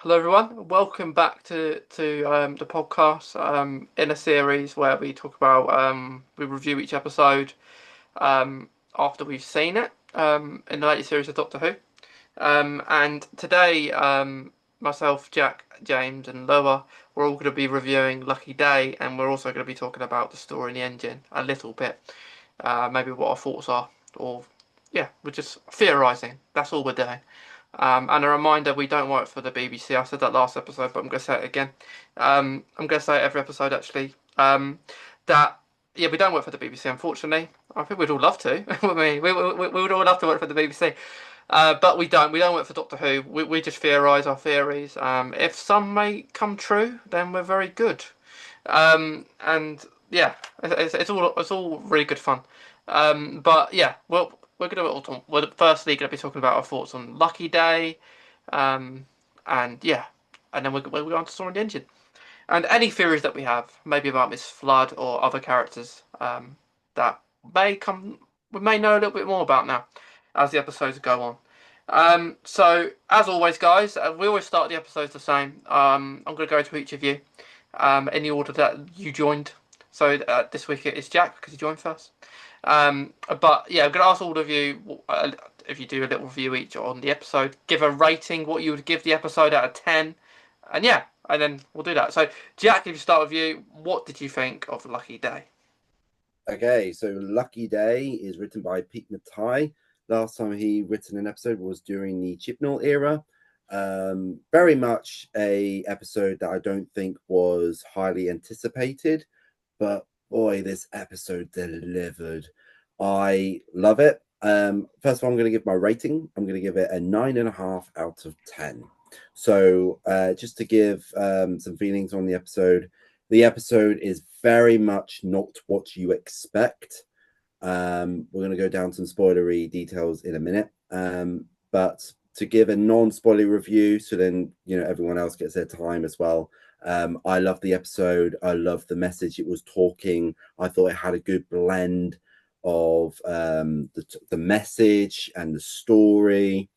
Hello, everyone. Welcome back to the podcast. In a series where we talk about we review each episode after we've seen it in the latest series of Doctor Who. And today, myself, Jack, James, and Loa, we're all going to be reviewing Lucky Day, and we're also going to be talking about the story in the engine a little bit. Maybe what our thoughts are, or yeah, we're just theorising. That's all we're doing. And a reminder, we don't work for the BBC. I said that last episode, but I'm going to say it again. I'm going to say it every episode, actually. That, yeah, we don't work for the BBC, unfortunately. I think we'd all love to. I mean, we would all love to work for the BBC. But we don't. We don't work for Doctor Who. We just theorise our theories. If some may come true, then we're very good. And yeah, it's all really good fun. But yeah, well, we're gonna we're firstly gonna be talking about our thoughts on Lucky Day, um, and yeah, and then we're going to Storm the Engine and any theories that we have, maybe about Miss Flood or other characters that may come we may know a little bit more about now as the episodes go on. So as always, guys, we always start the episodes the same. I'm going to go to each of you in the order that you joined. So this week it is Jack because he joined first. But yeah, I'm going to ask all of you if you do a little review each on the episode, give a rating, what you would give the episode out of 10. And yeah, and then we'll do that. So, Jack, if you start with you, what did you think of Lucky Day? Okay, so Lucky Day is written by Pete Matai. Last time he written an episode was during the Chibnall era. Very much a episode that I don't think was highly anticipated, but boy, this episode delivered. I love it. First of all, I'm going to give my rating. I'm going to give it a 9.5 out of 10. So, just to give some feelings on the episode is very much not what you expect. We're going to go down some spoilery details in a minute. But to give a non-spoiler review, so then everyone else gets their time as well. I love the episode. I love the message it was talking. I thought it had a good blend of the message and the story.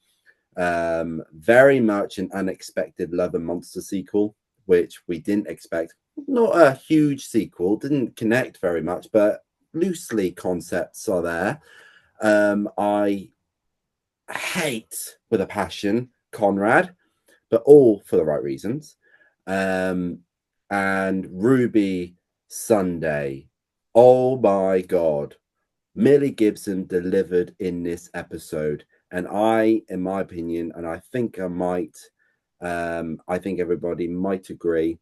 Very much an unexpected Love and Monster sequel, which we didn't expect. Not a huge sequel, didn't connect very much, but loosely concepts are there. I hate with a passion Conrad, but all for the right reasons. And Ruby Sunday. Oh my God. Millie Gibson delivered in this episode. And in my opinion, and I think I think everybody might agree,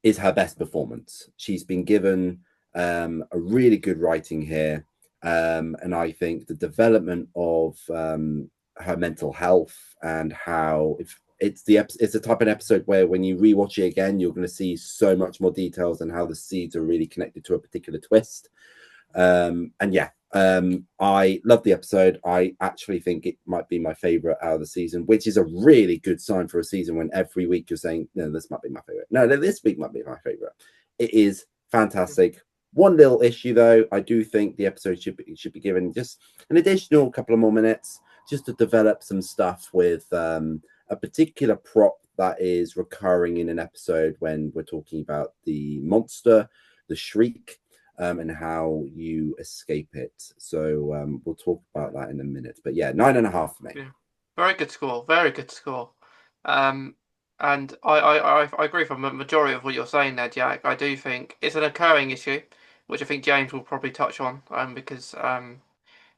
is her best performance. She's been given a really good writing here. And I think the development of her mental health and how it's the type of episode where when you rewatch it again, you're going to see so much more details and how the seeds are really connected to a particular twist. And yeah, I love the episode. I actually think it might be my favorite out of the season, which is a really good sign for a season when every week you're saying, no, this might be my favorite. No, this week might be my favorite. It is fantastic. One little issue though, I do think the episode should be given just an additional couple of more minutes just to develop some stuff with a particular prop that is recurring in an episode when we're talking about the monster, the shriek, and how you escape it. So we'll talk about that in a minute. But yeah, 9.5 for me. Yeah. Very good score. Very good score. Um, and I agree from the majority of what you're saying there, Jack. I do think it's an occurring issue, which I think James will probably touch on, because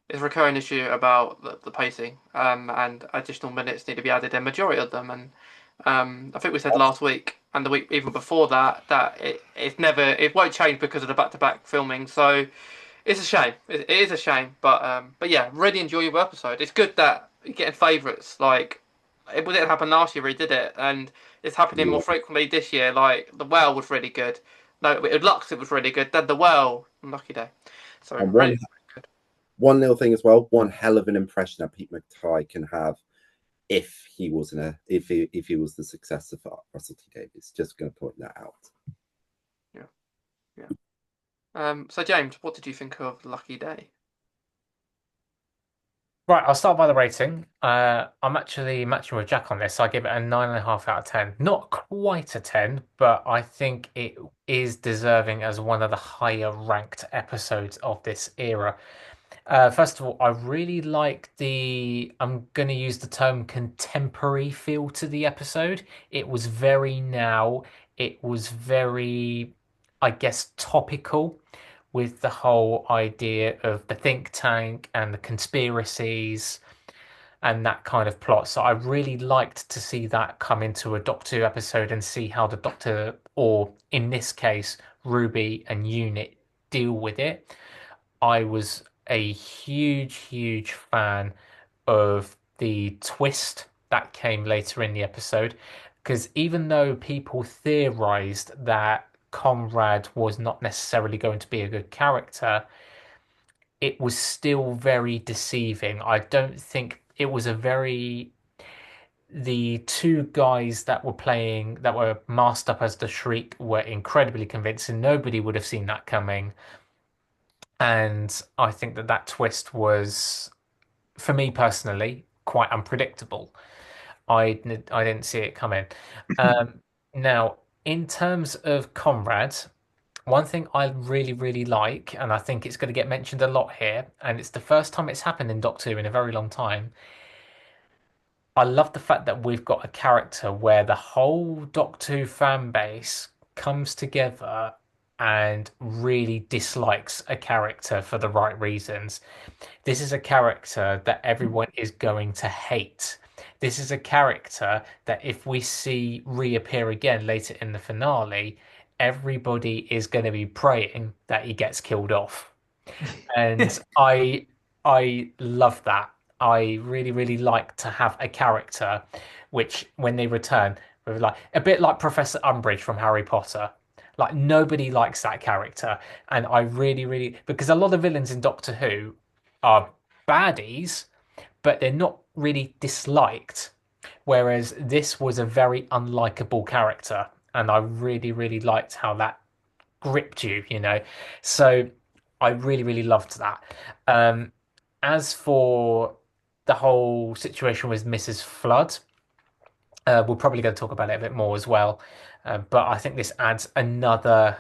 it's a recurring issue about the pacing, and additional minutes need to be added in majority of them. And I think we said last week and the week even before that it won't change because of the back-to-back filming. So it's a shame. It is a shame, but yeah, really enjoyable episode. It's good that you're getting favourites. Like it didn't happen last year, really, did it? And it's happening more Yeah. frequently this year. Like the Whale was really good. No, with Lux it was really good. Then the Whale, Lucky Day. So And really good. one little thing as well, one hell of an impression that Pete McTighe can have if he was if he was the successor for Russell T Davies. Just going to point that out. Yeah, yeah. So James, what did you think of Lucky Day? Right, I'll start by the rating. I'm actually matching with Jack on this. I give it a 9.5 out of 10. Not quite a 10, but I think it is deserving as one of the higher ranked episodes of this era. First of all, I really like I'm going to use the term contemporary feel to the episode. It was very now, it was very, I guess, topical with the whole idea of the think tank and the conspiracies and that kind of plot. So I really liked to see that come into a Doctor Who episode and see how the Doctor, or in this case, Ruby and Unit, deal with it. I was a huge, huge fan of the twist that came later in the episode. Because even though people theorized that Conrad was not necessarily going to be a good character, it was still very deceiving. I don't think it was a very. The two guys that were playing, that were masked up as the Shriek, were incredibly convincing. Nobody would have seen that coming. And I think that that twist was, for me personally, quite unpredictable. I didn't see it coming. Um, Now, in terms of Conrad, one thing I really, really like, and I think it's going to get mentioned a lot here, and it's the first time it's happened in Doctor Who in a very long time. I love the fact that we've got a character where the whole Doctor Who fan base comes together and really dislikes a character for the right reasons. This is a character that everyone is going to hate. This is a character that if we see reappear again later in the finale, everybody is going to be praying that he gets killed off. And I love that. I really, really like to have a character which when they return, we're like a bit like Professor Umbridge from Harry Potter. Like nobody likes that character. And I really, really because a lot of villains in Doctor Who are baddies, but they're not really disliked. Whereas this was a very unlikable character. And I really, really liked how that gripped you. So I really, really loved that. Um, as for the whole situation with Mrs. Flood, we're probably going to talk about it a bit more as well. But I think this adds another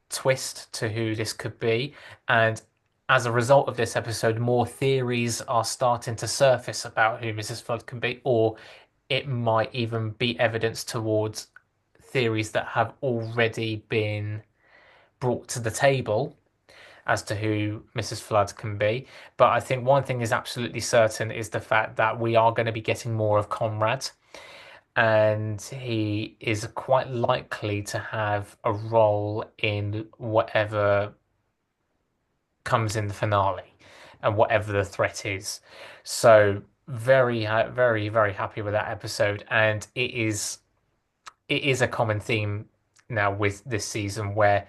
twist to who this could be. And as a result of this episode, more theories are starting to surface about who Mrs. Flood can be, or it might even be evidence towards theories that have already been brought to the table as to who Mrs. Flood can be. But I think one thing is absolutely certain is the fact that we are going to be getting more of Conrad, and he is quite likely to have a role in whatever comes in the finale and whatever the threat is. So very, very happy with that episode, and it is a common theme now with this season where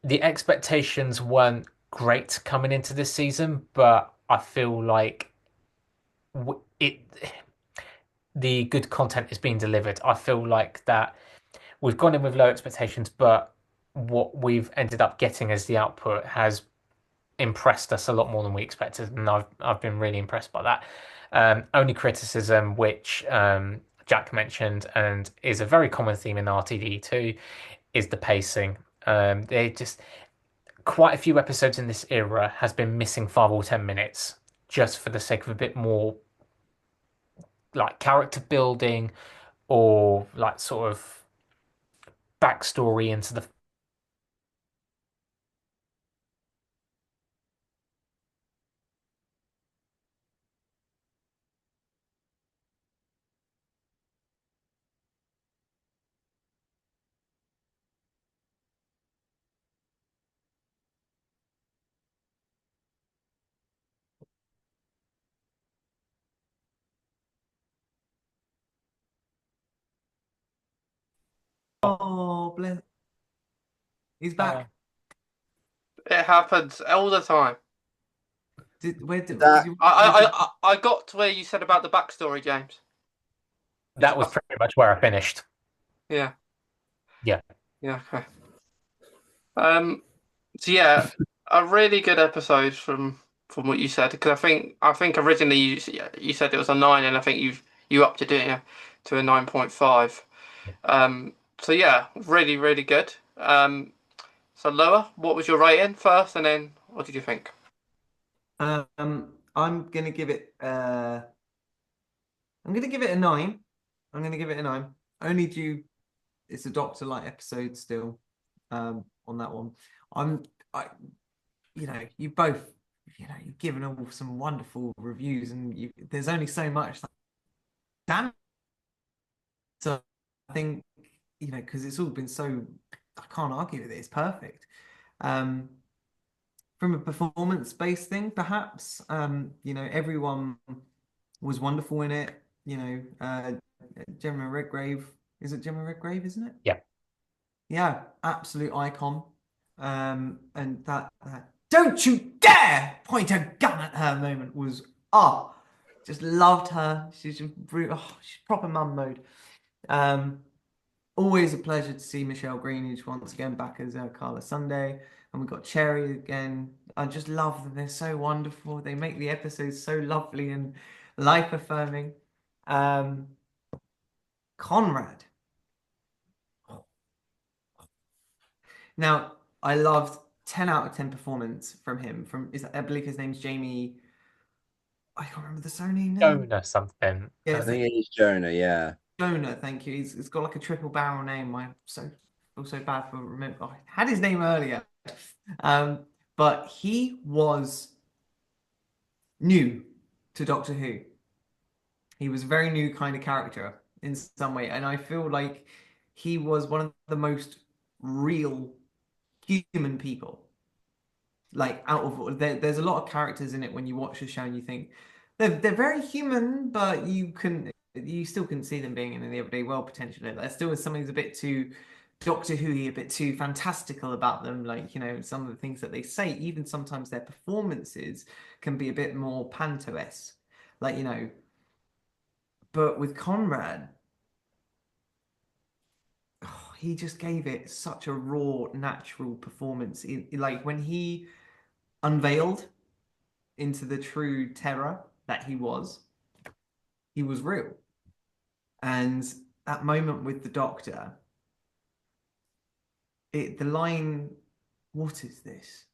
the expectations weren't great coming into this season, but I feel like it the good content is being delivered. I feel like that we've gone in with low expectations, but what we've ended up getting as the output has impressed us a lot more than we expected, and I've been really impressed by that. Only criticism, which Jack mentioned, and is a very common theme in RTD too, is the pacing. They just quite a few episodes in this era has been missing 5 or 10 minutes just for the sake of a bit more like character building or like sort of backstory into the. Oh, bless. He's Uh, back. It happens all the time. Where did That you? I got to where you said about the backstory, James. that was pretty much where I finished. Yeah, Yeah. yeah, okay. So yeah, a really good episode from from what you said? Because I think originally you said it was a 9, and I think you upped it, didn't you, to a 9.5. So yeah, really really good. So Loa, what was your rating first, and then what did you think? I'm gonna give it I'm gonna give it a 9. I'm gonna give it a 9. Only due it's a Doctor Light episode still. On that one. I'm I you both you've given all some wonderful reviews, and there's only so much damn. So I think, because it's all been so, I can't argue with it. It's perfect. Um, from a performance-based thing, perhaps, everyone was wonderful in it. Gemma Redgrave, is it Gemma Redgrave, isn't it? Yeah. Yeah, absolute icon. And that don't you dare point a gun at her moment was just loved her. She's proper mum mode. Always a pleasure to see Michelle Greenidge once again back as Carla Sunday, and we've got Cherry again. I just love them; they're so wonderful. They make the episodes so lovely and life affirming. Conrad. Now, I loved 10 out of 10 performance from him. I believe his name's Jamie. I can't remember the surname name. Jonah something. I think it is Jonah, yeah. Jonah, thank you. He's got like a triple barrel name. I feel so bad for remember. I had his name earlier. But he was new to Doctor Who. He was a very new kind of character in some way, and I feel like he was one of the most real human people. Like there's a lot of characters in it when you watch the show and you think they're very human, but you still can see them being in the everyday world potentially. There still is something that's a bit too Doctor Who-y, a bit too fantastical about them. Like, some of the things that they say, even sometimes their performances can be a bit more panto-esque. Like, but with Conrad, he just gave it such a raw, natural performance. Like when he unveiled into the true terror that he was real. And that moment with the Doctor, the line, "What is this?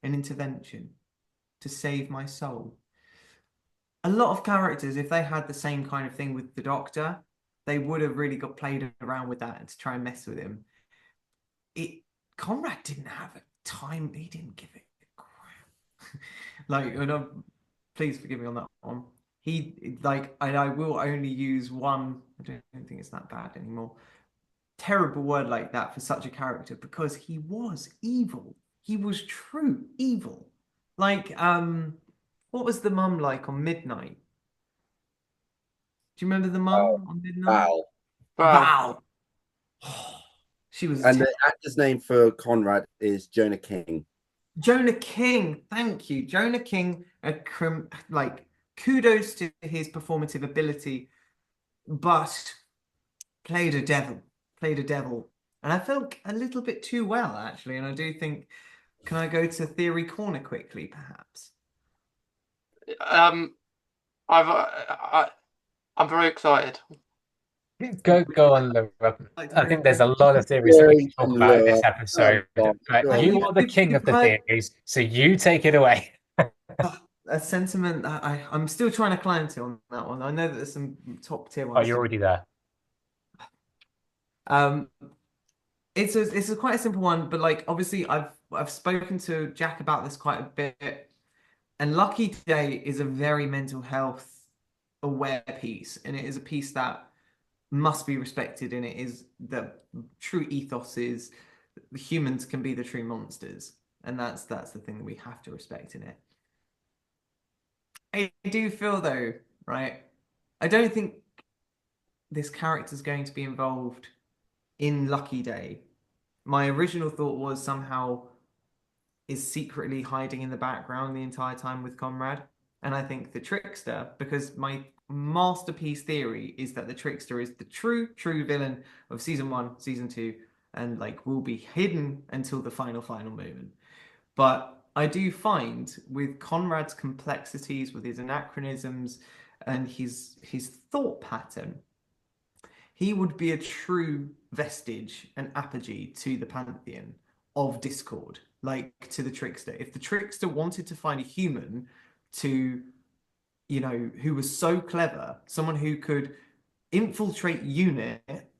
An intervention to save my soul." A lot of characters, if they had the same kind of thing with the Doctor, they would have really got played around with that to try and mess with him. Conrad didn't have a time. He didn't give it a crap. Like, please forgive me on that one. I will only use one. I don't think it's that bad anymore. Terrible word like that for such a character, because he was evil. He was true evil. Like, what was the mum like on Midnight? Do you remember the mum on Midnight? Val. Val. She was. And the actor's name for Conrad is Jonah King. Jonah King, thank you. Jonah King, kudos to his performative ability, but played a devil. And I felt a little bit too well, actually. And I do think, can I go to Theory Corner quickly, perhaps? I'm very excited. Go on, Laura. I think there's a lot of theories that we can talk about in this episode. You are the king of the theories, so you take it away. A sentiment that I'm still trying to climb to on that one. I know that there's some top tier ones. Oh, you're already there. It's quite a simple one, but like obviously I've spoken to Jack about this quite a bit, and Lucky Day is a very mental health aware piece, and it is a piece that must be respected, and it is the true ethos is the humans can be the true monsters, and that's the thing that we have to respect in it. I do feel though, right? I don't think this character's going to be involved in Lucky Day. My original thought was somehow is secretly hiding in the background the entire time with Conrad. And I think the Trickster, because my masterpiece theory is that the Trickster is the true villain of season 1, season 2, and like will be hidden until the final moment. But I do find with Conrad's complexities, with his anachronisms and his thought pattern, he would be a true vestige, an apogee to the pantheon of Discord, like to the Trickster. If the Trickster wanted to find a human to, who was so clever, someone who could infiltrate unit,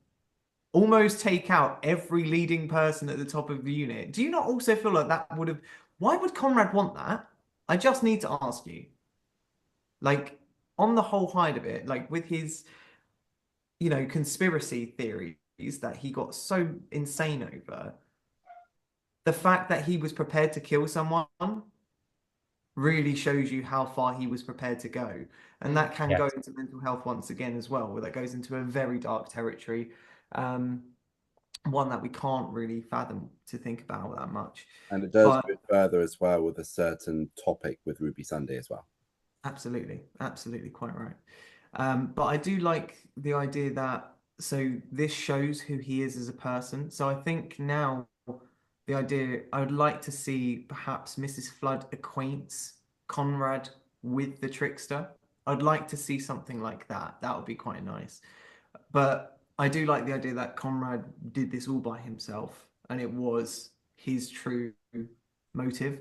almost take out every leading person at the top of the unit. Do you not also feel like that would have? Why would Conrad want that? I just need to ask you. Like, on the whole height of it, like with his, conspiracy theories that he got so insane over, the fact that he was prepared to kill someone really shows you how far he was prepared to go. And that can go into mental health once again as well, where that goes into a very dark territory. One that we can't really fathom to think about that much. And it does go further as well with a certain topic with Ruby Sunday as well. Absolutely, quite right. But I do like the idea that, so this shows who he is as a person. So I think now the idea, I would like to see perhaps Mrs. Flood acquaints Conrad with the Trickster. I'd like to see something like that. That would be quite nice. But I do like the idea that Conrad did this all by himself and it was his true motive.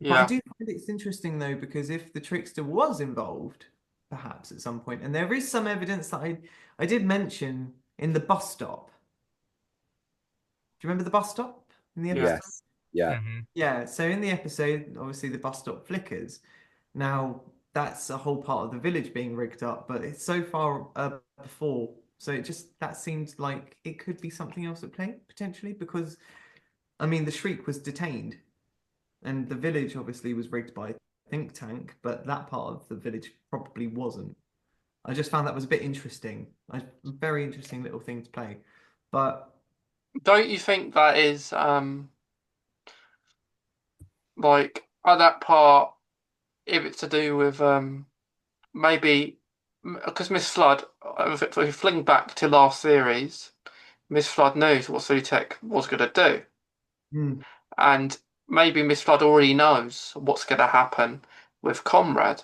But I do find it's interesting though, because if the Trickster was involved, perhaps at some point, and there is some evidence that I did mention in the bus stop. Do you remember the bus stop in the episode? Yes. Yeah. Mm-hmm. Yeah. So in the episode, obviously the bus stop flickers. Now that's a whole part of the village being rigged up, but it's so far before. So that seems like it could be something else at play potentially, because I mean the Shriek was detained. And the village obviously was rigged by think tank, but that part of the village probably wasn't. I just found that was a bit interesting. A very interesting little thing to play. But don't you think that is like at that part, if it's to do with maybe because Miss Flood, if we fling back to last series, Miss Flood knows what Sutek was going to do, and maybe Miss Flood already knows what's going to happen with Comrade.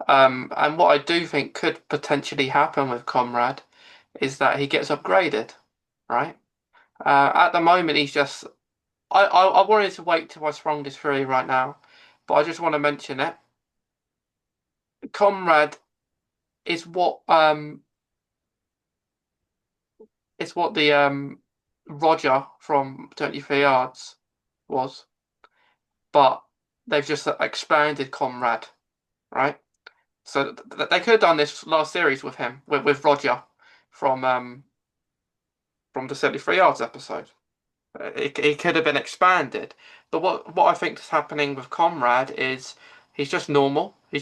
And what I do think could potentially happen with Comrade is that he gets upgraded, right? At the moment, he's just. I wanted to wait till I sprung this through right now, but I just want to mention it. Comrade is what the Roger from 23 Yards was, but they've just expanded Comrade, right? So they could have done this last series with him, with Roger from the 73 Yards episode. It could have been expanded, but what I think is happening with Comrade is he's just normal. He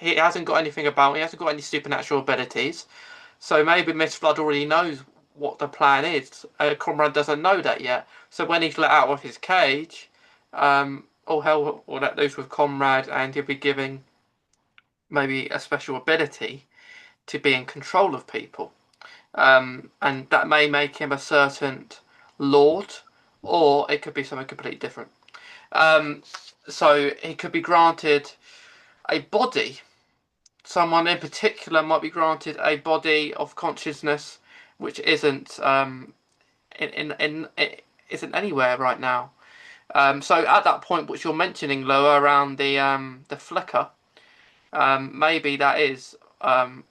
hasn't got anything about him. He hasn't got any supernatural abilities. So maybe Miss Flood already knows what the plan is. Comrade doesn't know that yet. So when he's let out of his cage, all hell will let loose with Comrade, and he'll be giving maybe a special ability to be in control of people. And that may make him a certain lord, or it could be something completely different. So he could be granted a body. Someone in particular might be granted a body of consciousness, which isn't isn't anywhere right now. So at that point, which you're mentioning, Loa, around the flicker, maybe that is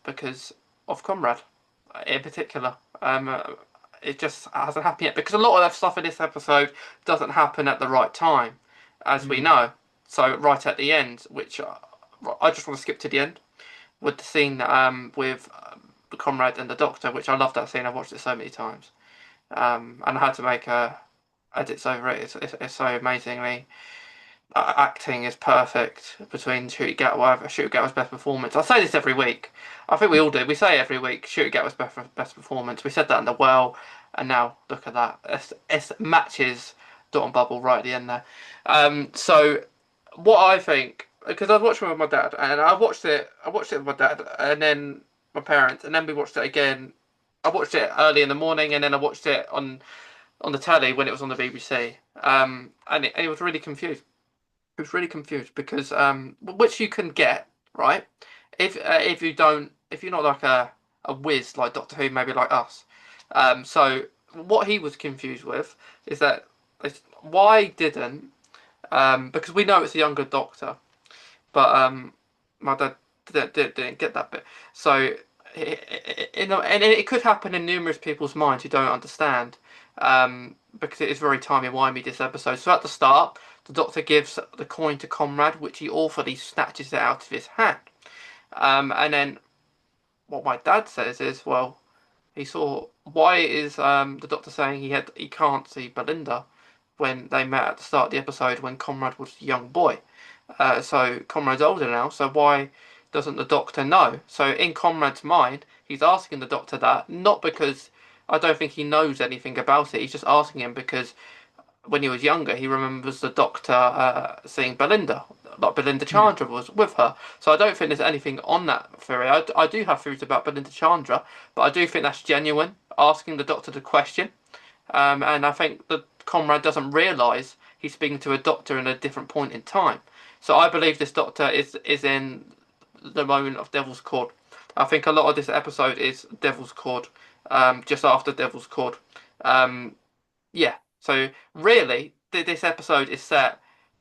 because of Comrade in particular. It just hasn't happened yet, because a lot of that stuff in this episode doesn't happen at the right time, as we know. So right at the end, which I just want to skip to the end with the scene with the Comrade and the Doctor, which I love that scene. I've watched it so many times, and I had to make edits over it. It's so amazingly. Acting is perfect between Ncuti Gatwa. Ncuti Gatwa's best performance. I say this every week. I think we all do. We say every week Ncuti Gatwa's best performance. We said that in the well, and now look at that. It matches Dot and Bubble right at the end there. So what I think, because I was watching it with my dad, and I watched it with my dad, and then my parents, and then we watched it again. I watched it early in the morning, and then I watched it on the telly when it was on the BBC. And it was really confused. He was really confused because which you can get, right, if you're not like a whiz like Doctor Who, maybe like us. So what he was confused with is that why didn't because we know it's a younger Doctor, but my dad didn't get that bit. So and it could happen in numerous people's minds who don't understand, because it is very timey-wimey this episode. So at the start, the Doctor gives the coin to Conrad, which he awfully snatches it out of his hand. And then what my dad says is, well, he saw why is the Doctor saying he can't see Belinda when they met at the start of the episode when Conrad was a young boy. So Conrad's older now, so why doesn't the Doctor know? So in Conrad's mind, he's asking the Doctor that, not because I don't think he knows anything about it, he's just asking him because when he was younger, he remembers the Doctor seeing Belinda, like Belinda Chandra was with her. So I don't think there's anything on that theory. I do have theories about Belinda Chandra, but I do think that's genuine, asking the Doctor the question. And I think that Conrad doesn't realise he's speaking to a Doctor in a different point in time. So I believe this Doctor is in the moment of Devil's Cord. I think a lot of this episode is Devil's Cord, just after Devil's Cord. Yeah. So really, this episode is set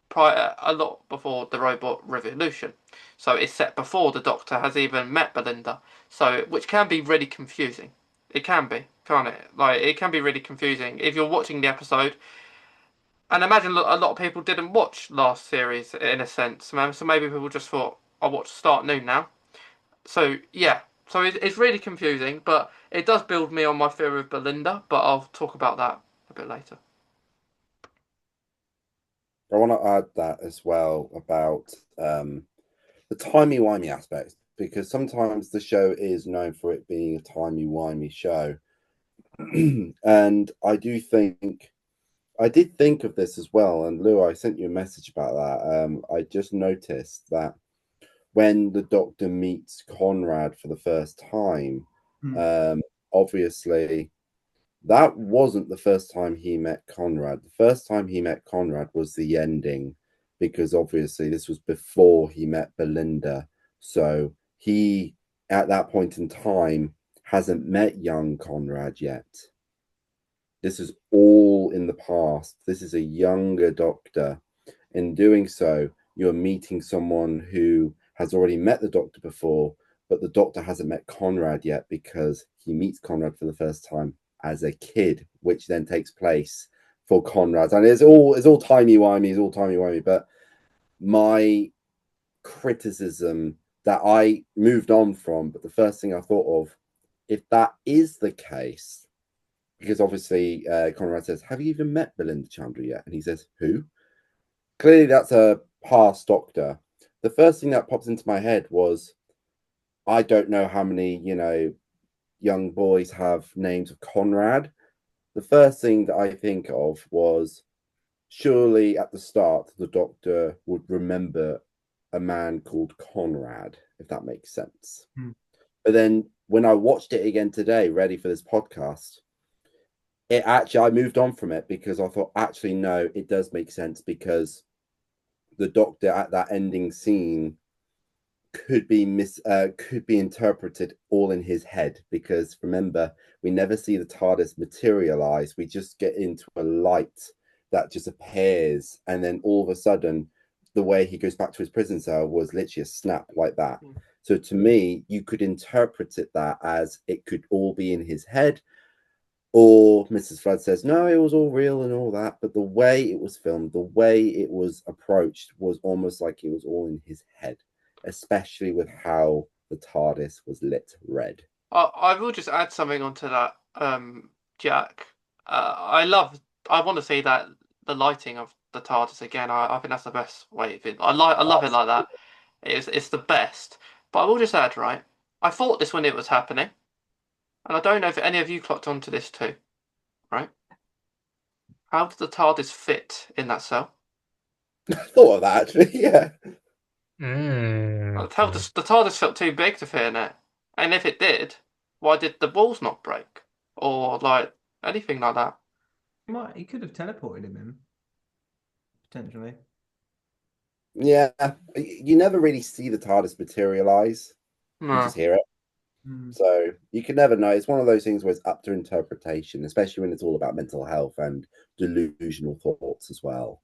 prior a lot before the robot revolution. So it's set before the Doctor has even met Belinda. So which can be really confusing. It can be, can't it? Like it can be really confusing if you're watching the episode. And imagine a lot of people didn't watch last series in a sense, man. So maybe people just thought, I'll watch Start Noon now. So yeah, so it's really confusing, but it does build me on my fear of Belinda. But I'll talk about that a bit later. I want to add that as well about the timey-wimey aspect, because sometimes the show is known for it being a timey-wimey show. And I did think of this as well. And Lou, I sent you a message about that. I just noticed that when the Doctor meets Conrad for the first time, obviously that wasn't the first time he met Conrad. The first time he met Conrad was the ending, because obviously this was before he met Belinda. So he, at that point in time, hasn't met young Conrad yet. This is all in the past. This is a younger Doctor. In doing so, you're meeting someone who has already met the Doctor before, but the Doctor hasn't met Conrad yet because he meets Conrad for the first time as a kid, which then takes place for Conrad. And it's all timey-wimey, but my criticism that I moved on from, but the first thing I thought of, if that is the case, because obviously Conrad says, have you even met Belinda Chandra yet? And he says, who? Clearly that's a past Doctor. The first thing that pops into my head was, I don't know how many, young boys have names of Conrad. The first thing that I think of was, surely at the start, the Doctor would remember a man called Conrad, if that makes sense. But then when I watched it again today, ready for this podcast, I moved on from it because I thought, actually, no, it does make sense, because the Doctor at that ending scene could be interpreted all in his head, because remember, we never see the TARDIS materialize. We just get into a light that just appears, and then all of a sudden the way he goes back to his prison cell was literally a snap like that. So to me, you could interpret it that as it could all be in his head, or Mrs. Flood says, no, it was all real and all that. But the way it was filmed, the way it was approached, was almost like it was all in his head, especially with how the TARDIS was lit red. I will just add something onto that, Jack. I want to see that the lighting of the TARDIS again. I think that's the best way of it. I love it like that. It's the best. But I will just add, right? I thought this when it was happening, and I don't know if any of you clocked onto this too, right? How did the TARDIS fit in that cell? I thought of that actually, yeah. Mm. The TARDIS felt too big to fit in it, and if it did, why did the walls not break or like anything like that? He could have teleported him in, potentially. Yeah, you never really see the TARDIS materialize. You No. just hear it. So you can never know. It's one of those things where it's up to interpretation, especially when it's all about mental health and delusional thoughts as well.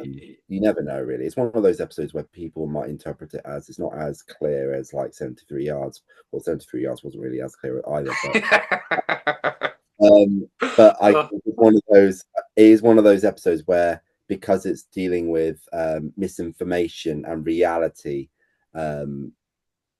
You never know, really. It's one of those episodes where people might interpret it as it's not as clear as like 73 yards. Well, 73 yards wasn't really as clear either, but I think it's one of those. It is one of those episodes where, because it's dealing with misinformation and reality,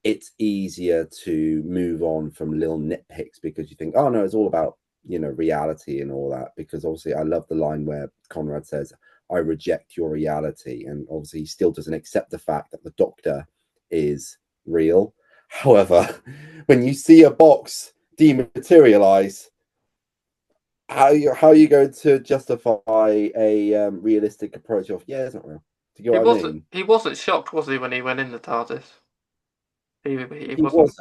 it's easier to move on from little nitpicks because you think, oh no, it's all about reality and all that. Because obviously, I love the line where Conrad says, "I reject your reality," and obviously, he still doesn't accept the fact that the Doctor is real. However, when you see a box dematerialize, how are you going to justify a realistic approach of it's not real? Do you get what I mean? He wasn't shocked, was he, when he went in the TARDIS? He He wasn't.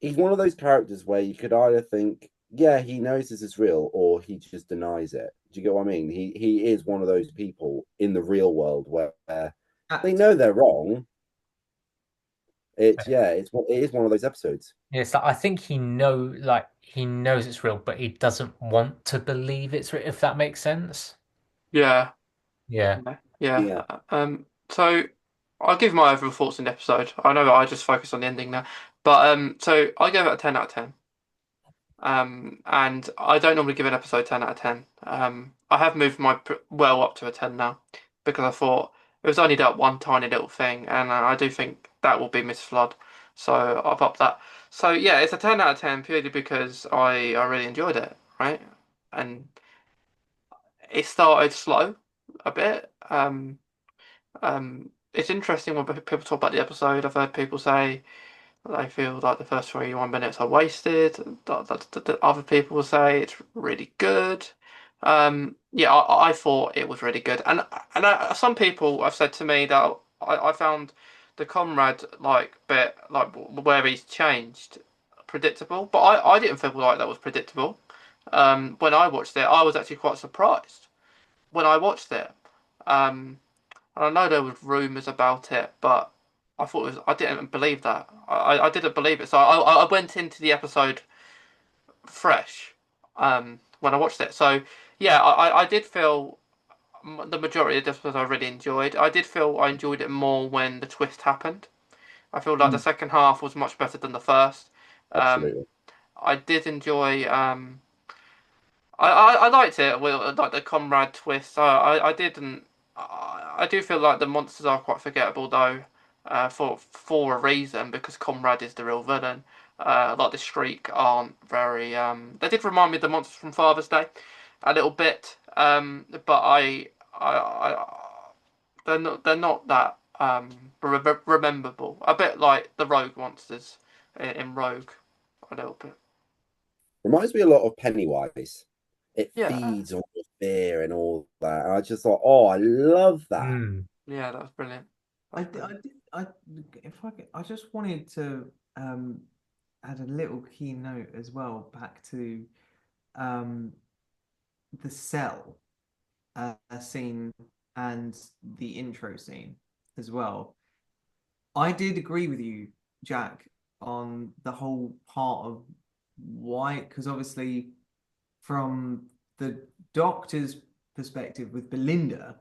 He's one of those characters where you could either think, yeah, he knows this is real, or he just denies it. Do you get what I mean? He is one of those people in the real world where they know they're wrong. It is one of those episodes. Yes, I think he knows it's real, but he doesn't want to believe it's real, if that makes sense. Yeah. Yeah. So I'll give my overall thoughts on the episode. I know that I just focused on the ending now, but so I gave it a 10 out of 10. And I don't normally give an episode 10 out of 10. I have moved my well up to a 10 now because I thought it was only that one tiny little thing, and I do think that will be Miss Flood. So I've upped that. So yeah, it's a 10 out of 10 purely because I really enjoyed it, right? And it started slow a bit. It's interesting when people talk about the episode. I've heard people say they feel like the first 21 minutes are wasted. Other people will say it's really good. Yeah, I thought it was really good, and some people have said to me that I found the Comrade bit where he's changed predictable, but I didn't feel like that was predictable. When I watched it, I was actually quite surprised when I watched it. And I know there was rumours about it, but I didn't believe that. I didn't believe it. So I went into the episode fresh when I watched it. So yeah, I did feel the majority of the episodes I really enjoyed. I did feel I enjoyed it more when the twist happened. I feel like the second half was much better than the first. Absolutely. I did enjoy. I liked it with like the Comrade twist. I didn't. I do feel like the monsters are quite forgettable though, for a reason because Comrade is the real villain. Like the Streak aren't very. They did remind me of the monsters from Father's Day, a little bit. But they're not that rememberable. A bit like the Rogue monsters in Rogue, a little bit. Reminds me a lot of Pennywise. It Yeah. feeds on the fear and all that. And I just thought, oh, I love that. Yeah, that was brilliant. I just wanted to add a little key note as well back to the cell scene and the intro scene as well. I did agree with you, Jack, on the whole part of why, because obviously from the Doctor's perspective with Belinda,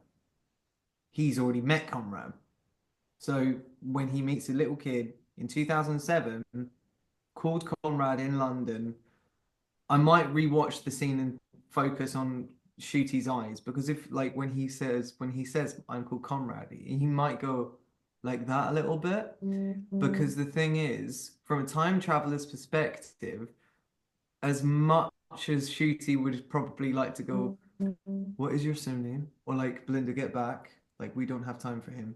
he's already met Conrad. So when he meets a little kid in 2007 called Conrad in London, I might rewatch the scene and focus on Shooty's eyes, because if when he says I'm called Conrad, he might go like that a little bit. Because the thing is, from a time traveler's perspective, as much as Shooty would probably like to go, what is your surname? Or Belinda, get back. We don't have time for him.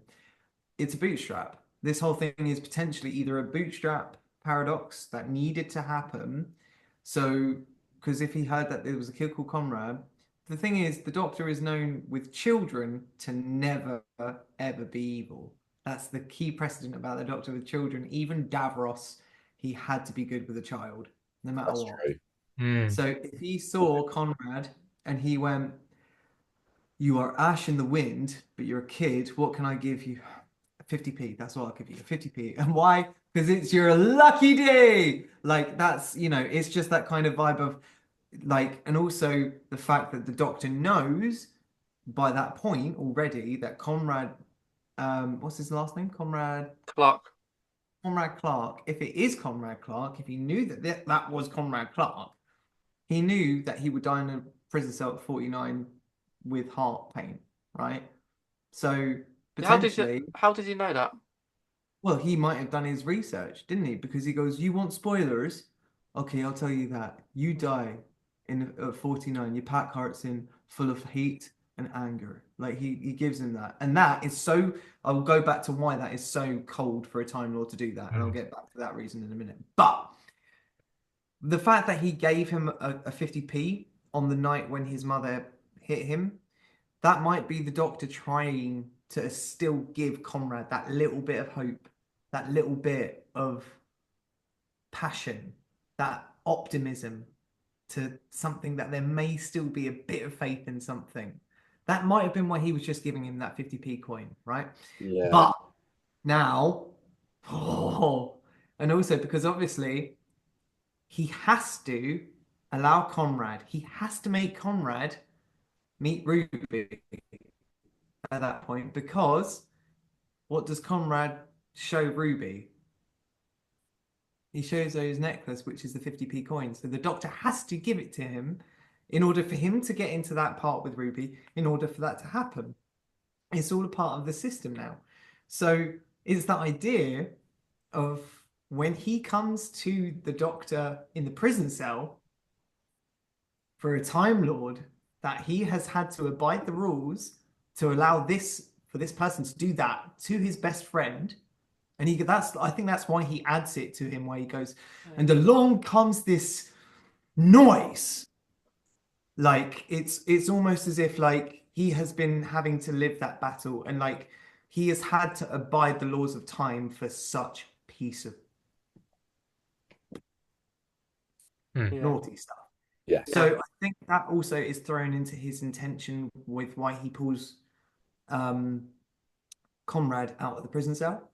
It's a bootstrap. This whole thing is potentially either a bootstrap paradox that needed to happen. So, because if he heard that there was a kid called Conrad, the thing is, the Doctor is known with children to never, ever be evil. That's the key precedent about the Doctor with children. Even Davros, he had to be good with a child, no matter what. True. So if he saw Conrad and he went, You are ash in the wind, but you're a kid. What can I give you? 50p. That's what I'll give you. 50p. And why? Because it's your lucky day. Like that's, it's just that kind of vibe of like, and also the fact that the doctor knows by that point already that Conrad, what's his last name? Clark. Conrad Clark. If it is Conrad Clark, if he knew that was Conrad Clark, he knew that he would die in a prison cell at 49 with heart pain, right? So potentially, How did you know that? well, he might have done his research, didn't he? Because he goes, "You want spoilers? Okay, I'll tell you that. You die in at 49. Your pack heart's in full of hate and anger." Like he gives him that, and that is so. I'll go back to why that is so cold for a Time Lord to do that, and I'll get back to that reason in a minute. But the fact that he gave him a 50p on the night when his mother hit him, that might be the doctor trying to still give Conrad that little bit of hope, that little bit of passion, that optimism to something that there may still be a bit of faith in something. That might have been why he was just giving him that 50p coin, right? Yeah. But now, and also because obviously he has to allow Conrad, he has to make Conrad meet Ruby at that point because what does Conrad show Ruby? He shows her his necklace, which is the 50p coin. So the doctor has to give it to him in order for him to get into that part with Ruby, in order for that to happen. It's all a part of the system now. So it's that idea of when he comes to the doctor in the prison cell for a Time Lord, that he has had to abide the rules to allow this for this person to do that to his best friend. And I think that's why he adds it to him, where he goes, and along comes this noise. Like it's almost as if like he has been having to live that battle, and like he has had to abide the laws of time for such piece of naughty stuff. Yeah. So I think that also is thrown into his intention with why he pulls Conrad out of the prison cell.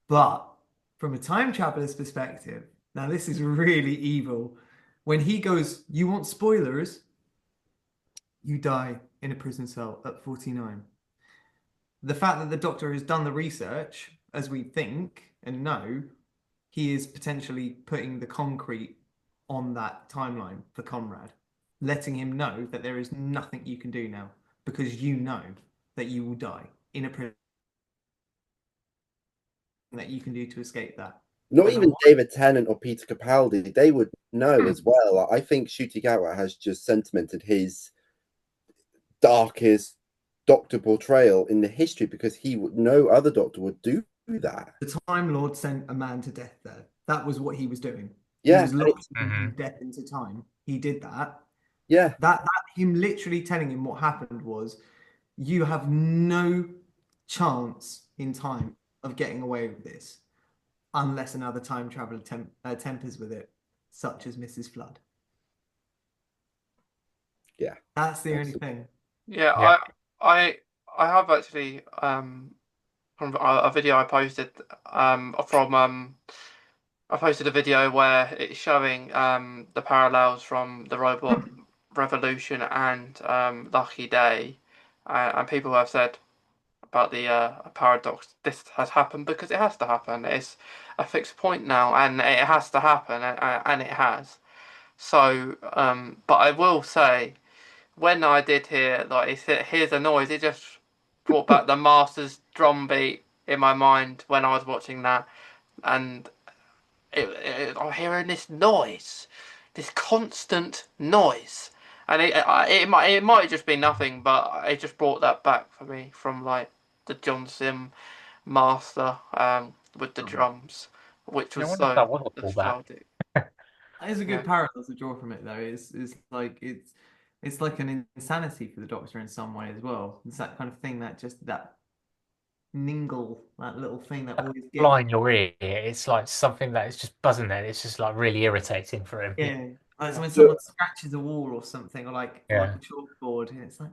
But from a time traveler's perspective, now this is really evil. When he goes, "You want spoilers? You die in a prison cell at 49." The fact that the doctor has done the research, as we think and know, he is potentially putting the concrete on that timeline for Conrad, letting him know that there is nothing you can do now because you know that you will die in a prison that you can do to escape that. Not even David Tennant or Peter Capaldi, they would know as well. I think Shutigawa has just cemented his darkest doctor portrayal in the history because no other doctor would do that. The Time Lord sent a man to death there. That was what he was doing. Yeah. He was locking death into time. He did that. Yeah. That him literally telling him what happened was, you have no chance in time of getting away with this unless another time traveler tempers with it, such as Mrs. Flood. Yeah. That's the only thing. Yeah, I have actually from a video I posted I posted a video where it's showing the parallels from the Robot Revolution and Lucky Day, and people have said about the paradox. This has happened because it has to happen. It's a fixed point now, and it has to happen, and it has. So, but I will say, when I did hear here's a noise, it just brought back the Masters drum beat in my mind when I was watching that, and I'm hearing this noise, this constant noise, and it might just be nothing, but it just brought that back for me from like the John Sim Master with the drums, which was so nostalgic. That is a good parallel to draw from it, though. It's like an insanity for the Doctor in some way as well. It's that kind of thing that just that ningle, that little thing that always gets fly in your ear. It's like something that is just buzzing there. It's just like really irritating for him. Yeah, like when someone scratches a wall or something, or like a chalkboard, and it's like,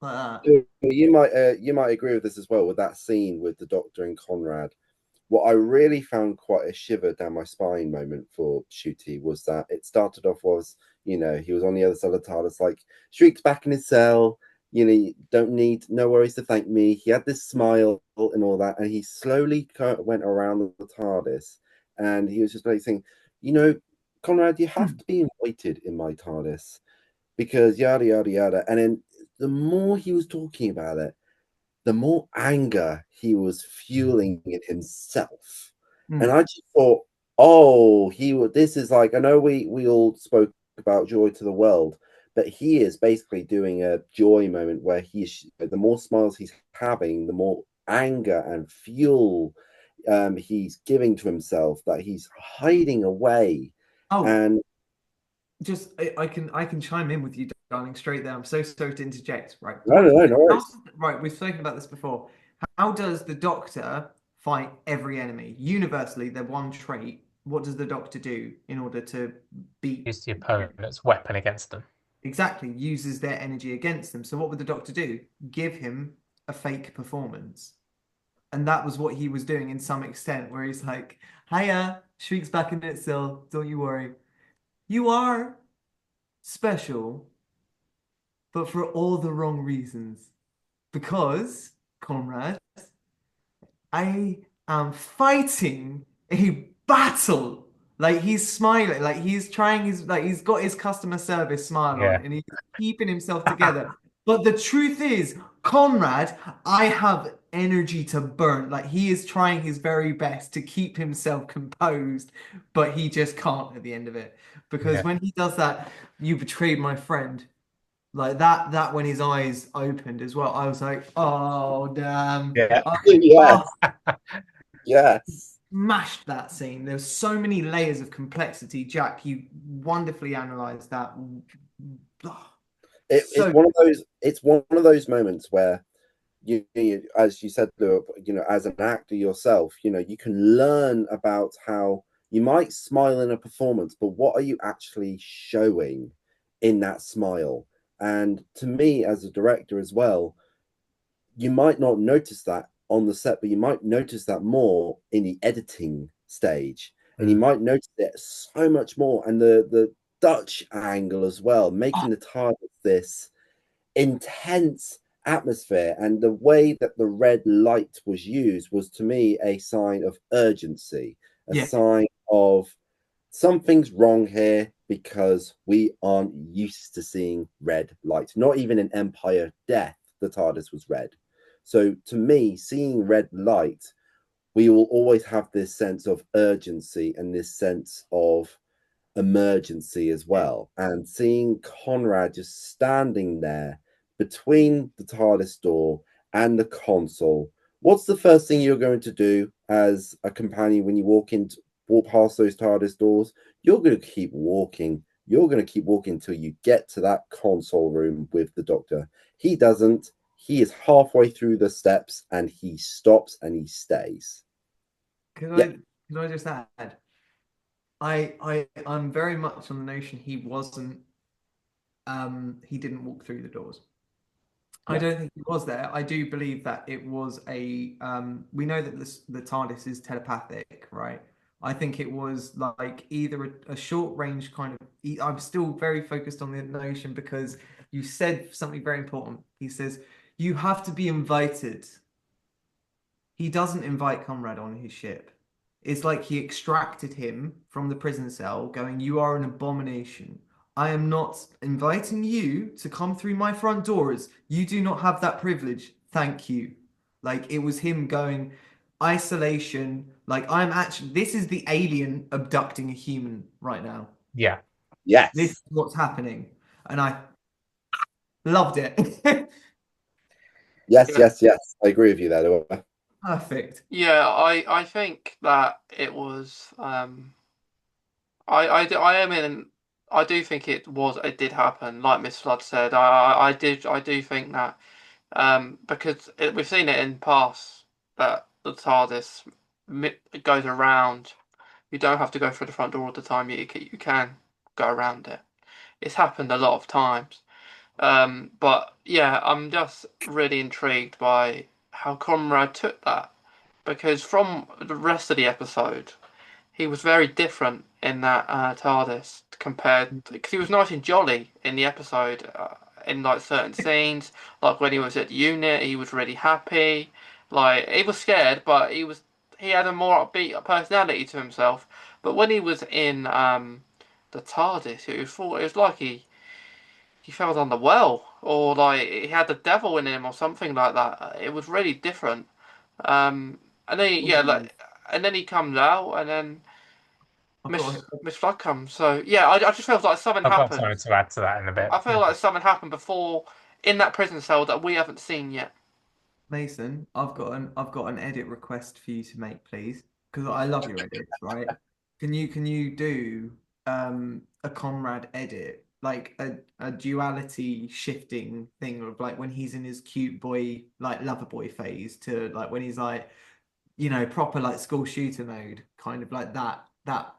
like that. You might agree with this as well with that scene with the Doctor and Conrad. What I really found quite a shiver down my spine moment for Ncuti was that it started off was, he was on the other side of the TARDIS, like Shriek's back in his cell, you don't need no worries to thank me. He had this smile and all that, and he slowly went around the TARDIS, and he was just like saying, Conrad, you have to be invited in my TARDIS because yada yada yada. And then the more he was talking about it, the more anger he was fueling in himself. And I just thought, oh, this is like, I know we all spoke about Joy to the World, but he is basically doing a joy moment where the more smiles he's having, the more anger and fuel he's giving to himself that he's hiding away. Oh, And just I can chime in with you, darling, straight there. I'm so sorry to interject. Right. no worries. Right, we've spoken about this before. How does the Doctor fight every enemy? Universally, their one trait. What does the Doctor do in order to beat? Use the opponent's weapon against them. Exactly, uses their energy against them. So what would the Doctor do? Give him a fake performance. And that was what he was doing in some extent, where he's like, hiya, Shriek's back in its cell, don't you worry. You are special, but for all the wrong reasons. Because, Conrad, I am fighting a battle. Like he's smiling, like he's trying he's got his customer service smile Yeah. on and he's keeping himself together. But the truth is, Conrad, I have energy to burn. Like he is trying his very best to keep himself composed, but he just can't at the end of it. Because when he does that, you betrayed my friend. Like that when his eyes opened as well, I was like, oh damn. Yeah. Yes. Yes. Smashed that scene. There's so many layers of complexity. Jack, you wonderfully analyzed that. It's one of those moments where you as you said, as an actor yourself, you can learn about how you might smile in a performance, but what are you actually showing in that smile? And to me, as a director as well, you might not notice that on the set, but you might notice that more in the editing stage, and you might notice it so much more. And the Dutch angle as well, making the TARDIS this intense atmosphere, and the way that the red light was used was to me a sign of urgency, a sign of something's wrong here because we aren't used to seeing red light. Not even in Empire Death, the TARDIS was red. So to me, seeing red light, we will always have this sense of urgency and this sense of emergency as well. And seeing Conrad just standing there between the TARDIS door and the console, what's the first thing you're going to do as a companion when you walk past those TARDIS doors? You're going to keep walking. You're going to keep walking until you get to that console room with the Doctor. He doesn't. He is halfway through the steps and he stops and he stays. Can I just add? I'm very much on the notion he wasn't he didn't walk through the doors. I don't think he was there. I do believe that it was a we know that the TARDIS is telepathic, right? I think it was like either a short range kind of I'm still very focused on the notion because you said something very important. He says you have to be invited. He doesn't invite Conrad on his ship. It's like he extracted him from the prison cell, going, "You are an abomination. I am not inviting you to come through my front doors. You do not have that privilege. Thank you." Like it was him going, isolation. Like this is the alien abducting a human right now. Yeah. Yes. This is what's happening. And I loved it. Yes. I agree with you there. Perfect. Yeah, I think that it was I do think it did happen, like Miss Flood said. I do think that because we've seen it in past that the TARDIS goes around. You don't have to go through the front door all the time. You can go around it. It's happened a lot of times. But yeah, I'm just really intrigued by how Conrad took that because from the rest of the episode, he was very different in that TARDIS compared because he was nice and jolly in the episode in like certain scenes, like when he was at the unit, he was really happy. Like he was scared, but he had a more upbeat personality to himself. But when he was in the TARDIS, it was like he fell down the well, or like he had the devil in him, or something like that. It was really different. And then yeah, Ooh, like, and then he comes out, and then I've got Miss Flood comes. So yeah, I just felt like something I've got happened. something to add to that in a bit. I feel like something happened before in that prison cell that we haven't seen yet. Mason, I've got an edit request for you to make, please, because I love your edits, right? Can you do a Conrad edit, like a duality shifting thing of like when he's in his cute boy, like lover boy phase to like when he's like, proper like school shooter mode, kind of like that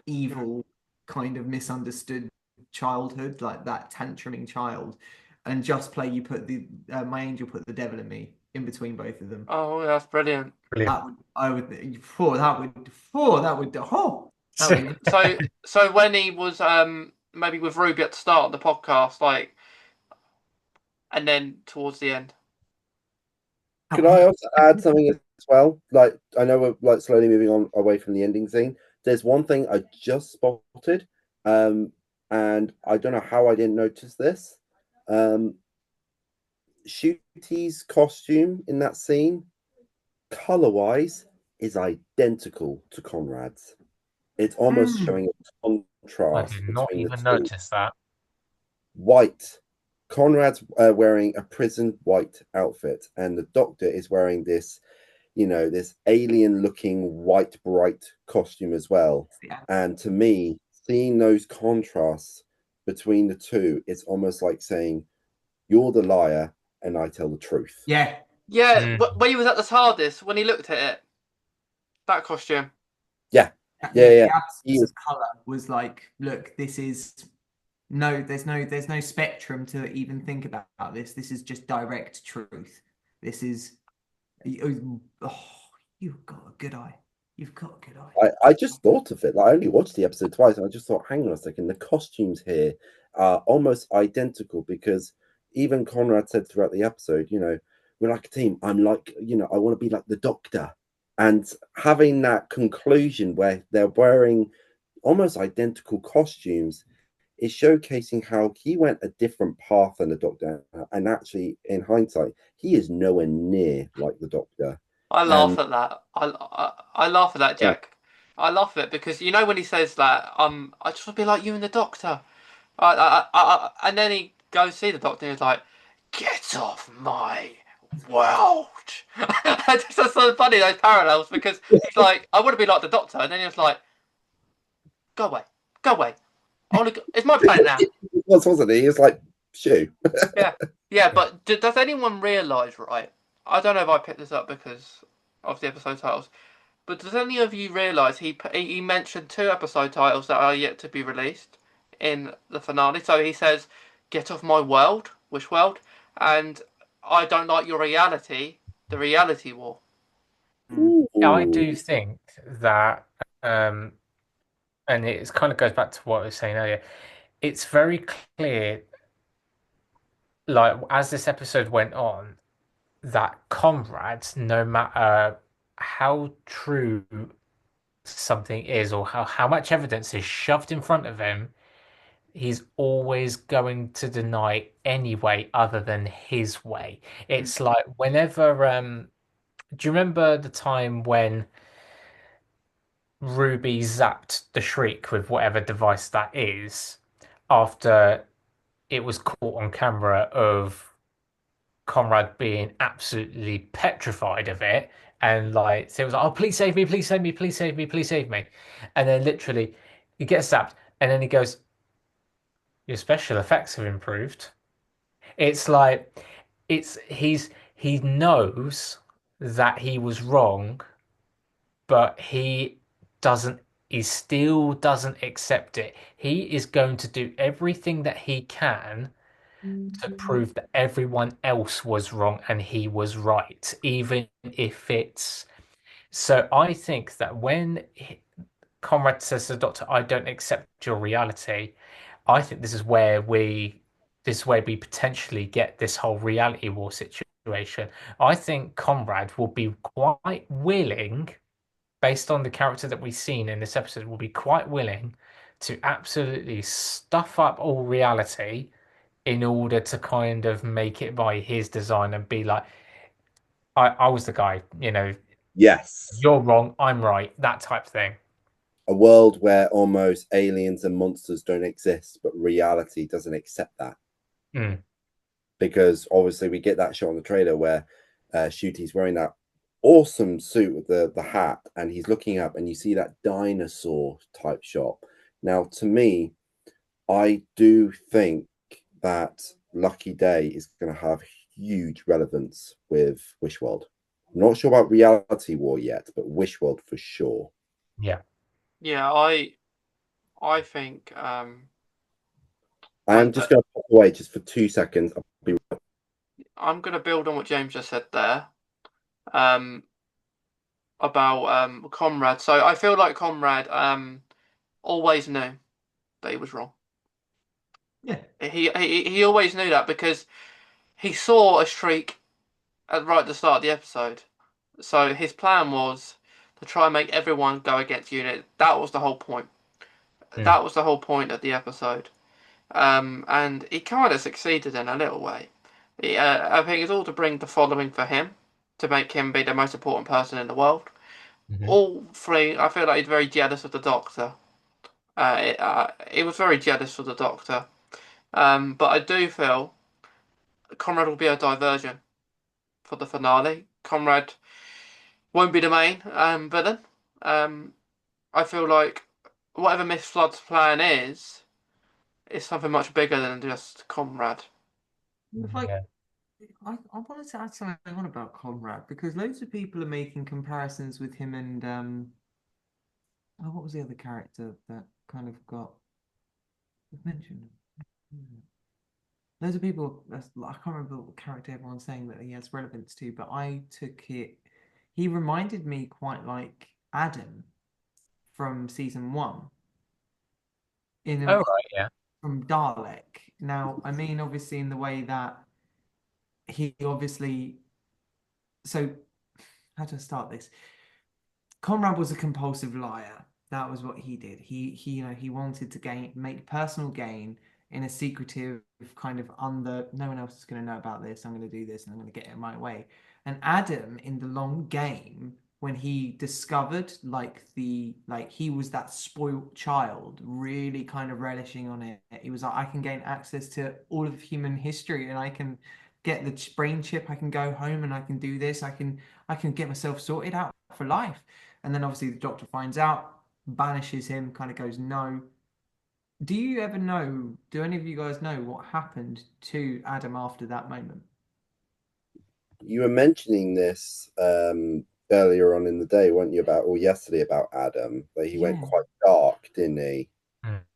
evil kind of misunderstood childhood, like that tantruming child, and just play you put the my angel put the devil in me in between both of them. Oh, that's brilliant. Brilliant. That would I would for that would So when he was maybe with Ruby at the start of the podcast, like, and then towards the end. Could I also add something as well? Like, I know we're like slowly moving on away from the ending scene. There's one thing I just spotted, and I don't know how I didn't notice this. Shooty's costume in that scene, color-wise, is identical to Conrad's. It's almost showing a I contrast did not between the even two. notice that. White. Conrad's wearing a prison white outfit, and the Doctor is wearing this, this alien-looking white bright costume as well. And to me, seeing those contrasts between the two, it's almost like saying, "You're the liar, and I tell the truth." yeah. Yeah, Mm. when he was at the TARDIS, when he looked at it, that costume. Yeah, Yeah, yeah. the absence of color was like, look, this is there's no spectrum to even think about this. This is just direct truth. This is oh, you've got a good eye. You've got a good eye. I just thought of it. Like, I only watched the episode twice, and I just thought, hang on a second, the costumes here are almost identical because even Conrad said throughout the episode, we're like a team. I'm like, I want to be like the Doctor. And having that conclusion where they're wearing almost identical costumes is showcasing how he went a different path than the Doctor. And actually, in hindsight, he is nowhere near like the Doctor. I laugh And at that. I laugh at that, yeah, Jack. I laugh at it because when he says that, I just want to be like you and the Doctor. And then he goes see the Doctor and he's like, "Get off my world." It's just so funny those parallels because he's like, "I want to be like the Doctor," and then he's like, "Go away, go away. It's my planet now." wasn't he? He was like, shoo. Yeah, yeah. But does anyone realise, right? I don't know if I picked this up because of the episode titles. But does any of you realise he mentioned two episode titles that are yet to be released in the finale? So he says, "Get off my world," which world? And "I don't like your reality," the reality war. I do think that, and it kind of goes back to what I was saying earlier. It's very clear, like as this episode went on, that comrades, no matter how true something is or how much evidence is shoved in front of him, he's always going to deny any way other than his way. It's like whenever do you remember the time when Ruby zapped the Shriek with whatever device that is after it was caught on camera of Conrad being absolutely petrified of it, and like so it was like, "Oh, please save me, please save me, please save me, please save me," and then literally he gets zapped, and then he goes, "Your special effects have improved." It's like he knows that he was wrong, but doesn't he still doesn't accept it. He is going to do everything that he can to prove that everyone else was wrong and he was right, even if it's. So I think that when Conrad says to the Doctor, "I don't accept your reality," I think this is where we potentially get this whole reality war situation. I think Conrad will be quite willing, based on the character that we've seen in this episode, will be quite willing to absolutely stuff up all reality in order to kind of make it by his design and be like, I was the guy, Yes. you're wrong, I'm right, that type of thing. A world where almost aliens and monsters don't exist, but reality doesn't accept that. Mm. Because obviously we get that shot on the trailer where Shooty's wearing that awesome suit with the hat, and he's looking up, and you see that dinosaur type shot. Now, to me, I do think that Lucky Day is going to have huge relevance with Wishworld. I'm not sure about Reality War yet, but Wishworld for sure. Yeah. Yeah, I think I am just going to pop away just for 2 seconds. I'm going to build on what James just said there. About Conrad. So I feel like Conrad always knew that he was wrong. Yeah. He always knew that because he saw a streak right at the start of the episode. So his plan was to try and make everyone go against Unit. That was the whole point. That was the whole point of the episode. And he kind of succeeded in a little way. I think it's all to bring the following for him, to make him be the most important person in the world. Mhm. All three, I feel like he's very jealous of the Doctor. He was very jealous of the Doctor. But I do feel Conrad will be a diversion for the finale. Conrad won't be the main villain. I feel like whatever Miss Flood's plan is something much bigger than just Conrad. Like, Yeah. I wanted to add something on about Conrad because loads of people are making comparisons with him and what was the other character that kind of got mentioned? Loads of people, I can't remember what character everyone's saying that he has relevance to, but I took it. He reminded me quite like Adam from season 1 in Oh, right, yeah. from Dalek. Now, I mean, obviously, in the way that he obviously. So, how to start this? Conrad was a compulsive liar. That was what he did. He wanted to make personal gain in a secretive kind of no one else is going to know about this. I'm going to do this and I'm going to get it my way. And Adam, in the long game, when he discovered he was that spoilt child, really kind of relishing on it. He was like, I can gain access to all of human history, and I can get the brain chip. I can go home and I can do this. I can get myself sorted out for life. And then obviously the Doctor finds out, banishes him, kind of goes no. Do you ever know? Do any of you guys know what happened to Adam after that moment? You were mentioning this earlier on in the day, weren't you, or yesterday about Adam, that he went Yeah. quite dark, didn't he?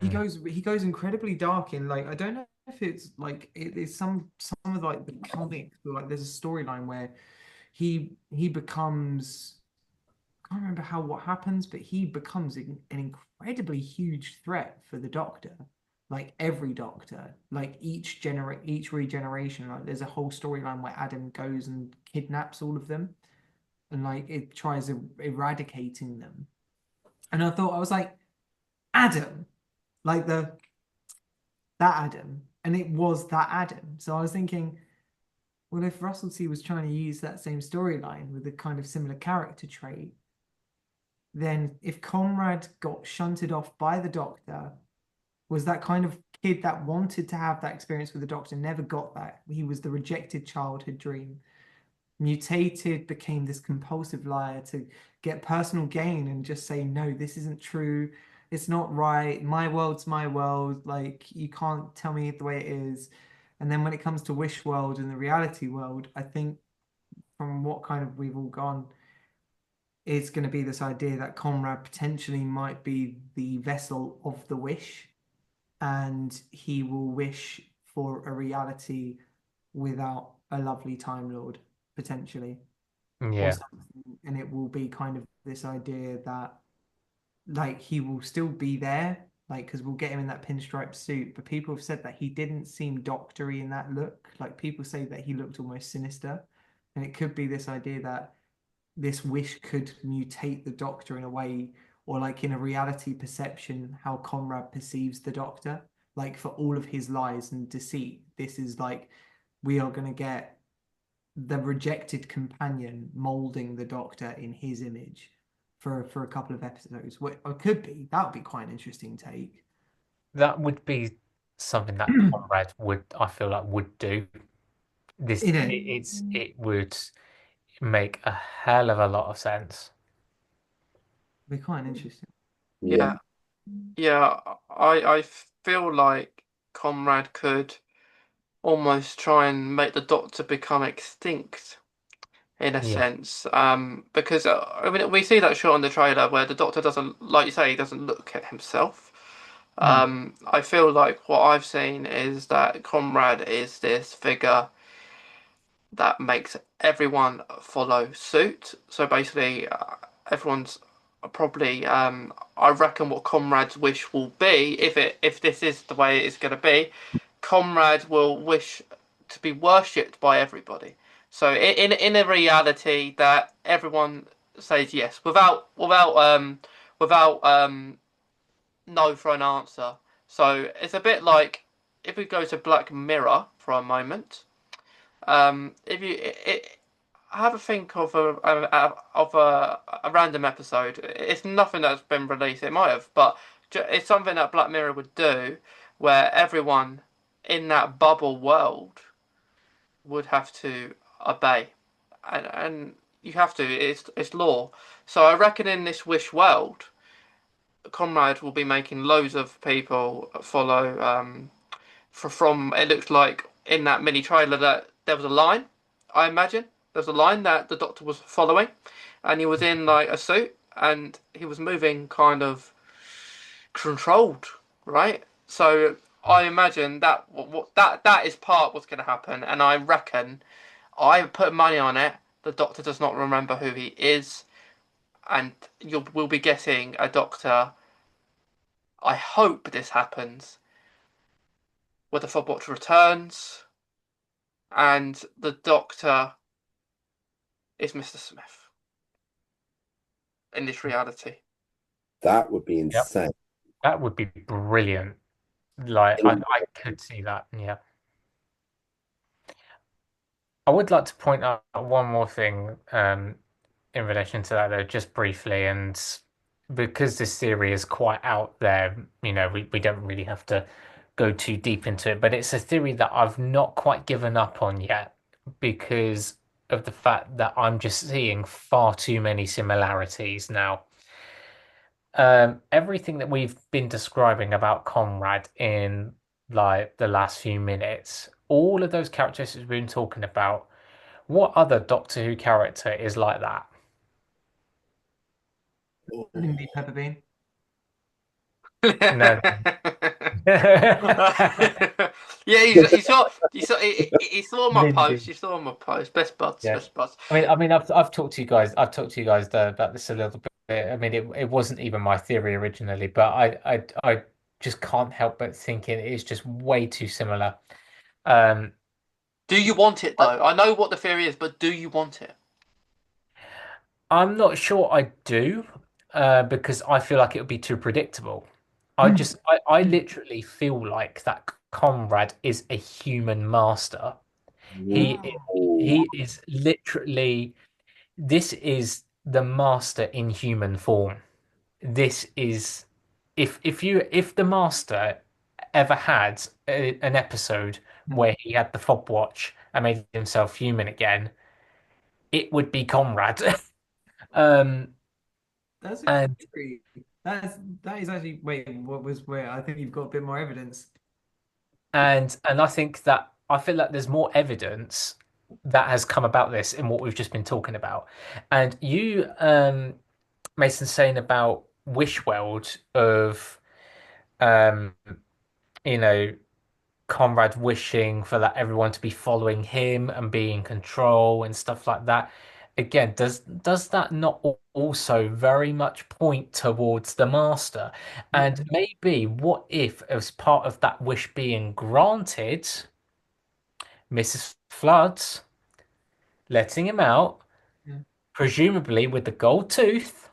He goes incredibly dark in I don't know if it's it is some of the comics, but there's a storyline where he becomes, I can't remember what happens, but he becomes an incredibly huge threat for the Doctor. Like every Doctor, each regeneration, there's a whole storyline where Adam goes and kidnaps all of them, and it tries eradicating them. And I was like, Adam, that Adam, and it was that Adam. So I was thinking, well, if Russell T was trying to use that same storyline with a kind of similar character trait, then if Conrad got shunted off by the Doctor, was that kind of kid that wanted to have that experience with the Doctor, never got that. He was the rejected childhood dream, mutated, became this compulsive liar to get personal gain and just say, no, this isn't true. It's not right. My world's my world. You can't tell me the way it is. And then when it comes to Wish World and the reality world, I think from what kind of we've all gone, it's going to be this idea that Conrad potentially might be the vessel of the wish, and he will wish for a reality without a lovely Time Lord, potentially, or Yeah. something. And it will be kind of this idea that like he will still be there, like because we'll get him in that pinstripe suit, but people have said that he didn't seem doctory in that look. Like people say that he looked almost sinister, and it could be this idea that this wish could mutate the Doctor in a way, or like in a reality perception, how Conrad perceives the Doctor. Like for all of his lies and deceit, this is like we are going to get the rejected companion molding the Doctor in his image for a couple of episodes. What it could be that would be quite an interesting take. That would be something that Conrad would, I feel like, would do. This In it, it would make a hell of a lot of sense. be quite interesting. Yeah. Yeah, yeah. I feel like Conrad could almost try and make the Doctor become extinct in a Yeah. sense. Because I mean, we see that shot in the trailer where the Doctor doesn't, like you say, he doesn't look at himself. I feel like what I've seen is that Conrad is this figure that makes everyone follow suit. So basically, everyone's probably. I reckon what Conrad's wish will be, if this is the way it's going to be, Conrad will wish to be worshipped by everybody. So in a reality that everyone says yes without no for an answer. So it's a bit like if we go to Black Mirror for a moment. If you have a think of a random episode. It's nothing that's been released. It might have, but it's something that Black Mirror would do, where everyone in that bubble world would have to obey, and you have to. It's law. So I reckon in this Wish world, Conrad will be making loads of people follow. From it looks like in that mini trailer that there was a line. I imagine there's a line that the Doctor was following, and he was in like a suit, and he was moving kind of controlled, right? So I imagine that that is part what's going to happen, and I reckon I put money on it. The Doctor does not remember who he is, and we'll be getting a Doctor. I hope this happens where the Fobbot returns and the Doctor is Mr. Smith in this reality. That would be Yep. insane. That would be brilliant. Like I could see that. Yeah. I would like to point out one more thing in relation to that though, just briefly, and because this theory is quite out there, we don't really have to go too deep into it, but it's a theory that I've not quite given up on yet because of the fact that I'm just seeing far too many similarities now. Everything that we've been describing about Conrad in like the last few minutes, all of those characteristics we've been talking about, what other Doctor Who character is like that? Lindy Pepperbean. No. Yeah, he saw my post. Lindy. He saw my post. Best buds, Yeah. best buds. I've talked to you guys. I've talked to you guys about this a little bit. I mean, it wasn't even my theory originally, but I just can't help but thinking it's just way too similar. Um, Do you want it though? I know what the theory is, but do you want it? I'm not sure I do, because I feel like it would be too predictable. I literally feel like that Conrad is a human master. He he is literally this is the master in human form. This is if the master ever had an episode where he had the fob watch and made himself human again, it would be Conrad. um That's a and good theory. That is actually wait, what was where I think you've got a bit more evidence. and I feel like there's more evidence that has come about this in what we've just been talking about. And you Mason saying about Wishworld of um you know Conrad wishing for that everyone to be following him and be in control and stuff like that. Again, does that not also very much point towards the master? And maybe what if, as part of that wish being granted, Mrs. Floods letting him out, Yeah. presumably with the gold tooth,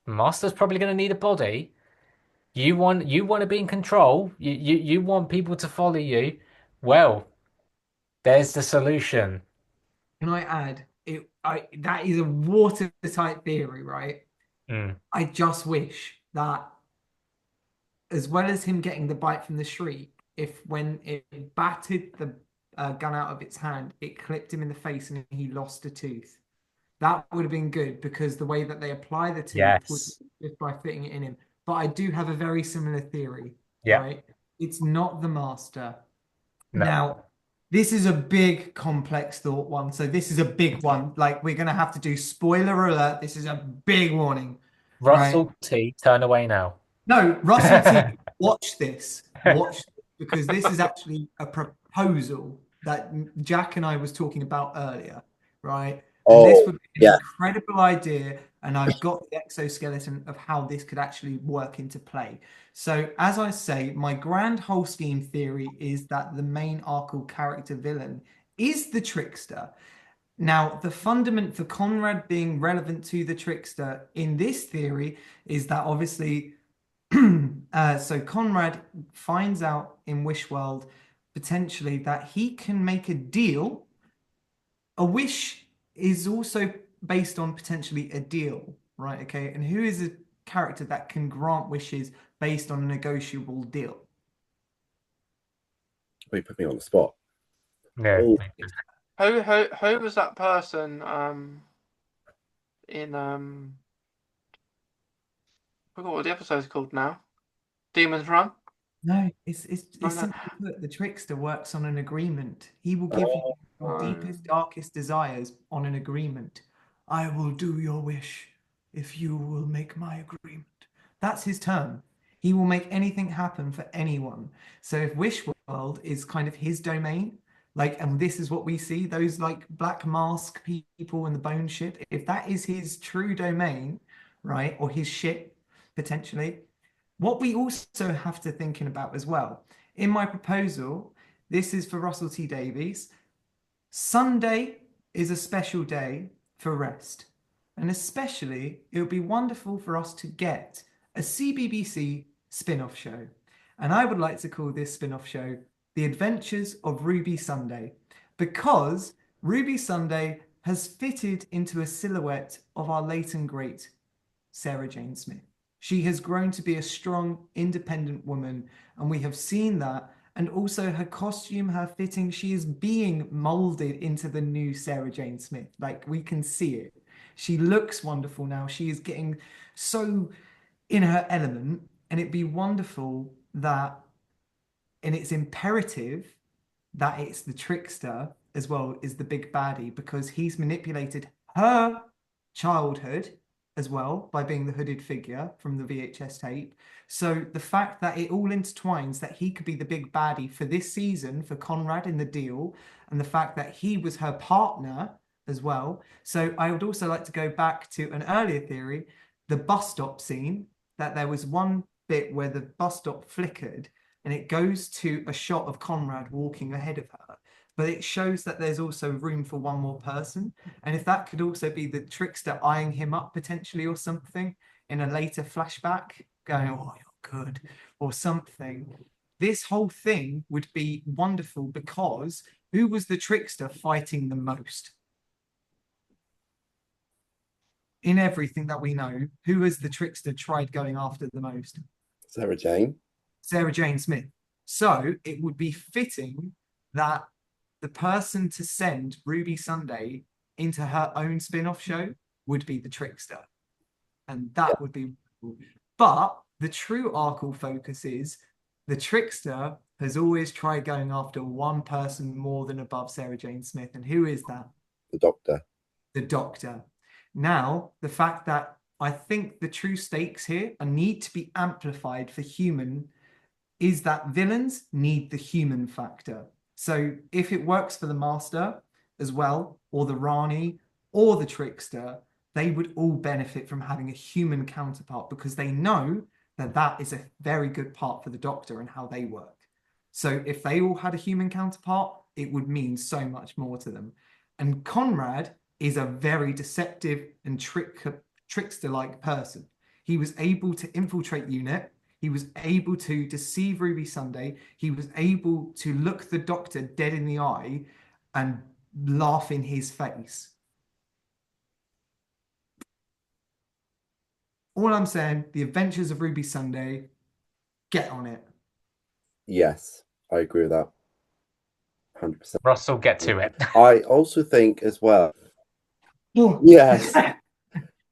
master's probably going to need a body. You want to be in control. You want people to follow you. Well, there's the solution. Can I add that is a watertight theory, right? Mm. I just wish that as well as him getting the bite from the shriek, if when it battered the gun out of its hand, it clipped him in the face and he lost a tooth. That would have been good because the way that they apply the tooth would Yes. be just by fitting it in him. But I do have a very similar theory, Yeah. right? It's not the master. No. Now, this is a big, complex thought one. So this is a big one. Like we're gonna have to do spoiler alert. This is a big warning, right? Russell T, turn away now. No, Russell T, watch this. Watch this, because this is actually a proposal that Jack and I was talking about earlier, right? And this would be an incredible idea, and I've got the exoskeleton of how this could actually work into play. So, as I say, my grand whole scheme theory is that the main Arkle character villain is the trickster. Now, the fundament for Conrad being relevant to the trickster in this theory is that obviously, so Conrad finds out in Wishworld potentially that he can make a deal. A wish is also based on potentially a deal, right? Okay, and who is a character that can grant wishes based on a negotiable deal? Oh, you put me on the spot. No. Who was that person in I forgot what the episode's called now. Demon's Run? No, it's No. simply put, the trickster works on an agreement. He will give you your deepest, darkest desires on an agreement. I will do your wish if you will make my agreement. That's his term. He will make anything happen for anyone. So if Wishworld is kind of his domain, like, and this is what we see, those like Black Mask people and the Bone ship, if that is his true domain, right, or his ship potentially, what we also have to thinking about as well, in my proposal, this is for Russell T Davies. Sunday is a special day for rest. And especially, it would be wonderful for us to get a CBBC spin-off show. And I would like to call this spin-off show The Adventures of Ruby Sunday, because Ruby Sunday has fitted into a silhouette of our late and great Sarah Jane Smith. She has grown to be a strong, independent woman, and we have seen that. And also her costume, her fitting, she is being molded into the new Sarah Jane Smith. Like, we can see it. She looks wonderful now. She is getting so in her element, and it'd be wonderful that, and it's imperative that it's the trickster as well as the big baddie, because he's manipulated her childhood as well by being the hooded figure from the VHS tape. So the fact that it all intertwines, that he could be the big baddie for this season for Conrad in the deal, and the fact that he was her partner as well. So I would also like to go back to an earlier theory, the bus stop scene, that there was one bit where the bus stop flickered and it goes to a shot of Conrad walking ahead of her. But it shows that there's also room for one more person. And if that could also be the trickster eyeing him up potentially or something in a later flashback, going, oh, you're good, or something. This whole thing would be wonderful, because who was the trickster fighting the most? In everything that we know, who has the trickster tried going after the most? Sarah Jane. Sarah Jane Smith. So it would be fitting that the person to send Ruby Sunday into her own spin-off show would be the trickster. And that would be cool. But the true Arkle focus is the trickster has always tried going after one person more than above Sarah Jane Smith. And who is that? The Doctor. The Doctor. Now, the fact that I think the true stakes here need to be amplified for human is that villains need the human factor. So if it works for the Master as well, or the Rani, or the Trickster, they would all benefit from having a human counterpart because they know that that is a very good part for the Doctor and how they work. So if they all had a human counterpart, it would mean so much more to them. And Conrad is a very deceptive and trickster-like person. He was able to infiltrate UNIT. He was able to deceive Ruby Sunday. He was able to look the Doctor dead in the eye and laugh in his face. All I'm saying, The Adventures of Ruby Sunday, get on it. Yes, I agree with that. 100%. Russell, get to it. I also think as well. Yes.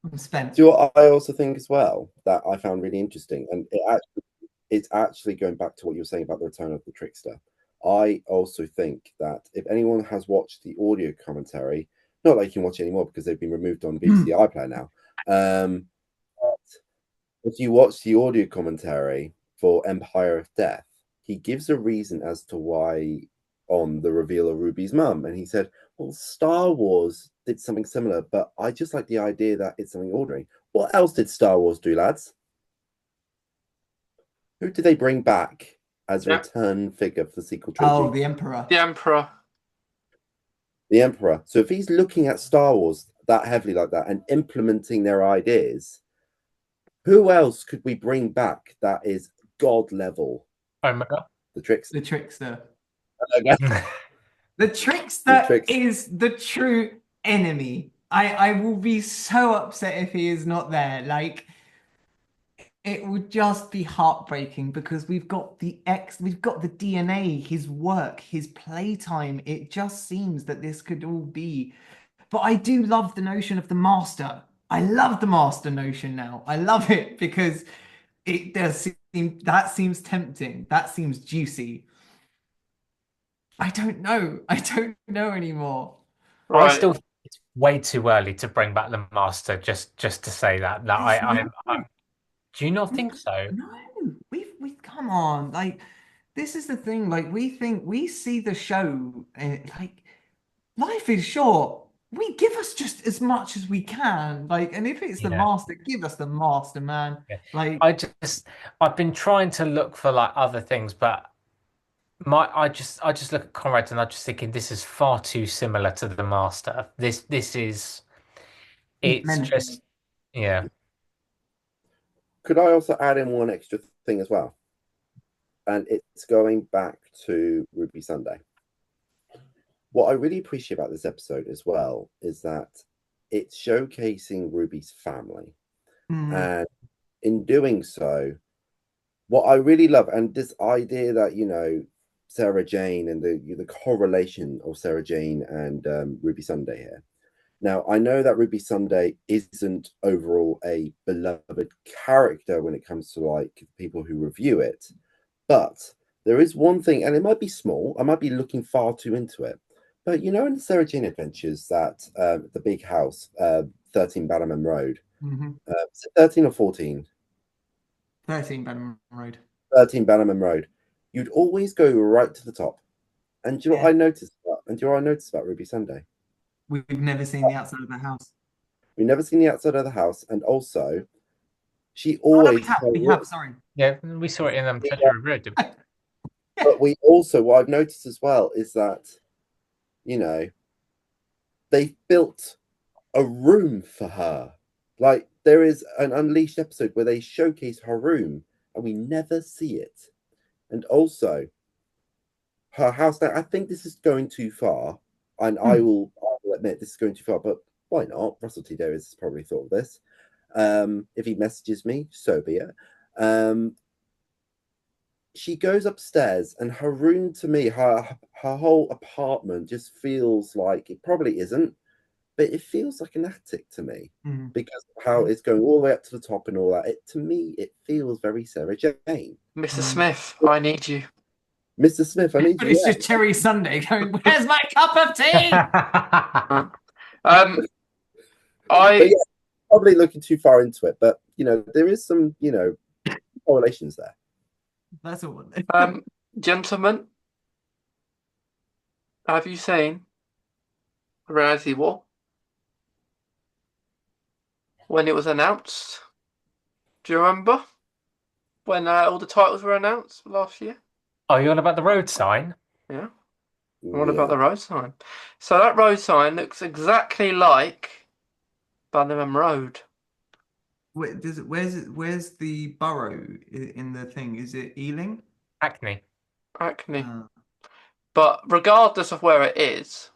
I'm spent. Do you know what I also think as well that I found really interesting, and it's actually going back to what you were saying about the return of the Trickster. I also think that if anyone has watched the audio commentary, not that you can watch it anymore because they've been removed on BBC iPlayer now. But if you watch the audio commentary for Empire of Death, he gives a reason as to why on the reveal of Ruby's mum, and he said, well, Star Wars did something similar, but I just like the idea that it's something ordinary. What else did Star Wars do, lads? Who did they bring back as a return figure for the sequel trilogy? Oh, the Emperor. The Emperor. The Emperor. So if he's looking at Star Wars that heavily like that and implementing their ideas, who else could we bring back that is God level? Omega. The Trickster. The Trickster. Okay. The Trickster is the true enemy. I will be so upset if he is not there. Like, it would just be heartbreaking because we've got the DNA, his work, his playtime. It just seems that this could all be. But I do love the notion of the Master. I love the Master notion now. I love it because it does seem that seems tempting. That seems juicy. I don't know. I don't know anymore. Right. I still think it's way too early to bring back the Master. Just to say that. Do you not think so? No, we come on. Like, this is the thing. Like, we see the show. Like, life is short. We give us just as much as we can. Like, and if it's the Master, give us the Master, man. Yeah. Like, I've been trying to look for like other things, but I just look at Conrad and I'm just thinking this is far too similar to the Master. It's just yeah. Could I also add in one extra thing as well? And it's going back to Ruby Sunday. What I really appreciate about this episode as well is that it's showcasing Ruby's family. And in doing so, what I really love, and this idea that, you know, Sarah Jane and the correlation of Sarah Jane and Ruby Sunday here. Now, I know that Ruby Sunday isn't overall a beloved character when it comes to like people who review it, but there is one thing, and it might be small, I might be looking far too into it, but you know, in the Sarah Jane Adventures, that the big house, 13 Bannerman Road, 13 or 14? 13 Bannerman Road. 13 Bannerman Road. You'd always go right to the top. And do you know what I noticed about? And do you know what I noticed about Ruby Sunday? We've never seen the outside of the house. We've never seen the outside of the house, and also, she always. We have. Sorry. Yeah, we saw it in Treasure Road. But we also, what I've noticed as well is that, you know, they built a room for her. Like, there is an Unleashed episode where they showcase her room, and we never see it. And also, her house. Now, I think this is going too far, and I will admit this is going too far, but why not? Russell T Davies has probably thought of this. If he messages me, so be it. She goes upstairs, and her room, to me, her whole apartment just feels like, it probably isn't, but it feels like an attic to me because of how it's going all the way up to the top and all that. To me, it feels very Sarah Jane. Mr. Smith, I need you. Mr. Smith, I need but you. It's just Cherry Sunday going, where's my cup of tea? Probably looking too far into it, but you know, there is some, you know, correlations there. That's all. Gentlemen, have you seen Reality War when it was announced? Do you remember when all the titles were announced last year? Are you on about the road sign? Yeah. What about Yeah. the road sign? So that road sign looks exactly like Bannerman Road. Where's the borough in the thing? Is it Ealing? Hackney. Acne. Uh, But regardless of where it is,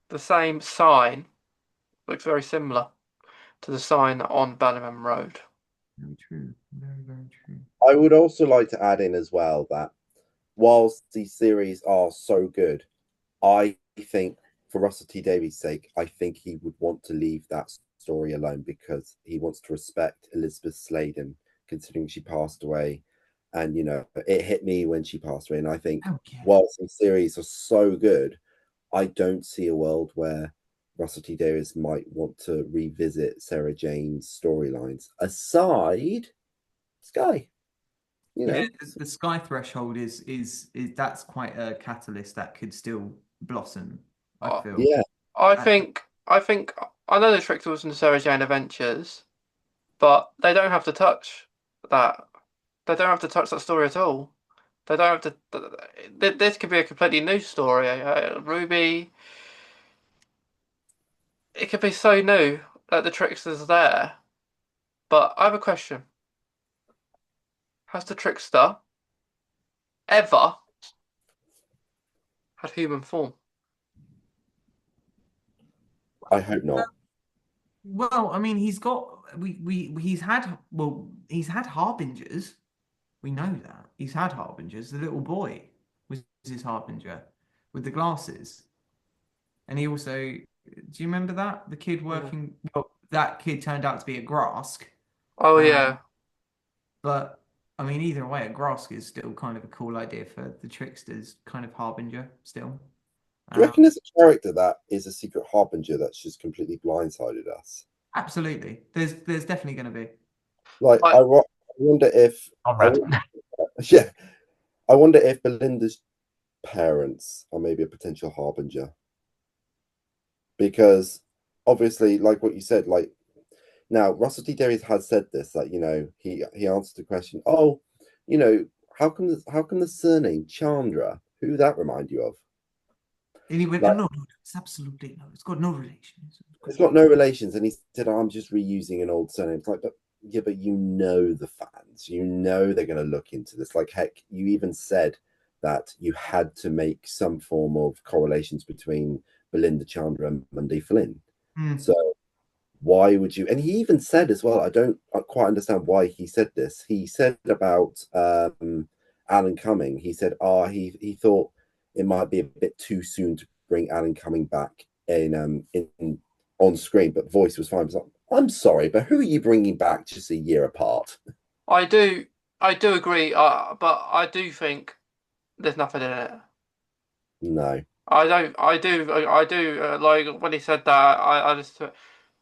the same sign looks very similar to the sign on Bannerman Road. very true. Very, very true. I would also like to add in as well that whilst these series are so good, I think for Russell T Davies' sake, I think he would want to leave that story alone because he wants to respect Elizabeth Sladen, considering she passed away. And, you know, it hit me when she passed away. And I think Oh yeah. whilst these series are so good, I don't see a world where Russell T Davies might want to revisit Sarah Jane's storylines aside Sky. You know, Yeah, the Sky Threshold is that's quite a catalyst that could still blossom, I Oh, feel. yeah, I Uh, think I know the Tricksters and Sarah Jane Adventures, but they don't have to touch that. They don't have to touch that story at all. They don't have to. This could be a completely new story. Ruby. It could be so new that the Trickster's there. But I have a question. Has the Trickster ever had human form? I hope not. well, I mean, he's had harbingers. We know that. He's had harbingers. The little boy was his harbinger with the glasses. And he also, do you remember that? The kid working, well, that kid turned out to be a Grask. Oh Um, yeah. but I mean, either way, a Grask is still kind of a cool idea for the Trickster's kind of harbinger still. Do you Um, reckon there's a character that is a secret harbinger that's just completely blindsided us? absolutely. There's definitely going to be. Like, I wonder if, Conrad. yeah, I wonder if Belinda's parents are maybe a potential harbinger because obviously, like what you said, like now Russell T Davies has said this, like you know, he answered the question, oh, you know, how come the surname Chandra? Who that remind you of? And he went, Like, no, it's absolutely no. It's got no relation. it's got no relations. And he said, oh, I'm just reusing an old surname. It's like, but yeah, but you know the fans. You know they're going to look into this. Like, heck, you even said that you had to make some form of correlations between Belinda Chandra and Monday Flynn. Hmm. So why would you? And he even said as well, I don't quite understand why he said this. He said about Alan Cumming. He said, he thought it might be a bit too soon to bring Alan Cumming back in on screen, but voice was fine. Like, I'm sorry, but who are you bringing back just a year apart? I do agree. But I do think there's nothing in it. No, I don't. I do. Like when he said that, I just.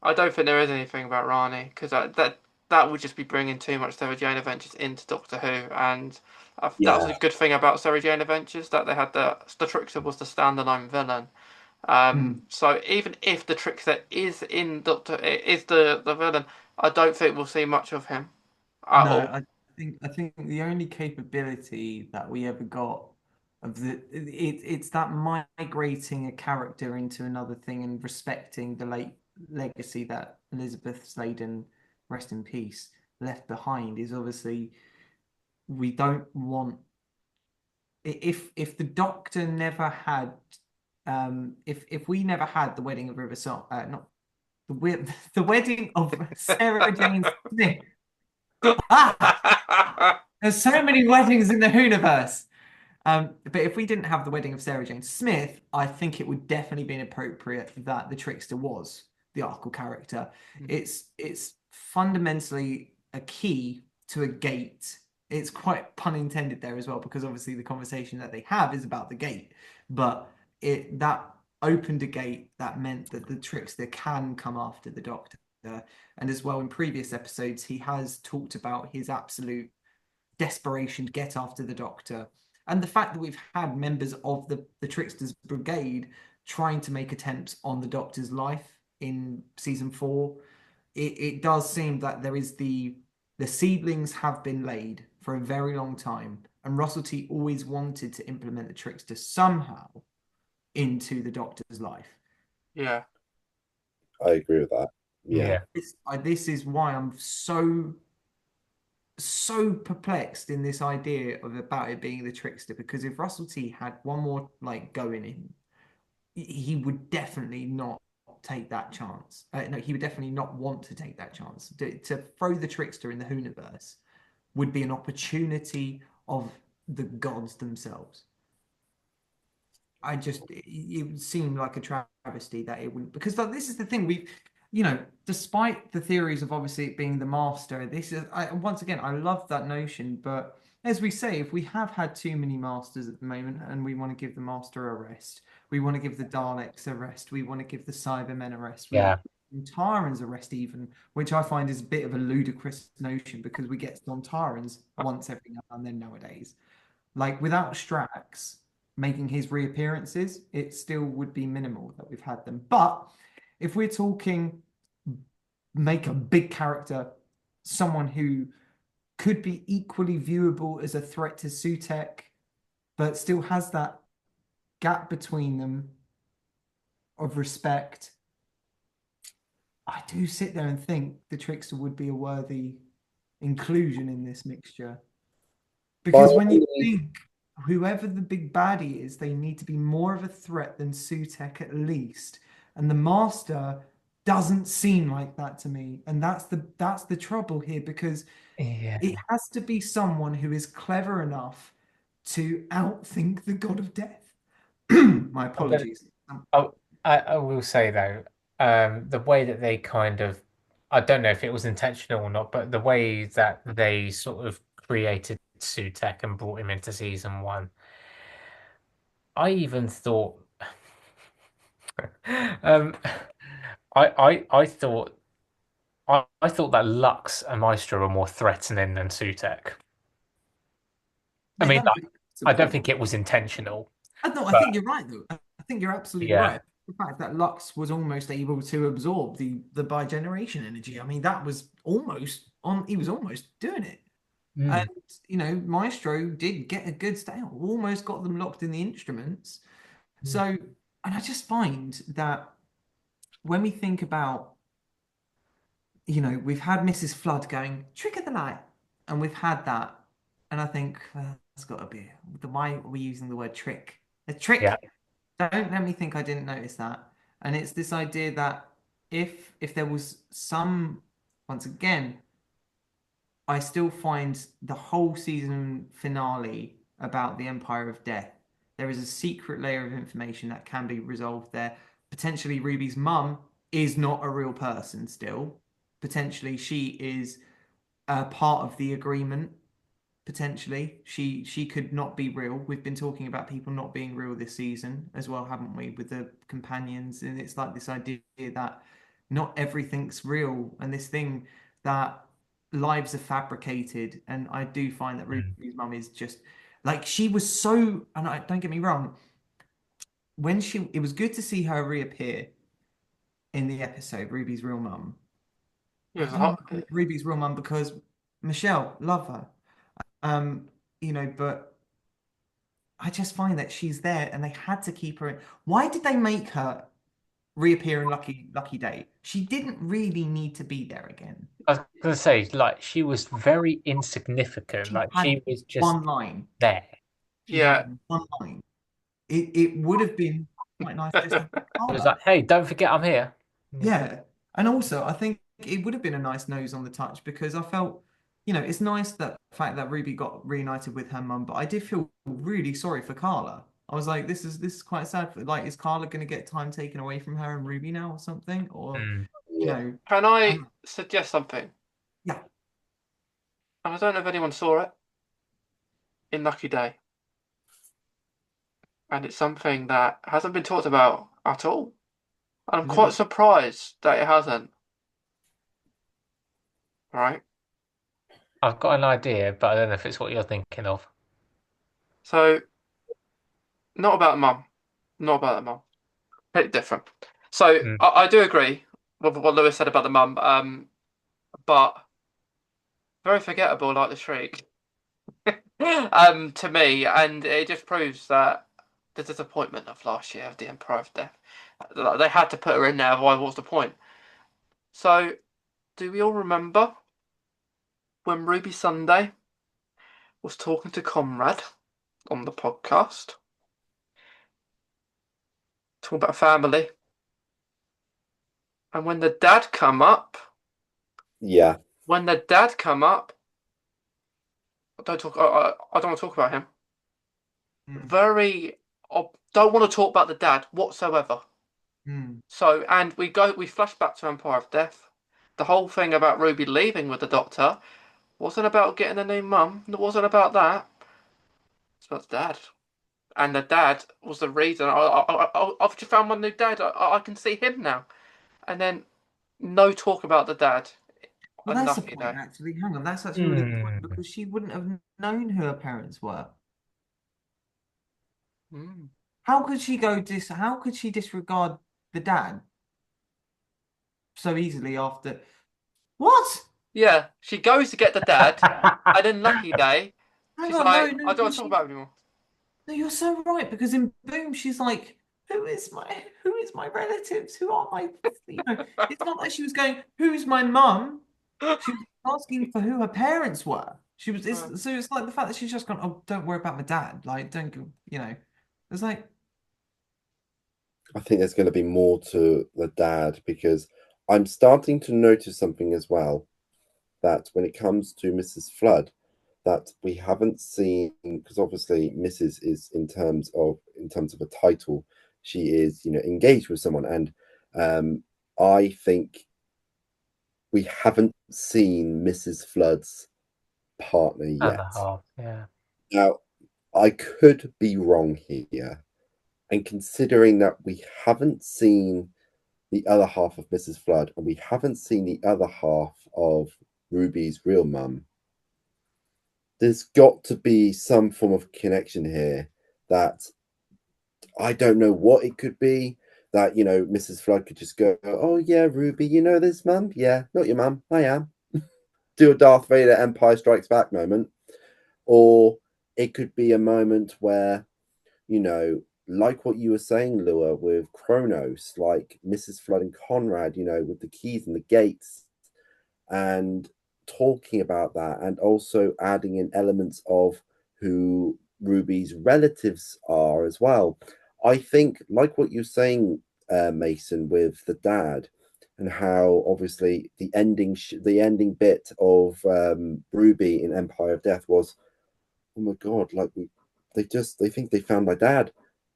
I don't think there is anything about Rani because that would just be bringing too much Sarah Jane Adventures into Doctor Who, and that was yeah, a good thing about Sarah Jane Adventures that they had the Trickster was the standalone villain. Hmm. So even if the Trickster is in Doctor is the villain, I don't think we'll see much of him at No, all. I think the only capability that we ever got of it's that migrating a character into another thing and respecting the late legacy that Elizabeth Sladen, rest in peace, left behind is obviously we don't want if the Doctor never had if we never had the wedding of River Song not the wedding of Sarah Jane Smith. Ah! There's so many weddings in the universe. But if we didn't have the wedding of Sarah Jane Smith, I think it would definitely be inappropriate that the Trickster was the Arkle character. It's fundamentally a key to a gate. It's quite pun intended there as well, because obviously the conversation that they have is about the gate. But it that opened a gate that meant that the Trickster can come after the Doctor. And as well, in previous episodes, he has talked about his absolute desperation to get after the Doctor. And the fact that we've had members of the Tricksters Brigade trying to make attempts on the Doctor's life in season 4, it does seem that there is the seedlings have been laid for a very long time, and Russell T always wanted to implement the Trickster somehow into the Doctor's life. Yeah. I agree with that. Yeah. This is why I'm so perplexed in this idea of about it being the Trickster, because if Russell T had one more like go in him, he would definitely not take that chance. No, he would definitely not want to take that chance. To throw the Trickster in the Whoniverse would be an opportunity of the gods themselves. It would seem like a travesty that it wouldn't, because this is the thing, despite the theories of obviously it being the Master, once again, I love that notion, but as we say, if we have had too many Masters at the moment and we want to give the Master a rest, we want to give the Daleks a rest, we want to give the Cybermen a rest, we want to give Sontarans a rest even, which I find is a bit of a ludicrous notion because we get Sontarans once every now and then nowadays. Like without Strax making his reappearances, it still would be minimal that we've had them. But if we're talking make a big character, someone who could be equally viewable as a threat to Sutekh, but still has that gap between them of respect, I do sit there and think the Trickster would be a worthy inclusion in this mixture. Because when you think whoever the big baddie is, they need to be more of a threat than Sutekh at least. And the Master doesn't seem like that to me. And that's the trouble here, because it has to be someone who is clever enough to outthink the God of Death. My apologies. I will say though, the way that they kind of, I don't know if it was intentional or not, but the way that they sort of created Sutekh and brought him into season 1, I even thought, I thought I thought that Lux and Maestro were more threatening than Sutekh. I mean, I don't think it was intentional. No, I think you're right, though. I think you're absolutely right. The fact that Lux was almost able to absorb the bi-generation energy. I mean, that was almost on. He was almost doing it. And Maestro did get a good stay. Almost got them locked in the instruments. So, and I just find that when we think about, we've had Mrs. Flood going trick of the light, and we've had that, and I think that's got to be why are we using the word trick? A trick. Yeah. Don't let me think I didn't notice that. And it's this idea that if there was some, once again, I still find the whole season finale about the Empire of Death, there is a secret layer of information that can be resolved there. Potentially Ruby's mum is not a real person still. Potentially she is a part of the agreement. Potentially she could not be real. We've been talking about people not being real this season as well, haven't we, with the companions? And it's like this idea that not everything's real, and this thing that lives are fabricated. And I do find that Ruby's mum is just like, she was so, and don't get me wrong, it was good to see her reappear in the episode, Ruby's real mum. Ruby's real mum, because Michelle, love her. But I just find that she's there and they had to keep her in. Why did they make her reappear in Lucky Day? She didn't really need to be there again. I was going to say, like, she was very insignificant. She was just one line there. One line. It would have been quite nice. Just it was like, hey, don't forget I'm here. Yeah. And also, I think it would have been a nice nose on the touch, because I felt, it's nice that the fact that Ruby got reunited with her mum, but I did feel really sorry for Carla. I was like, this is quite sad. Like, is Carla going to get time taken away from her and Ruby now or something? Or, Can I suggest something? Yeah. And I don't know if anyone saw it in Lucky Day. And it's something that hasn't been talked about at all. And I'm quite surprised that it hasn't. Right? I've got an idea, but I don't know if it's what you're thinking of. So, not about the mum. Not about the mum. Bit different. So, Mm. I do agree with what Lewis said about the mum, but very forgettable, like the shriek. To me, and it just proves that the disappointment of last year of the Empire of Death. Like, they had to put her in there, otherwise, what's the point? So, do we all remember when Ruby Sunday was talking to Conrad on the podcast, talking about family, and when the dad come up, Yeah, when the dad come up, I don't talk. I don't want to talk about him. Mm, Very. I don't want to talk about the dad whatsoever. mm. So, and we flash back to Empire of Death. The whole thing about Ruby leaving with the Doctor wasn't about getting a new mum. It wasn't about that. It's about the dad. And the dad was the reason. I've just found my new dad. I can see him now. And then no talk about the dad. Well, that's the Unlucky point, day. actually. Hang on, that's actually a really good point Hmm. because she wouldn't have known who her parents were. Mm. How could she disregard the dad so easily after what? Yeah, she goes to get the dad, and then lucky day, Hang she's on, no, like, no, I don't no, want to talk about it anymore. no, you're so right because in Boom she's like, who is my relatives? Who are my, it's not like she was going, who's my mum? She was asking for who her parents were. So it's like the fact that she's just gone, oh, don't worry about my dad. Like, don't go, it's like, I think there's going to be more to the dad because I'm starting to notice something as well that when it comes to Mrs. Flood, that we haven't seen because obviously Mrs. is in terms of a title, she is engaged with someone, and I think we haven't seen Mrs. Flood's partner Other yet. half, yeah. Now, I could be wrong here, and considering that we haven't seen the other half of Mrs. Flood and we haven't seen the other half of Ruby's real mum, there's got to be some form of connection here that I don't know what it could be. That Mrs. Flood could just go, "Oh yeah, Ruby, you know this mum? Yeah, not your mum. I am." Do a Darth Vader Empire Strikes Back moment, or it could be a moment where like what you were saying, Lua, with Kronos, like Mrs. Flood and Conrad, with the keys and the gates, and talking about that, and also adding in elements of who Ruby's relatives are as well. I think, like what you're saying, Mason, with the dad, and how obviously the ending bit of Ruby in Empire of Death was, oh my god, like they think they found my dad,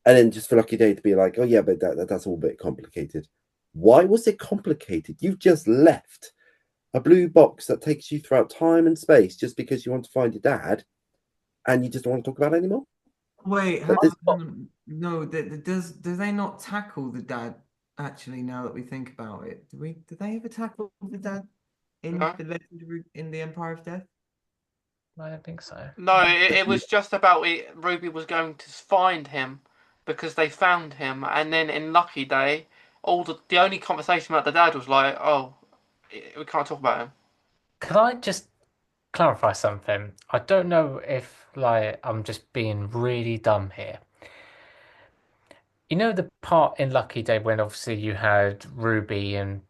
and then just for Lucky Day to be like, oh yeah, but that's all a bit complicated. Why was it complicated? You've just left a blue box that takes you throughout time and space just because you want to find your dad, and you just don't want to talk about it anymore. wait, But this, hang on. No, do they not tackle the dad actually now that we think about it? Did they ever tackle the dad in No, the Empire of Death? I don't think so. no, it was just about it. Ruby was going to find him because they found him, and then in Lucky Day, all the only conversation about the dad was like, oh, we can't talk about him. Could I just clarify something? I don't know if I'm just being really dumb here. You know the part in Lucky Day when obviously you had Ruby and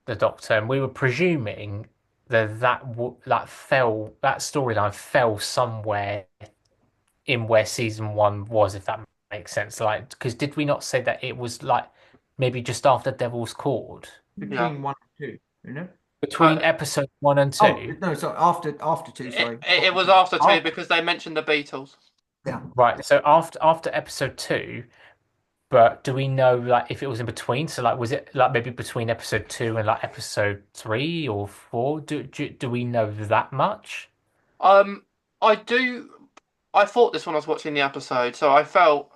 the Doctor, and we were presuming that storyline fell somewhere in where season one was, if that makes sense. Like, because did we not say that it was like maybe just after Devil's Court, Yeah. Between one and two, between Uh, episode one and Oh two? no, sorry, after two, sorry. it was after two After, because they mentioned the Beatles. yeah. Right. So after episode two. But do we know like if it was in between? So like was it like maybe between episode two and like episode three or four? Do we know that much? Um, I do. I thought this when I was watching the episode, so I felt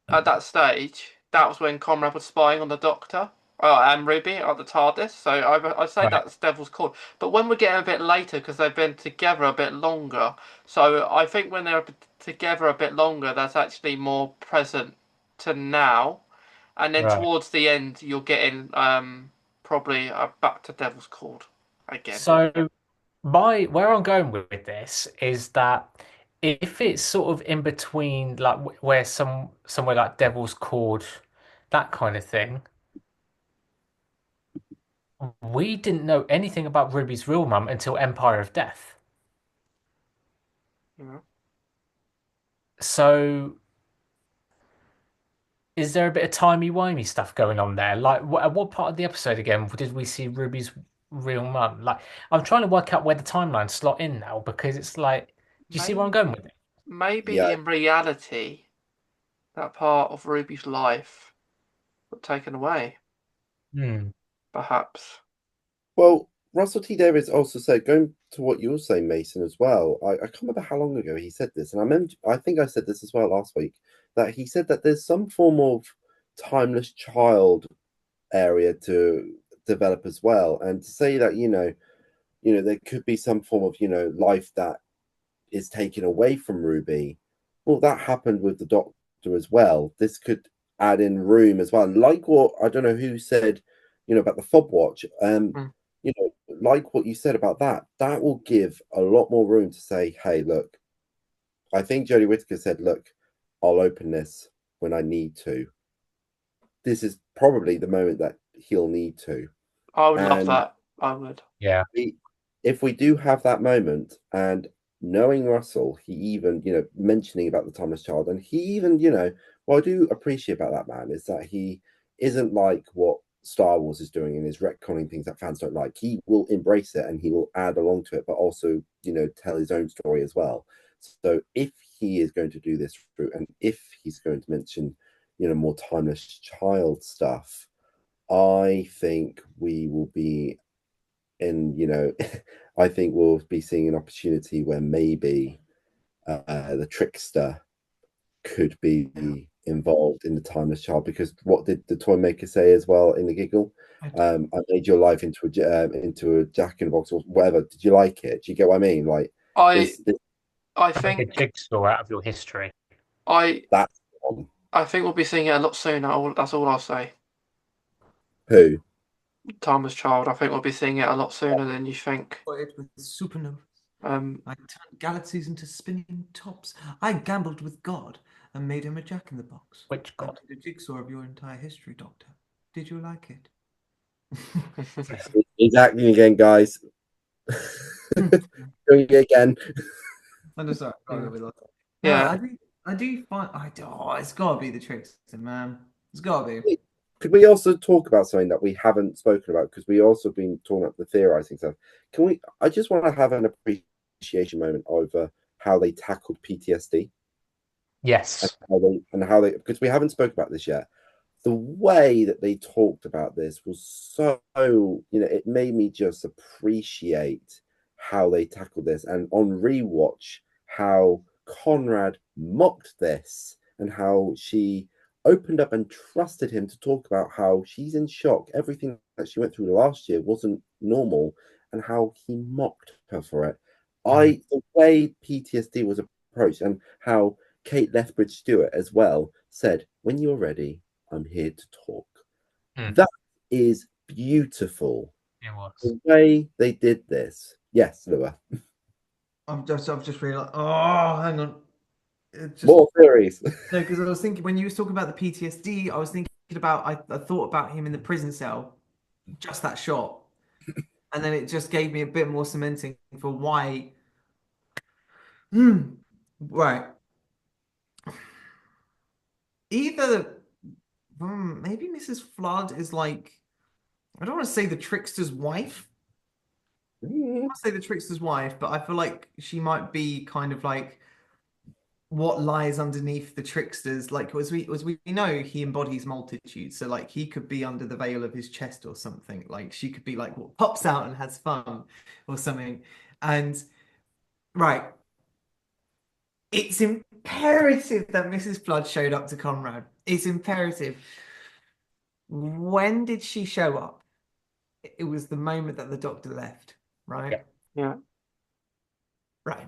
at that stage that was when Conrad was spying on the Doctor. and Ruby are the TARDIS. So I'd say Right. that's Devil's Cord. But when we're getting a bit later, because they've been together a bit longer, so I think when they're together a bit longer, that's actually more present to now. And then Right. towards the end, you're getting probably back to Devil's Cord again. So where I'm going with this is that if it's sort of in between, like where somewhere like Devil's Cord, that kind of thing, we didn't know anything about Ruby's real mum until Empire of Death. Yeah. So is there a bit of timey-wimey stuff going on there? Like, at what part of the episode again did we see Ruby's real mum? Like, I'm trying to work out where the timelines slot in now because it's like, do you see where I'm going with it? Maybe Yeah. in reality, that part of Ruby's life got taken away. Hmm. Perhaps. Well, Russell T Davies also said, going to what you were saying, Mason, as well. I can't remember how long ago he said this, and I think I said this as well last week, that he said that there's some form of timeless child area to develop as well, and to say that there could be some form of life that is taken away from Ruby. Well, that happened with the Doctor as well. This could add in room as well. Like what I don't know who said, about the fob watch. Like what you said about that, that will give a lot more room to say, hey, look, I think Jodie Whittaker said, look, I'll open this when I need to. This is probably the moment that he'll need to. I would love And that. I would. Yeah. If we do have that moment, and knowing Russell, he even, mentioning about the Timeless Child, and he even, what I do appreciate about that man is that he isn't like what Star Wars is doing and is retconning things that fans don't like. He will embrace it and he will add along to it, but also, tell his own story as well. So if he is going to do this through, and if he's going to mention, more Timeless Child stuff, I think we will be in, I think we'll be seeing an opportunity where maybe the trickster could be involved in the Timeless Child, because what did the toy maker say as well in the giggle? I made your life into a Jack in the Box or whatever. Did you like it? Do you get what I mean? Like I Make a think jigsaw out of your history. that's on. I think we'll be seeing it a lot sooner. That's all I'll say. Who? Timeless Child. I think we'll be seeing it a lot sooner than you think. It was supernovas. I turned galaxies into spinning tops. I gambled with God and made him a Jack in the Box. Which I God? did a jigsaw of your entire history, Doctor. Did you like it? He's acting again, guys. Doing it again. I'm just sorry. Yeah. I do find it's gotta be the trickster, man. It's gotta be. Could we also talk about something that we haven't spoken about, because we also been talking about the theorizing stuff? I just want to have an appreciation moment over how they tackled PTSD. Yes. And how they because we haven't spoken about this yet. The way that they talked about this was so, it made me just appreciate how they tackled this. And on rewatch, how Conrad mocked this and how she opened up and trusted him to talk about how she's in shock. Everything that she went through last year wasn't normal, and how he mocked her for it. The way PTSD was approached, and how Kate Lethbridge Stewart as well said, when you're ready, I'm here to talk. That is beautiful. It was. The way they did this. Yes, Lua. I've just realized. Oh, hang on. More theories. No, because I was thinking when you was talking about the PTSD, I was thinking about I thought about him in the prison cell, just that shot, and then it just gave me a bit more cementing for why. Right. Either maybe Mrs. Flood is like, I don't want to say the trickster's wife. I want to say the trickster's wife, but I feel like she might be kind of like what lies underneath the tricksters. Like as we know, he embodies multitude, so like he could be under the veil of his chest or something. Like she could be like what pops out and has fun or something. And right, it's imperative that Mrs. Flood showed up to Conrad. It's imperative. when did she show up? It was the moment that the Doctor left, right? Yeah. Right.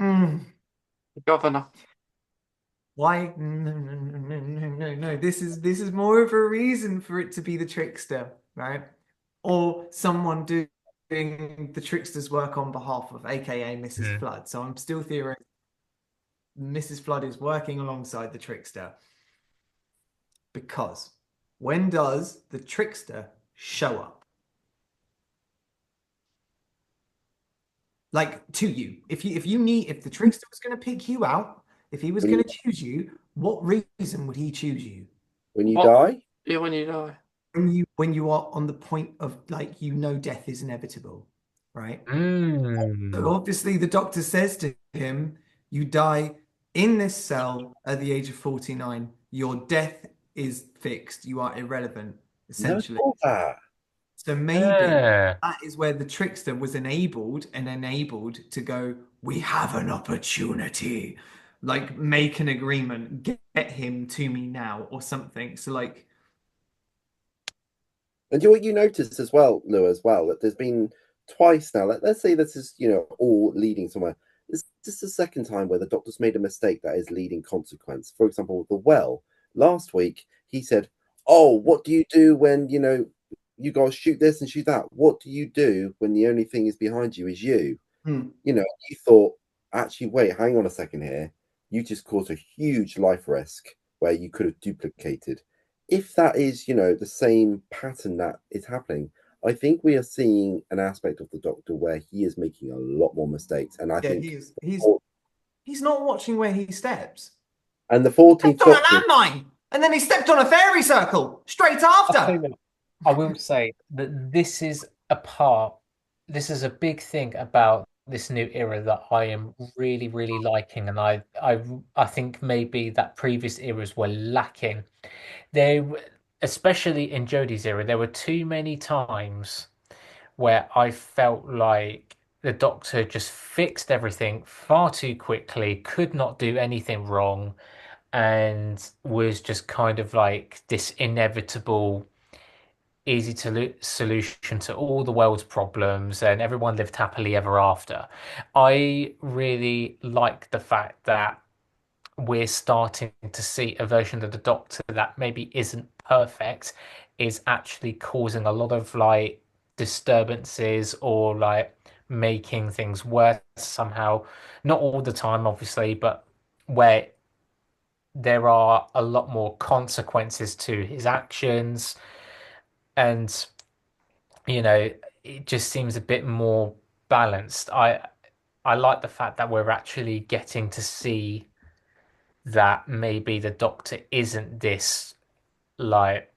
Mm. The governor. Why? No. This is more of a reason for it to be the trickster, right? Or someone doing the trickster's work on behalf of, aka Mrs. Flood. So I'm still theorizing Mrs. Flood is working alongside the trickster. Because when does the trickster show up? Like to you. If the trickster was going to pick you out, if he was going to choose you, what reason would he choose you? When you What? die? Yeah, when you die. When you are on the point of, like, death is inevitable, right? So obviously the Doctor says to him, you die in this cell at the age of 49. Your death is fixed. You are irrelevant, essentially. Never thought that. So maybe that is where the trickster was enabled to go, we have an opportunity. Like, make an agreement, get him to me now or something. So like, And what you noticed as well, Lou, as well, that there's been twice now. Let's say this is, all leading somewhere. This is the second time where the Doctor's made a mistake that is leading consequence. For example, the well. Last week, he said, "Oh, what do you do when you guys shoot this and shoot that? What do you do when the only thing is behind you is you?" You thought, actually, wait, hang on a second here. You just caused a huge life risk where you could have duplicated. If that is, the same pattern that is happening, I think we are seeing an aspect of the Doctor where he is making a lot more mistakes. And I think he's not watching where he steps. And the 14th Doctor, on a landmine, and then he stepped on a fairy circle straight after. I will say that this is a big thing about this new era that I am really, really liking, and I think maybe that previous eras were lacking. Especially in Jodie's era, there were too many times where I felt like the Doctor just fixed everything far too quickly, could not do anything wrong, and was just kind of like this inevitable, easy to solution to all the world's problems, and everyone lived happily ever after. I really like the fact that we're starting to see a version of the Doctor that maybe isn't perfect, is actually causing a lot of like disturbances or like making things worse somehow. Not all the time, obviously, but where there are a lot more consequences to his actions, and it just seems a bit more balanced. I like the fact that we're actually getting to see that maybe the Doctor isn't this like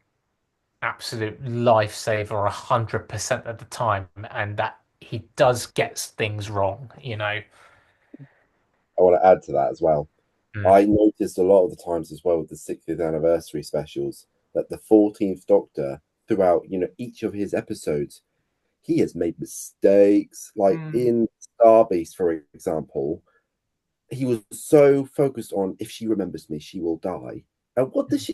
absolute lifesaver 100% of the time, and that he does get things wrong. I want to add to that as well. I noticed a lot of the times as well with the 60th anniversary specials that the 14th Doctor, throughout each of his episodes, he has made mistakes. Like in Starbeast, for example, he was so focused on, if she remembers me, she will die. And what does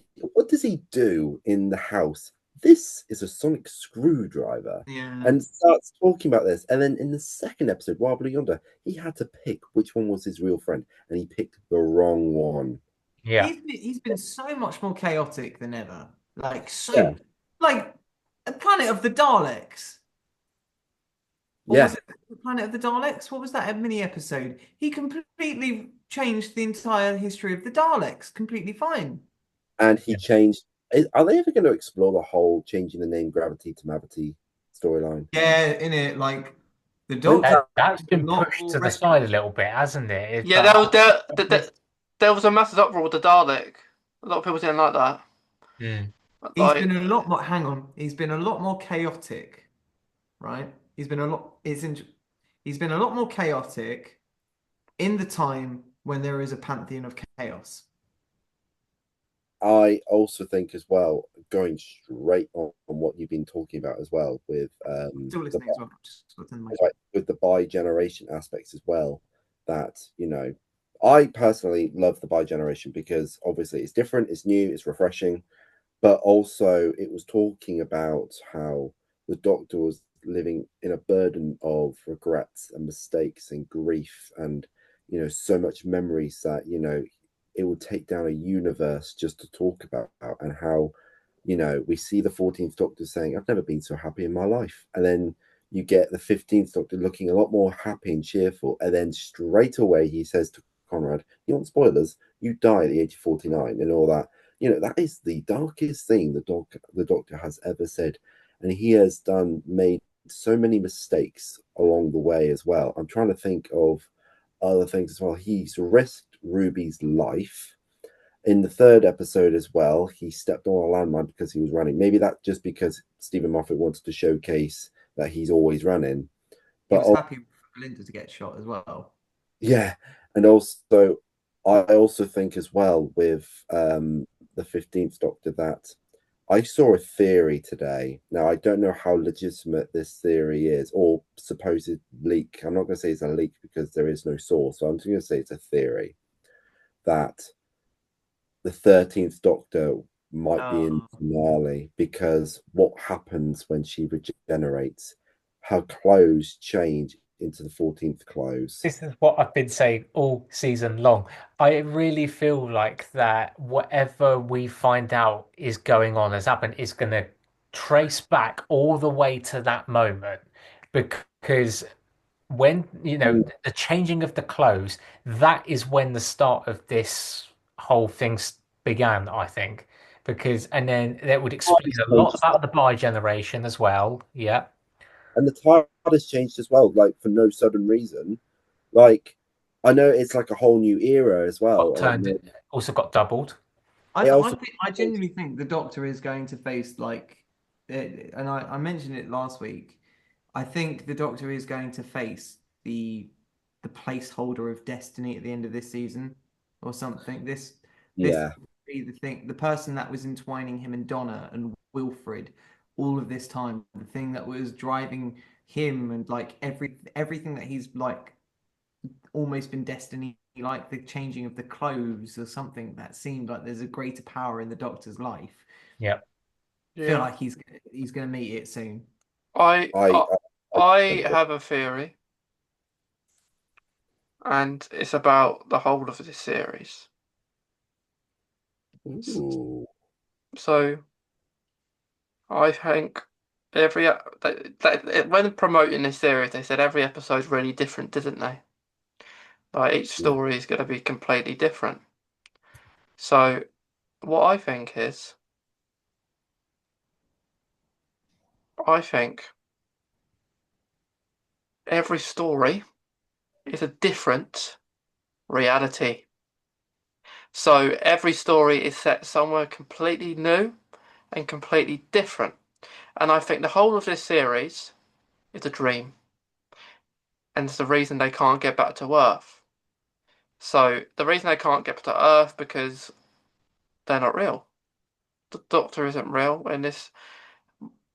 he do in the house? This is a sonic screwdriver. And starts talking about this. And then in the second episode, Wild Blue Yonder, he had to pick which one was his real friend, and he picked the wrong one. Yeah. He's been so much more chaotic than ever. Like, like a Planet of the Daleks. Was it the Planet of the Daleks? What was that mini episode? He completely changed the entire history of the Daleks. Completely fine. And he changed. Are they ever going to explore the whole changing the name Gravity to Mavity storyline? Yeah, in it, like the Doctor. That's been pushed to the side a little bit, hasn't it? Yeah, there was a massive uproar with the Dalek. A lot of people didn't like that. He's been a lot more. Hang on, he's been a lot more chaotic, right? He's been a lot. He's been a lot more chaotic in the time when there is a pantheon of chaos. I also think as well, going straight on what you've been talking about as well with with the bi-generation aspects as well, that I personally love the bi-generation because obviously it's different, it's new, it's refreshing. but also it was talking about how the Doctor was living in a burden of regrets and mistakes and grief and so much memories that it would take down a universe just to talk about, and how we see the 14th Doctor saying, I've never been so happy in my life, and then you get the 15th Doctor looking a lot more happy and cheerful, and then straight away he says to Conrad, you want spoilers, you die at the age of 49 and all that. That is the darkest thing the Doctor has ever said, and he has made so many mistakes along the way as well. I'm trying to think of other things as well. He's risked Ruby's life in the third episode as well. He stepped on a landmine because he was running. Maybe that just because Stephen Moffat wanted to showcase that he's always running. He But was happy for Linda to get shot as well. yeah, and also I also think as well with the 15th Doctor that I saw a theory today. Now, I don't know how legitimate this theory is or supposed leak. I'm not going to say it's a leak because there is no source. So I'm just going to say it's a theory that the 13th Doctor might be in the finale, because what happens when she regenerates, her clothes change into the 14th clothes. This is what I've been saying all season long. I really feel like that whatever we find out is going on, has happened, is going to trace back all the way to that moment. Because when, the changing of the clothes, that is when the start of this whole thing began, I think. And then that would explain a lot about the bi generation as well. Yeah. And the tide has changed as well, like for no sudden reason. Like, I know it's like a whole new era as well. Also got doubled. I genuinely think the Doctor is going to face and I mentioned it last week. I think the Doctor is going to face the placeholder of destiny at the end of this season or something. This Yeah. be the thing, the person that was entwining him and Donna and Wilfred all of this time, the thing that was driving him and everything that he's almost been destiny, like the changing of the clothes or something that seemed like there's a greater power in the Doctor's life. Yeah. I feel like he's going to meet it soon. I have a theory, and it's about the whole of this series. Ooh. So I think when promoting this series, they said every episode's really different, didn't they? Like each story is going to be completely different. So what I think is, I think every story is a different reality. So every story is set somewhere completely new and completely different. And I think the whole of this series is a dream. And it's the reason they can't get back to Earth. So the reason they can't get to Earth because they're not real. The Doctor isn't real in this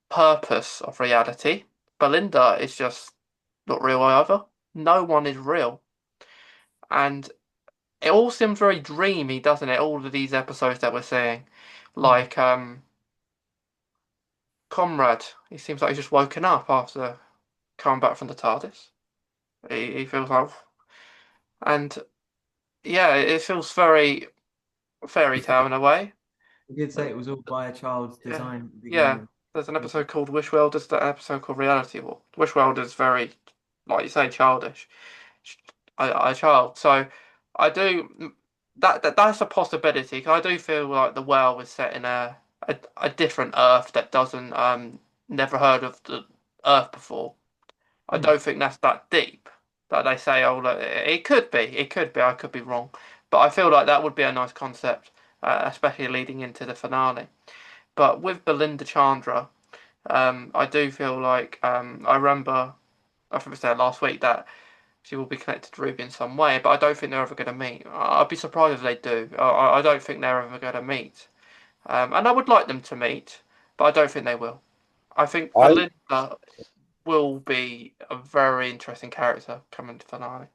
purpose of reality. Belinda is just not real either. No one is real. And it all seems very dreamy, doesn't it? All of these episodes that we're seeing. Like, Conrad, he seems like he's just woken up after coming back from the TARDIS. He feels like. And yeah, it feels very fairy tale in a way. You did say it was all by a child's design. Yeah, there's an episode called Wishworld. There's an episode called Reality War. Wishworld is very, like you say, childish. A child. So I do that's a possibility. 'Cause I do feel like the world was set in a different Earth that doesn't never heard of the Earth before. I don't think that's that deep. That they say, oh, look, it could be. It could be. I could be wrong. But I feel like that would be a nice concept, especially leading into the finale. But with Belinda Chandra, I do feel like I remember, I think I said last week that she will be connected to Ruby in some way, but I don't think they're ever going to meet. I'd be surprised if they do. I don't think they're ever going to meet. And I would like them to meet, but I don't think they will. I think Belinda will be a very interesting character coming to finale.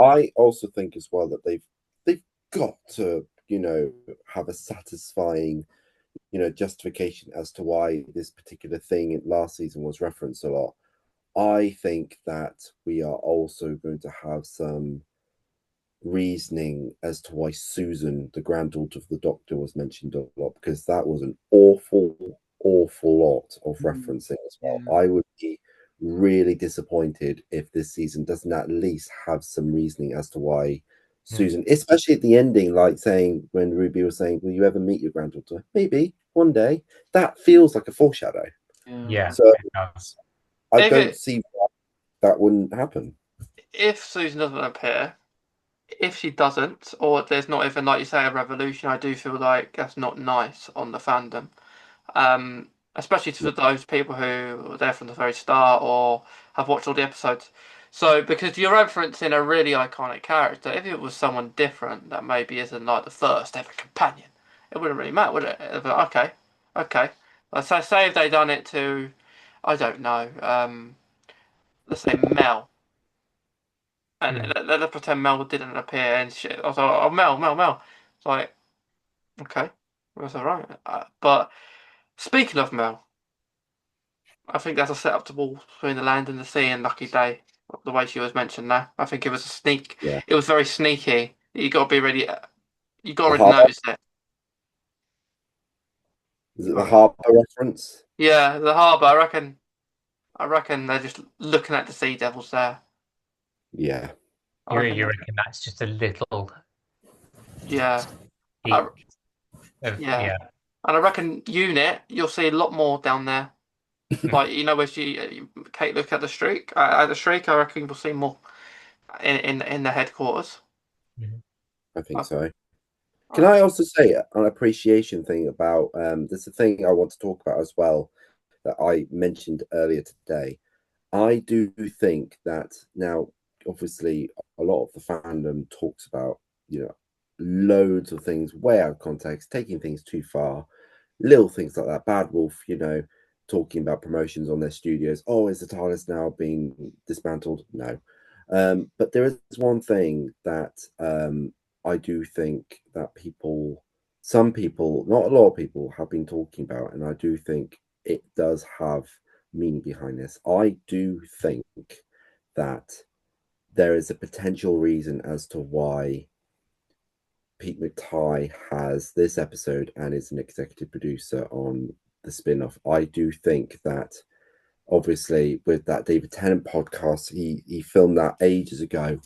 I also think as well that they've got to have a satisfying justification as to why this particular thing in last season was referenced a lot. I think that we are also going to have some reasoning as to why Susan, the granddaughter of the Doctor, was mentioned a lot, because that was an awful lot of referencing as well. Yeah. I would be really disappointed if this season doesn't at least have some reasoning as to why Susan, especially at the ending, like saying when Ruby was saying, "Will you ever meet your granddaughter?" Maybe one day. That feels like a foreshadow. Yeah, So it does. I If don't it- see why that wouldn't happen. If Susan doesn't appear, if she doesn't, or there's not even, like you say, a revolution, I do feel like that's not nice on the fandom. Especially to those people who were there from the very start or have watched all the episodes. So, because you're referencing a really iconic character, if it was someone different that maybe isn't like the first ever companion, it wouldn't really matter, would it? It'd be like, okay. Let's say if they done it to, I don't know, let's say Mel, and let's pretend Mel didn't appear and shit. I was like, oh, Mel. It's like, okay, that's alright. But speaking of Mel, I think that's a set up to wall between the land and the sea and Lucky Day. The way she was mentioned there, I think it was a sneak. Yeah. It was very sneaky. You got to be ready. You got to The already harbour? notice it. Is it the harbour reference? Yeah, the harbour. I reckon they're just looking at the sea devils there. Yeah. I You, reckon you that- reckon that's just a little yeah, peek I, of, yeah, yeah. and I reckon unit. You'll see a lot more down there. Like where she Kate looked at the streak. At the streak, I reckon we'll see more in the headquarters. I think Uh, so. Can I also say an appreciation thing about there's a thing I want to talk about as well that I mentioned earlier today. I do think that now, obviously, a lot of the fandom talks about, loads of things way out of context, taking things too far, little things like that. Bad Wolf, talking about promotions on their studios. Oh, is the TARDIS now being dismantled? No. But there is one thing that I do think that some people, not a lot of people, have been talking about, and I do think it does have meaning behind this. I do think that there is a potential reason as to why Pete McTighe has this episode and is an executive producer on the spin-off. I do think that obviously with that David Tennant podcast, he filmed that ages ago.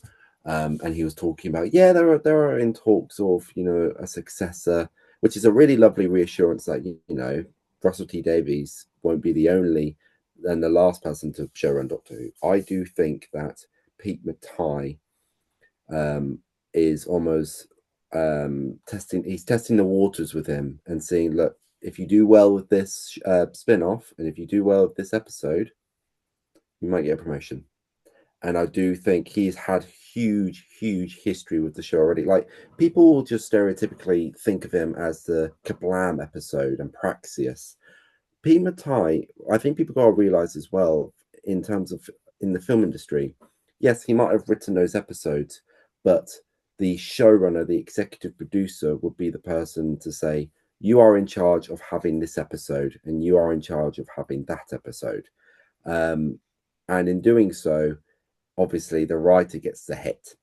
And he was talking about, there are in talks of, a successor, which is a really lovely reassurance that, Russell T Davies won't be the only and the last person to showrun Doctor Who. I do think that Pete McTighe is almost testing the waters with him and seeing, look, if you do well with this spin-off and if you do well with this episode, you might get a promotion. And I do think he's had huge history with the show already. Like, people will just stereotypically think of him as the Kablam episode and Praxius. Pete McTighe, I think people got to realize as well, in terms of in the film industry, yes, he might have written those episodes, but the showrunner, the executive producer, would be the person to say, you are in charge of having this episode and you are in charge of having that episode. And in doing so, obviously the writer gets the hit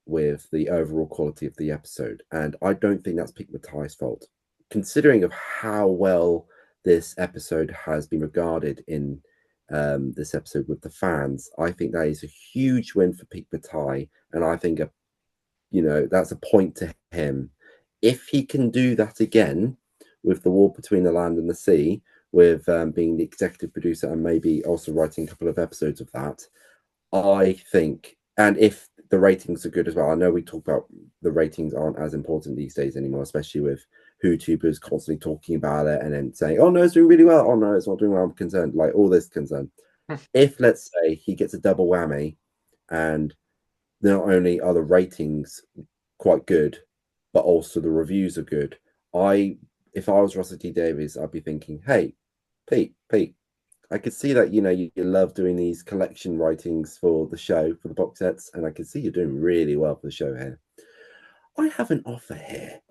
with the overall quality of the episode. And I don't think that's Pete McTighe's fault, considering of how well this episode has been regarded in this episode with the fans. I think that is a huge win for Pete McTighe, and I think that's a point to him. If he can do that again with The War Between the Land and the Sea, with being the executive producer and maybe also writing a couple of episodes of that, I think, and if the ratings are good as well. I know we talk about the ratings aren't as important these days anymore, especially with YouTubers constantly talking about it and then saying, oh no, it's doing really well. Oh no, it's not doing well. I'm concerned. Like, all this concern. If, let's say, he gets a double whammy and not only are the ratings quite good, but also the reviews are good, if I was Russell T Davies, I'd be thinking, hey, Pete, I could see that, you love doing these collection writings for the show, for the box sets, and I can see you're doing really well for the show here. I have an offer here.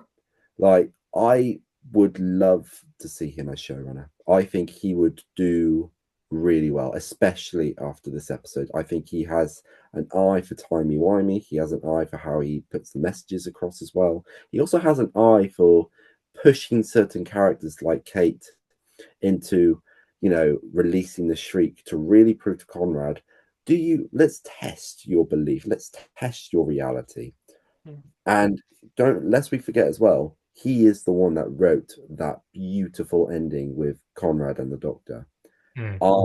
Like, I would love to see him as showrunner. I think he would do really well, especially after this episode. I think he has an eye for timey-wimey. He has an eye for how he puts the messages across as well. He also has an eye for pushing certain characters like Kate into, releasing the shriek to really prove to Conrad, let's test your belief, let's test your reality. And lest we forget as well, he is the one that wrote that beautiful ending with Conrad and the Doctor. I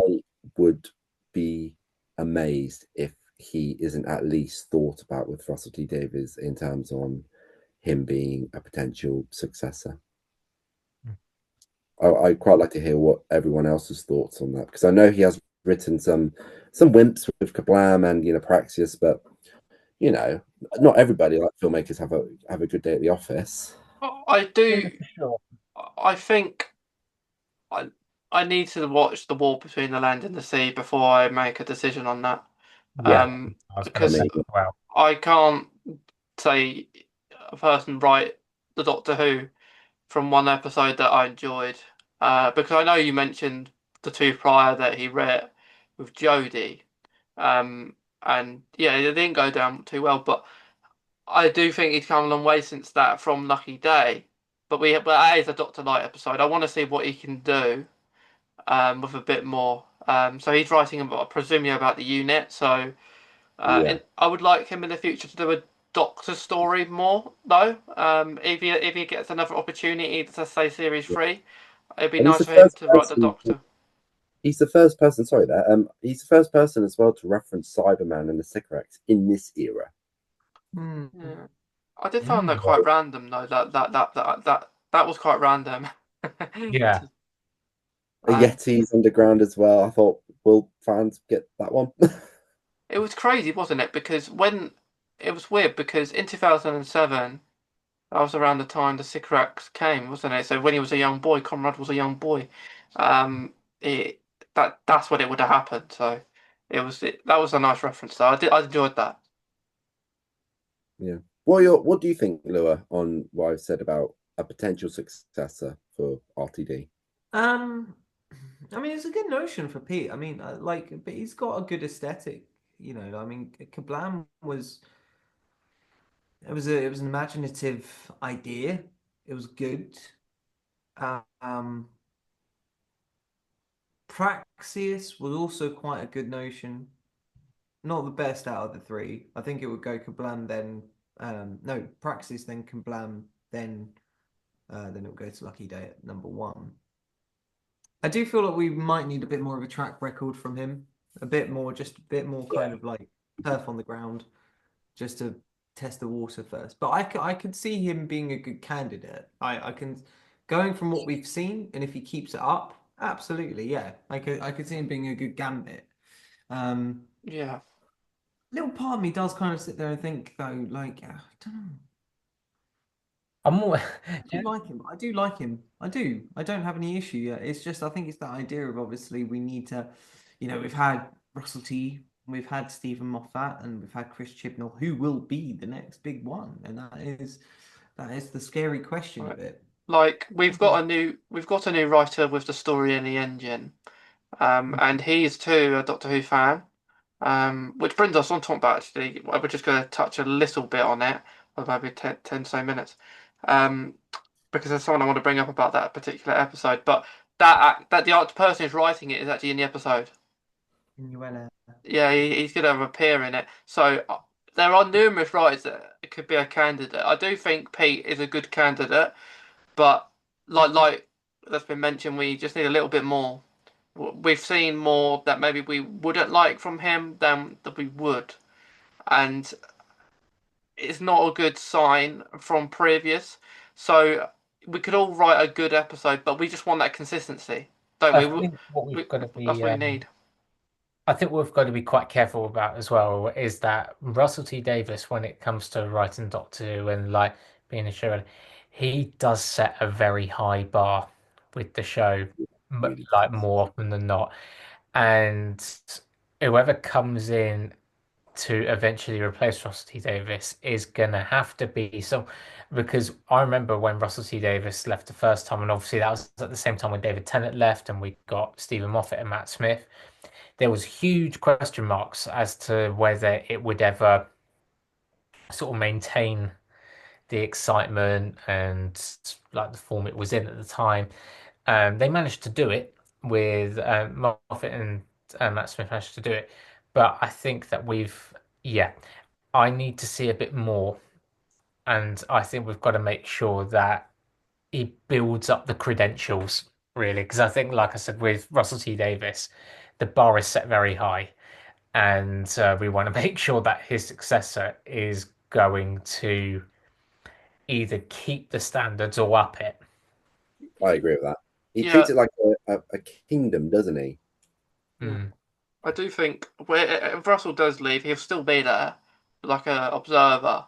would be amazed if he isn't at least thought about with Russell T Davies in terms on him being a potential successor. I'd quite like to hear what everyone else's thoughts on that, because I know he has written some wimps with Kablam and Praxius, but not everybody, like filmmakers, have a good day at the office. I do. Sure. I think I need to watch The War Between the Land and the Sea before I make a decision on that. Yeah, I was going to Because say as well. I can't say a person write the Doctor Who from one episode that I enjoyed. Because I know you mentioned the two prior that he read with Jodie. And yeah, it didn't go down too well, but I do think he's come a long way since that from Lucky Day. But that is a Doctor Light episode. I want to see what he can do with a bit more. So he's writing about, presumably, about the unit. So I would like him in the future to do a Doctor story more, though. If he gets another opportunity to say series 3, it'd be And nice for him to write the Doctor. He's the first person. Sorry, he's the first person as well to reference Cyberman and the Sycorax in this era. Yeah. I did find that quite random, though. That was quite random. Yeah. A Yeti's underground as well. I thought, will fans get that one? It was crazy, wasn't it? Because it was weird because in 2007, that was around the time the Sycorax came, wasn't it? So when he was a young boy, Conrad was a young boy. That's when it would have happened. So that was a nice reference. So I enjoyed that. Yeah. What do you think, Lua, on what I've said about a potential successor for RTD? I mean, it's a good notion for Pete. I mean, but he's got a good aesthetic. I mean, Kablam was it was an imaginative idea. It was good. Praxius was also quite a good notion. Not the best out of the three. I think it would go Kablam, then no, Praxis, then Kablam, then it would go to Lucky Day at number 1. I do feel like we might need a bit more of a track record from him. Just a bit more kind of like turf on the ground, just to test the water first. But I could see him being a good candidate. I can, going from what we've seen, and if he keeps it up, absolutely, yeah. I could see him being a good gambit. Yeah. Little part of me does kind of sit there and think, though, like, I don't know. I'm more. I do like him. I do like him. I do. I don't have any issue yet. It's just I think it's that idea of obviously we need to, we've had Russell T, we've had Stephen Moffat, and we've had Chris Chibnall, who will be the next big one, and that is the scary question of it. Like we've got a new writer with the story in the engine, and he's too a Doctor Who fan. Which brings us on to about actually, we're just going to touch a little bit on it, or maybe 10 so minutes, because there's someone I want to bring up about that particular episode. But that the person who's writing it is actually in the episode. Yeah, he's going to appear in it. So there are numerous writers that could be a candidate. I do think Pete is a good candidate, but like that's been mentioned, we just need a little bit more. We've seen more that maybe we wouldn't like from him than that we would, and it's not a good sign from previous. So we could all write a good episode, but we just want that consistency, don't I we? think what we've got to be. That's what we need. I think we've got to be quite careful about as well is that Russell T Davies, when it comes to writing Doctor Who and like being a showrunner, he does set a very high bar with the show, like more often than not. And whoever comes in to eventually replace Russell T Davis is gonna have to be so, because I remember when Russell T Davis left the first time, and obviously that was at the same time when David Tennant left, and we got Stephen Moffat and Matt Smith. There was huge question marks as to whether it would ever sort of maintain the excitement and like the form it was in at the time. They managed to do it with Moffat and Matt Smith managed to do it, but I think that yeah, I need to see a bit more, and I think we've got to make sure that he builds up the credentials really, because I think, like I said, with Russell T Davis, the bar is set very high, and we want to make sure that his successor is going to either keep the standards or up it. I agree with that. He Yeah. treats it like a kingdom, doesn't he? Mm. I do think if Russell does leave, he'll still be there, like an observer.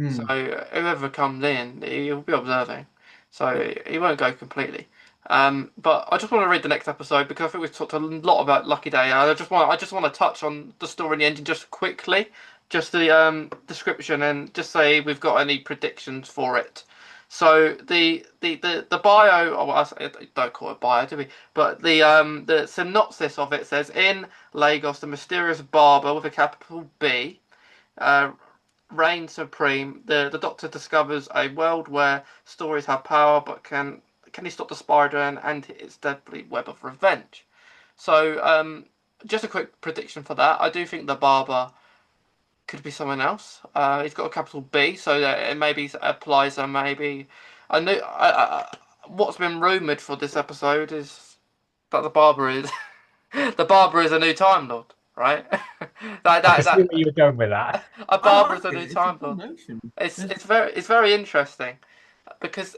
So whoever comes in, he'll be observing. So he won't go completely. But I just want to read the next episode because I think we've talked a lot about Lucky Day. I just want to touch on the story and the ending just quickly, just the description, and just say we've got any predictions for it. So the bio, oh, I don't call it bio, do we? But the synopsis of it says, in Lagos, the mysterious barber with a capital B reigns supreme. The Doctor discovers a world where stories have power, but can he stop the spider and its deadly web of revenge? So just a quick prediction for that. I do think the barber could be someone else. He's got a capital B, so that it maybe applies. And maybe I know. What's been rumored for this episode is that the barber is the barber is a new Time Lord, right? I see where you were going with that. A I barber like is a it. new It's a Time cool Lord. notion. It's very interesting because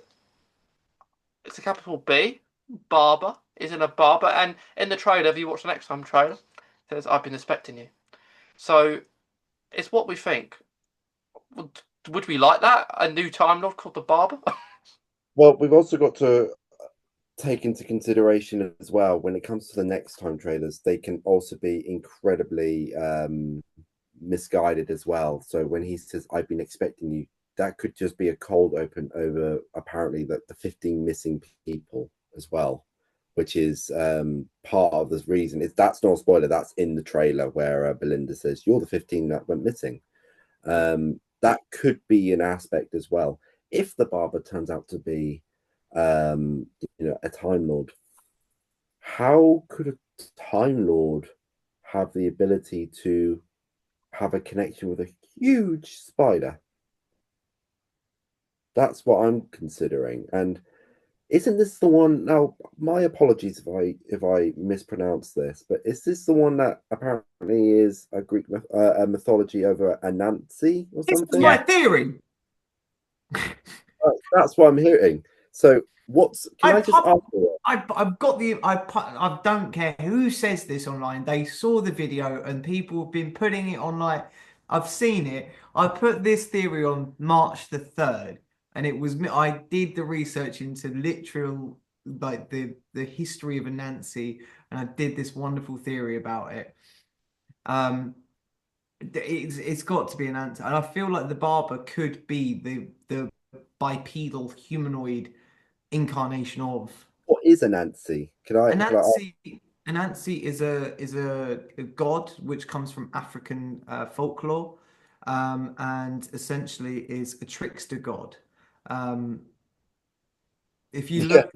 it's a capital B. Barber isn't a barber, and in the trailer, if you watch the next time trailer, it says I've been expecting you. So it's what we think. Would we like that? A new Time Lord called the Barber? Well, we've also got to take into consideration as well when it comes to the next time trailers, they can also be incredibly misguided as well. So when he says, I've been expecting you, that could just be a cold open over apparently the 15 missing people as well, which is part of the reason. That's not a spoiler, that's in the trailer where Belinda says, you're the 15 that went missing. That could be an aspect as well. If the barber turns out to be a Time Lord, how could a Time Lord have the ability to have a connection with a huge spider? That's what I'm considering. And isn't this the one? Now, my apologies if I mispronounce this, but is this the one that apparently is a Greek mythology over Anansi or This something? is my theory. That's what I'm hearing. So, can I just ask you? I've got I don't care who says this online. They saw the video and people have been putting it on. Like, I've seen it. I put this theory on March the 3rd, and it was I did the research into literal like the history of Anansi, and I did this wonderful theory about it. It's got to be an answer, and I feel like the barber could be the bipedal humanoid incarnation of What is Anansi? Can I ask? Anansi is a god which comes from African folklore, and essentially is a trickster god. If you look,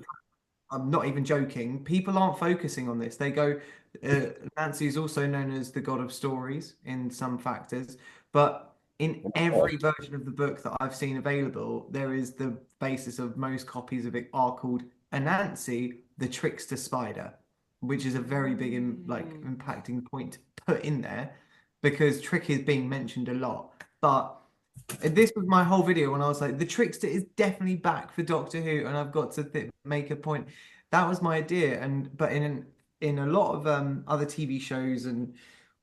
I'm not even joking. People aren't focusing on this. They go, Nancy is also known as the god of stories in some factors, but in every version of the book that I've seen available, there is the basis of most copies of it are called Anansi, the trickster spider, which is a very big, impacting point to put in there because trick is being mentioned a lot. But this was my whole video when I was like, the trickster is definitely back for Doctor Who, and I've got to make a point. That was my idea, but in a lot of other TV shows, and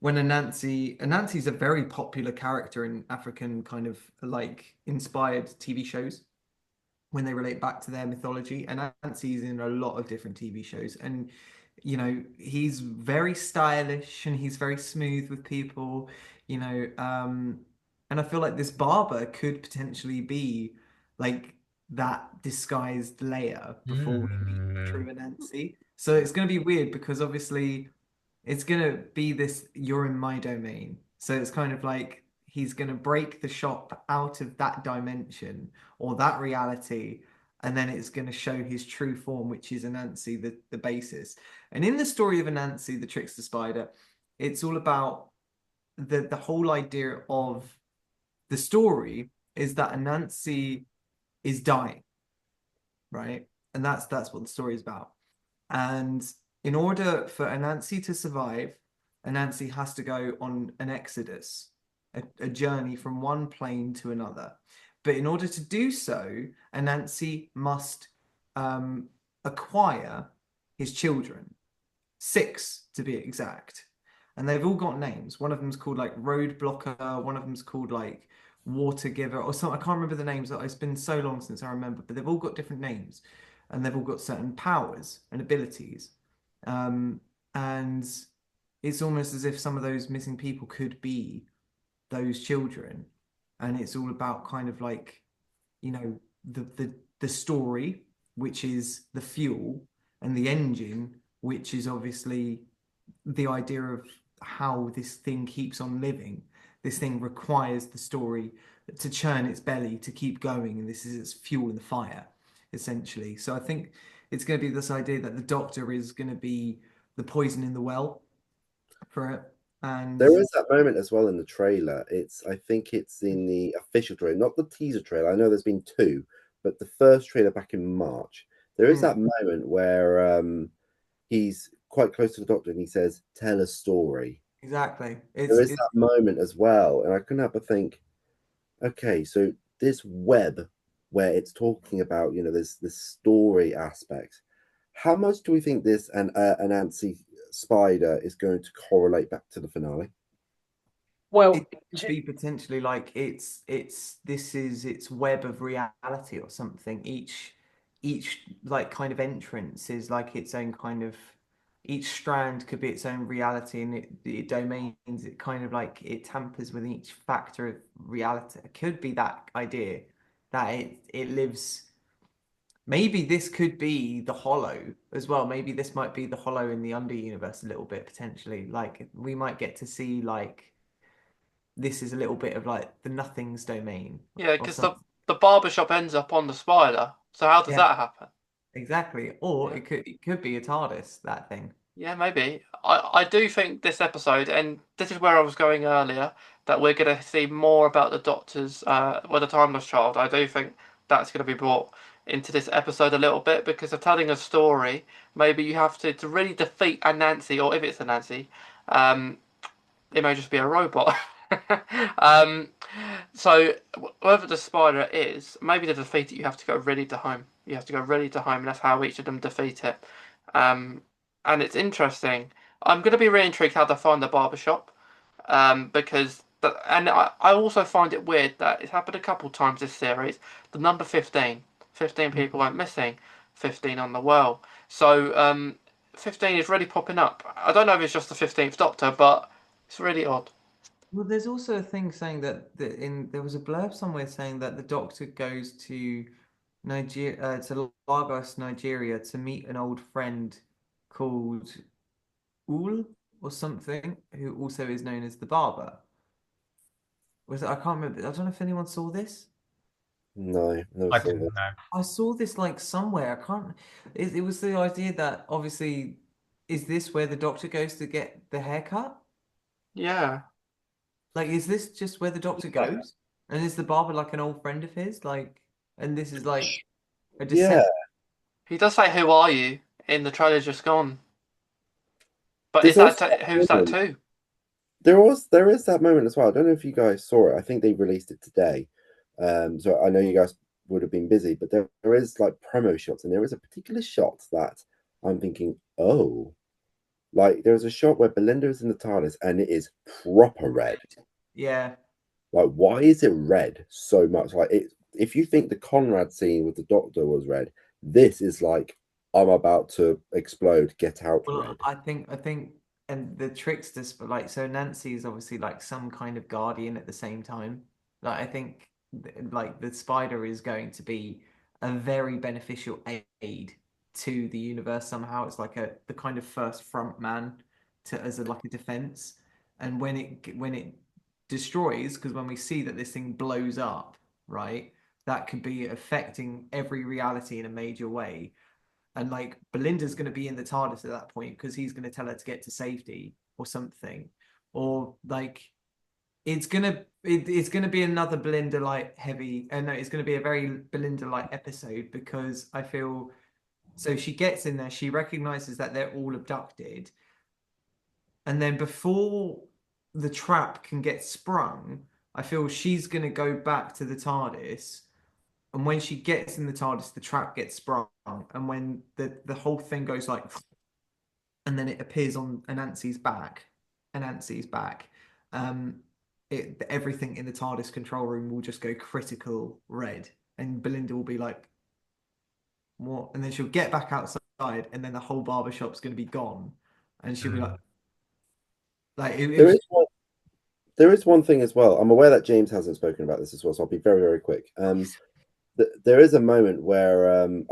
when Anansi's a very popular character in African kind of like inspired TV shows when they relate back to their mythology, and Anansi's in a lot of different TV shows, and he's very stylish and he's very smooth with people. you know, and I feel like this barber could potentially be like that disguised Leia before we meet true Anansi. So it's going to be weird because obviously it's going to be this you're in my domain. So it's kind of like he's going to break the shop out of that dimension or that reality, and then it's going to show his true form, which is Anansi, the basis. And in the story of Anansi, the trickster spider, it's all about the whole idea of the story is that Anansi is dying, right? And that's what the story is about. And in order for Anansi to survive, Anansi has to go on an exodus, a journey from one plane to another. But in order to do so, Anansi must acquire his children, 6 to be exact. And they've all got names. One of them's called like Roadblocker, one of them's called like Water Giver or something. I can't remember the names. It's been so long since I remember, but they've all got different names and they've all got certain powers and abilities. And it's almost as if some of those missing people could be those children. And it's all about kind of like, you know, the story, which is the fuel, and the engine, which is obviously the idea of how this thing keeps on living. This thing requires the story to churn its belly to keep going, and this is its fuel in the fire, essentially. So I think it's going to be this idea that the Doctor is going to be the poison in the well for it. And there is that moment as well in the trailer. I think it's in the official trailer, not the teaser trailer. I know there's been 2, but the first trailer back in March, there is that moment where he's quite close to the Doctor and he says, "Tell a story." Exactly. There is that moment as well, and I couldn't help but think, okay, so this web where it's talking about, you know, this story aspect, how much do we think this and Anansi Spider is going to correlate back to the finale? Well, it could be potentially like this is its web of reality or something. Each like kind of entrance is like its own kind of, each strand could be its own reality, and it domains, it kind of like it tampers with each factor of reality. It could be that idea that it lives. Maybe this could be the Hollow as well. Maybe this might be the Hollow in the Under universe a little bit potentially. Like we might get to see like this is a little bit of like the Nothing's domain. Yeah, or because something. the barber shop ends up on the spider. So how does Yeah. that happen? Exactly. Or Yeah. it could be a TARDIS, that thing. Yeah, maybe. I do think this episode, and this is where I was going earlier, that we're going to see more about the Doctor's, well, the Timeless Child. I do think that's going to be brought into this episode a little bit because of telling a story. Maybe you have to really defeat Anansi, or if it's Anansi, it may just be a robot. So whoever the spider is, maybe to defeat it, you have to go really to home. You have to go really to home, and that's how each of them defeat it. And it's interesting. I'm going to be really intrigued how they find the barbershop, because and I also find it weird that it's happened a couple times this series. The number 15, 15 people went missing, 15 on the well. So 15 is really popping up. I don't know if it's just the 15th Doctor, but it's really odd. Well, there's also a thing saying that there was a blurb somewhere saying that the Doctor goes to Nigeria, to Lagos, Nigeria, to meet an old friend called Ul or something, who also is known as the Barber. I can't remember. I don't know if anyone saw this. No, never I saw didn't this. know. I saw this like somewhere. I can't. It was the idea that obviously, is this where the Doctor goes to get the haircut? Yeah. Like, is this just where the Doctor goes? And is the barber like an old friend of his? Like, and this is like a Yeah, descent. He does say, "Who are you?" in the trailer just gone. But there's is that also that who's that moment. too? There is that moment as well. I don't know if you guys saw it. I think they released it today. So I know you guys would have been busy, but there is like promo shots, and there is a particular shot that I'm thinking, oh, like there's a shot where Belinda is in the TARDIS and it is proper red. Yeah. Like, why is it red so much? Like, if you think the Conrad scene with the Doctor was red, this is like I'm about to explode. Get out, Well, red. I think and the tricksters, but like, so Nancy is obviously like some kind of guardian at the same time. Like I think like the spider is going to be a very beneficial aid to the universe somehow. It's like the kind of first front man to as a like a defense. And when it destroys, because when we see that this thing blows up, right, that could be affecting every reality in a major way. And like Belinda's going to be in the TARDIS at that point because he's going to tell her to get to safety or something, or like it's gonna be another Belinda like heavy. No, it's going to be a very Belinda like episode because I feel so. She gets in there, she recognizes that they're all abducted, and then before the trap can get sprung, I feel she's going to go back to the TARDIS. And when she gets in the TARDIS, the trap gets sprung. And when the whole thing goes like, and then it appears on Anansi's back, um, everything in the TARDIS control room will just go critical red. And Belinda will be like, what? And then she'll get back outside, and then the whole barbershop's going to be gone. And she'll be like There is one. There is one thing as well. I'm aware that James hasn't spoken about this as well, so I'll be very, very quick. There is a moment where I'm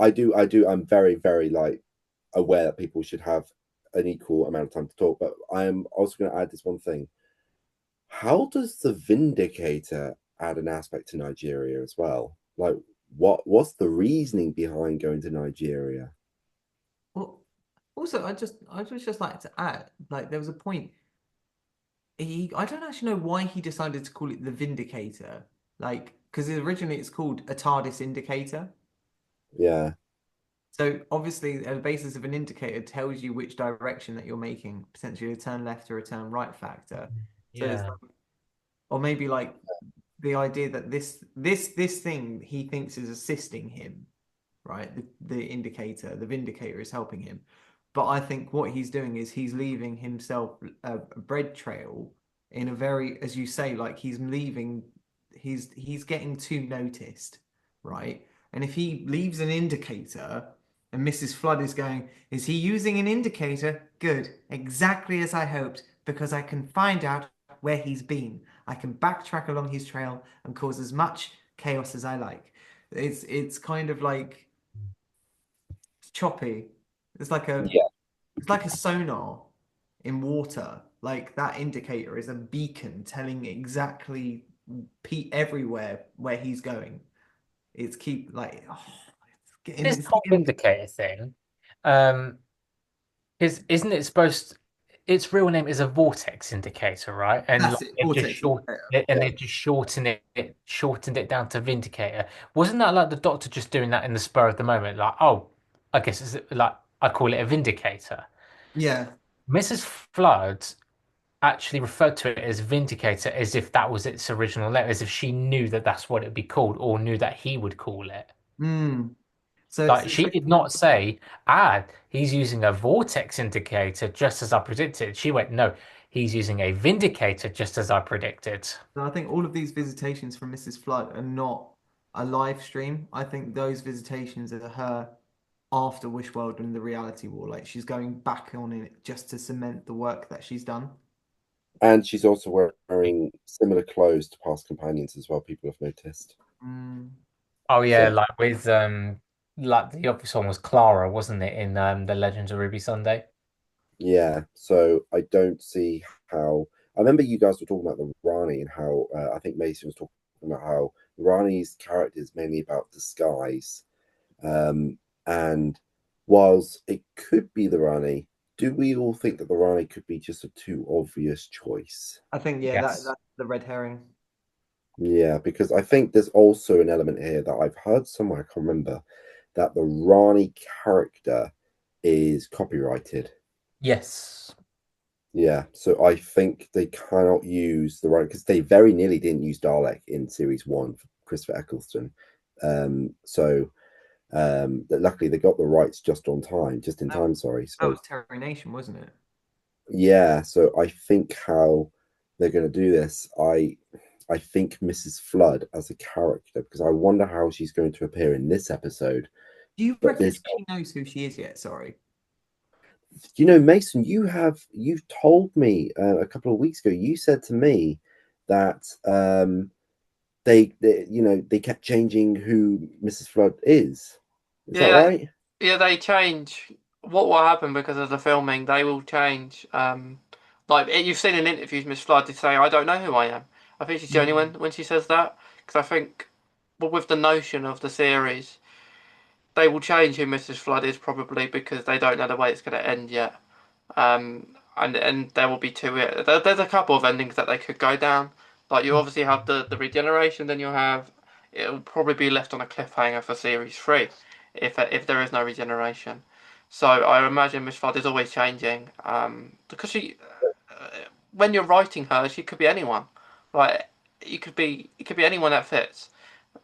very, very like aware that people should have an equal amount of time to talk, but I am also going to add this one thing. How does the Vindicator add an aspect to Nigeria as well? Like, what's the reasoning behind going to Nigeria? Well, also, I would just like to add, like, there was a point. I don't actually know why he decided to call it the Vindicator, like, because originally it's called a TARDIS indicator. Yeah. So obviously, the basis of an indicator tells you which direction that you're making, potentially a turn left or a turn right factor. So it's Yeah. like, or maybe like the idea that this thing he thinks is assisting him, right? The indicator, the Vindicator is helping him. But I think what he's doing is he's leaving himself a bread trail in a very, as you say, like he's getting too noticed, right? And if he leaves an indicator and Mrs. Flood is going, is he using an indicator? Good, exactly as I hoped, because I can find out where he's been. I can backtrack along his trail and cause as much chaos as I like. It's kind of like choppy. It's like a Yeah. it's like a sonar in water. Like that indicator is a beacon telling exactly everywhere where he's going. It's keep like This it's whole getting indicator thing, isn't it supposed? Its real name is a vortex indicator, right? And that's like, it. it just Vortex indicator. they just shortened it down to Vindicator. Wasn't that like the Doctor just doing that in the spur of the moment? Like, oh, I guess it's like I call it a Vindicator. Yeah. Mrs. Flood actually referred to it as Vindicator as if that was its original name, as if she knew that that's what it'd be called, or knew that he would call it. Mm. So, Like so, she so did not say, he's using a vortex indicator just as I predicted. She went, no, he's using a vindicator just as I predicted. I think all of these visitations from Mrs. Flood are not a live stream. I think those visitations are her after Wishworld and the reality war. Like she's going back on it just to cement the work that she's done. And she's also wearing similar clothes to past companions as well, people have noticed. Mm. Oh yeah, So, like with like the obvious one was Clara, wasn't it, in the Legends of Ruby Sunday? yeah, so I don't see how. I remember you guys were talking about the Rani and how I think Mason was talking about how Rani's character is mainly about disguise. And whilst it could be the Rani, do we all think that the Rani could be just a too obvious choice? I think Yes. that's the red herring. Yeah, because I think there's also an element here that I've heard somewhere, I can't remember, that the Rani character is copyrighted. Yes. Yeah, so I think they cannot use the right because they very nearly didn't use Dalek in series one for Christopher Eccleston. Luckily they got the rights just in time, sorry. That So was Terry Nation, wasn't it? yeah, so I think how they're going to do this, I think Mrs. Flood as a character, because I wonder how she's going to appear in this episode. Do you But reckon this she knows who she is yet? Sorry. Mason, you've told me a couple of weeks ago. You said to me that they kept changing who Mrs. Flood is. Is that Yeah, right? yeah, they change. What will happen because of the filming? They will change. Like you've seen in interviews, Miss Flood is saying, "I don't know who I am." I think she's genuine when she says that because I think, well, with the notion of the series, they will change who Mrs. Flood is probably because they don't know the way it's going to end yet. And there will be there's a couple of endings that they could go down. Like you obviously have the regeneration, then you'll have it'll probably be left on a cliffhanger for series 3 if there is no regeneration. So I imagine Miss Flood is always changing. Because when you're writing her, she could be anyone. Like it could be anyone that fits.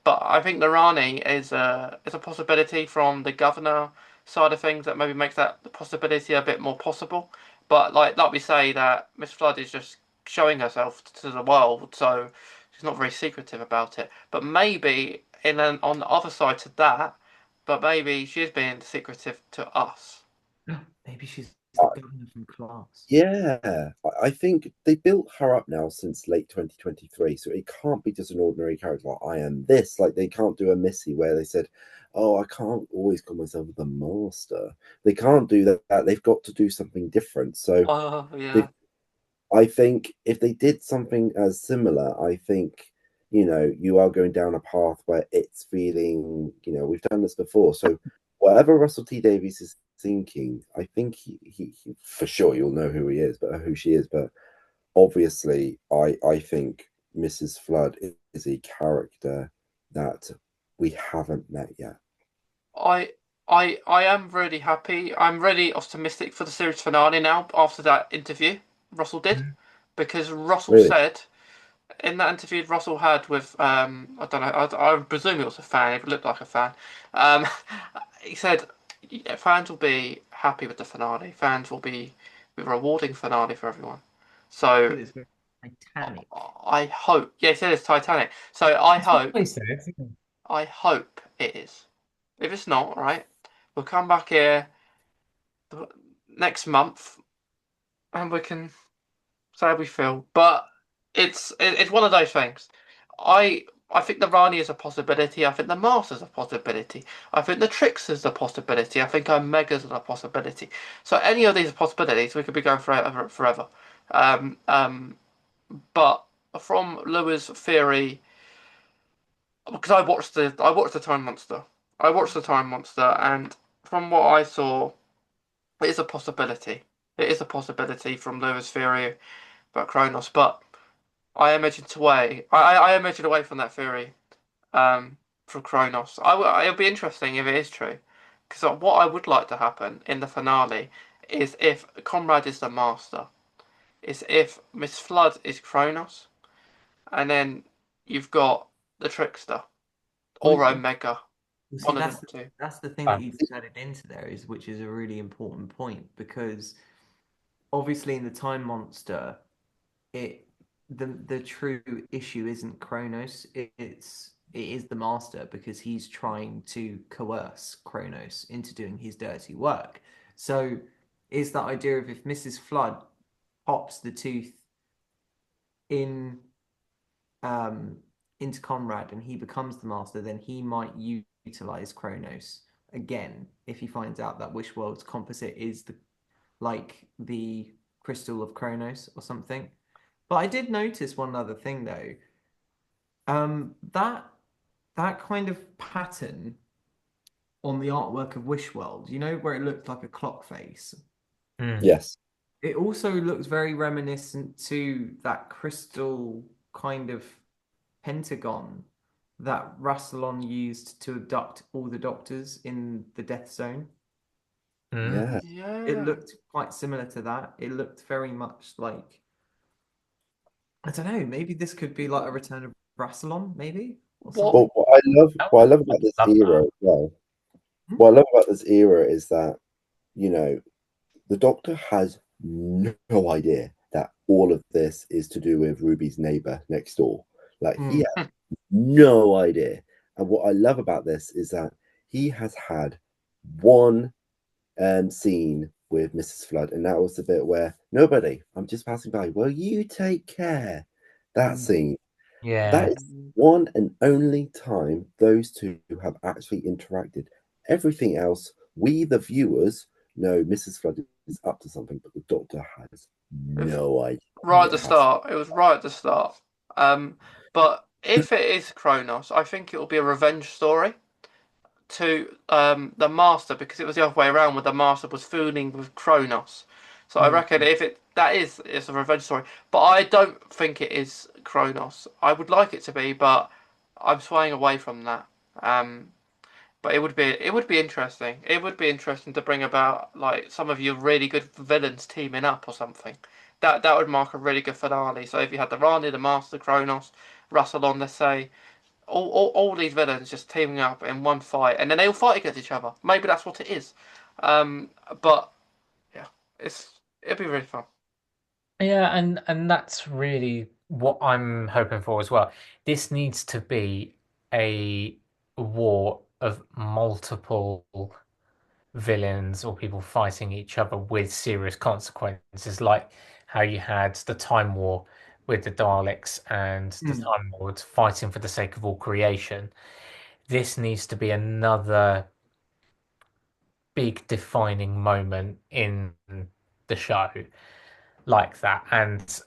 But I think the Rani is a possibility from the governor side of things that maybe makes that possibility a bit more possible. But like we say that Miss Flood is just showing herself to the world, so she's not very secretive about it. But maybe on the other side to that, but maybe she is being secretive to us. Maybe she's the governor from Class. Yeah, I think they built her up now since late 2023, so it can't be just an ordinary character like I am this. Like they can't do a Missy where they said, "Oh, I can't always call myself the master." They can't do that. They've got to do something different. So Oh yeah. I think if they did something as similar, I think you are going down a path where it's feeling, we've done this before. So whatever Russell T Davies is thinking, I think he for sure you'll know who he is, but who she is. But obviously, I think Mrs. Flood is a character that we haven't met yet. I am really happy. I'm really optimistic for the series finale now after that interview Russell did. Because Russell Really? said in that interview Russell had with I don't know, I presume he was a fan, it looked like a fan. Um he said yeah, fans will be happy with the finale. Fans will be with a rewarding finale for everyone. So But it's very Titanic. I hope yeah, he said it's Titanic. So I hope He said, I hope it is. If it's not, right, we'll come back here next month and we can say how we feel. But it's one of those things. I think the Rani is a possibility. I think the Master's a possibility. I think the Trickster's a possibility. I think Omega's a possibility. So any of these are possibilities. We could be going forever. Um, um, but from Lewis' theory, because I watched the Time Monster. I watched the Time Monster, and from what I saw, it is a possibility. It is a possibility from Lewis' theory about Kronos, but I am edging away. I am edging away from that theory. For Kronos, it'll be interesting if it is true, because what I would like to happen in the finale is if Conrad is the master, is if Miss Flood is Kronos, and then you've got the Trickster or Well, Omega. well, see, One of them two. that's the thing that you've added into there which is a really important point because obviously in the Time Monster, the true issue isn't Kronos. It is the Master because he's trying to coerce Kronos into doing his dirty work. So is that idea of if Mrs. Flood pops the tooth in into Conrad and he becomes the Master, then he might utilize Kronos again if he finds out that Wishworld's composite is the crystal of Kronos or something. But I did notice one other thing though. That kind of pattern on the artwork of Wishworld, where it looked like a clock face. Yes. It also looks very reminiscent to that crystal kind of pentagon that Rassilon used to abduct all the doctors in the Death Zone. Yeah. It looked quite similar to that. It looked very much like, I don't know, maybe this could be like a return of Rassilon, maybe? What I love about this era as well. What I love about this era is that, the Doctor has no idea that all of this is to do with Ruby's neighbor next door. Like he has no idea. And what I love about this is that he has had one scene with Mrs. Flood, and that was the bit where nobody, I'm just passing by. Will you take care? That scene. Yeah. That is one and only time those two have actually interacted. Everything else, we the viewers know Mrs. Flood is up to something, but the Doctor has no idea. Right at the start. It was right at the start. But if it is Kronos, I think it will be a revenge story to the Master, because it was the other way around, where the Master was fooling with Kronos. So I reckon if it's a revenge story. But I don't think it is Kronos. I would like it to be, but I'm swaying away from that. But it would be interesting. It would be interesting to bring about like some of your really good villains teaming up or something. That would mark a really good finale. So if you had the Rani, the Master, Kronos, Rassilon, let's say, all these villains just teaming up in one fight, and then they all fight against each other. Maybe that's what it is. But yeah, it'd be really fun. Yeah, and that's really what I'm hoping for as well. This needs to be a war of multiple villains or people fighting each other with serious consequences, like how you had the Time War with the Daleks and the Time Lords fighting for the sake of all creation. This needs to be another big defining moment in the show like that. And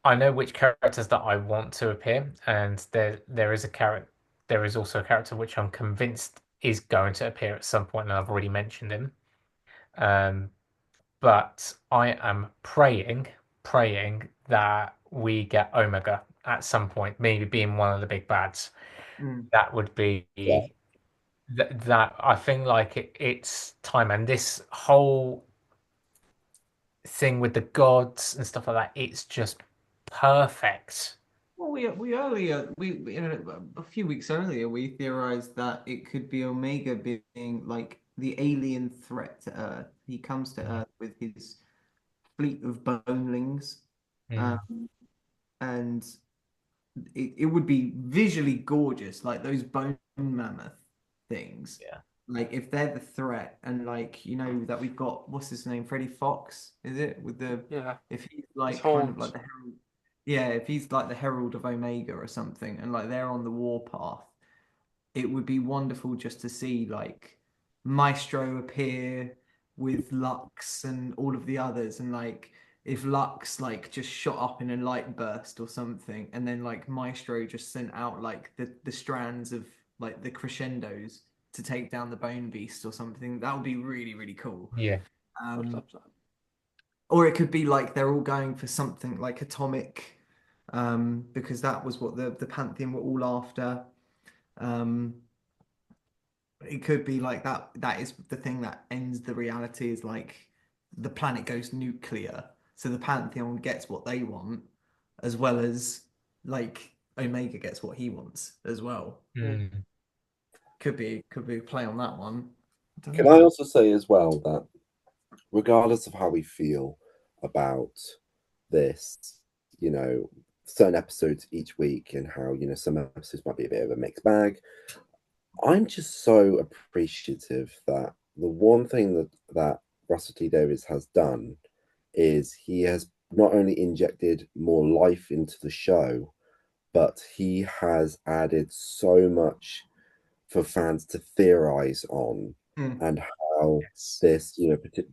I know which characters that I want to appear, and there is a character. There is also a character which I'm convinced is going to appear at some point, and I've already mentioned him. But I am praying that we get Omega at some point, maybe being one of the big bads. That would be that I think like it's time, and this whole thing with the gods and stuff like that, it's just perfect. Well, we earlier a few weeks earlier we theorized that it could be Omega being like the alien threat to Earth. He comes to Earth with his fleet of bonelings, and it would be visually gorgeous, like those bone mammoth things. Yeah. Like if they're the threat, and like that we've got what's his name, Freddie Fox, is it? With the if he's like kind of like the herald, if he's like the Herald of Omega or something, and like they're on the warpath, it would be wonderful just to see like Maestro appear with Lux and all of the others, and like if Lux like just shot up in a light burst or something, and then like Maestro just sent out like the strands of like the crescendos to take down the Bone Beast or something, that would be really, really cool. Yeah. Or it could be like they're all going for something like atomic, because that was what the Pantheon were all after. It could be like that is the thing that ends the reality, is like the planet goes nuclear, so the Pantheon gets what they want, as well as like Omega gets what he wants as well. Could be a play on that one. Can I also say as well that regardless of how we feel about this, certain episodes each week, and how some episodes might be a bit of a mixed bag, I'm just so appreciative that the one thing that Russell T Davies has done is he has not only injected more life into the show, but he has added so much for fans to theorize on, and how this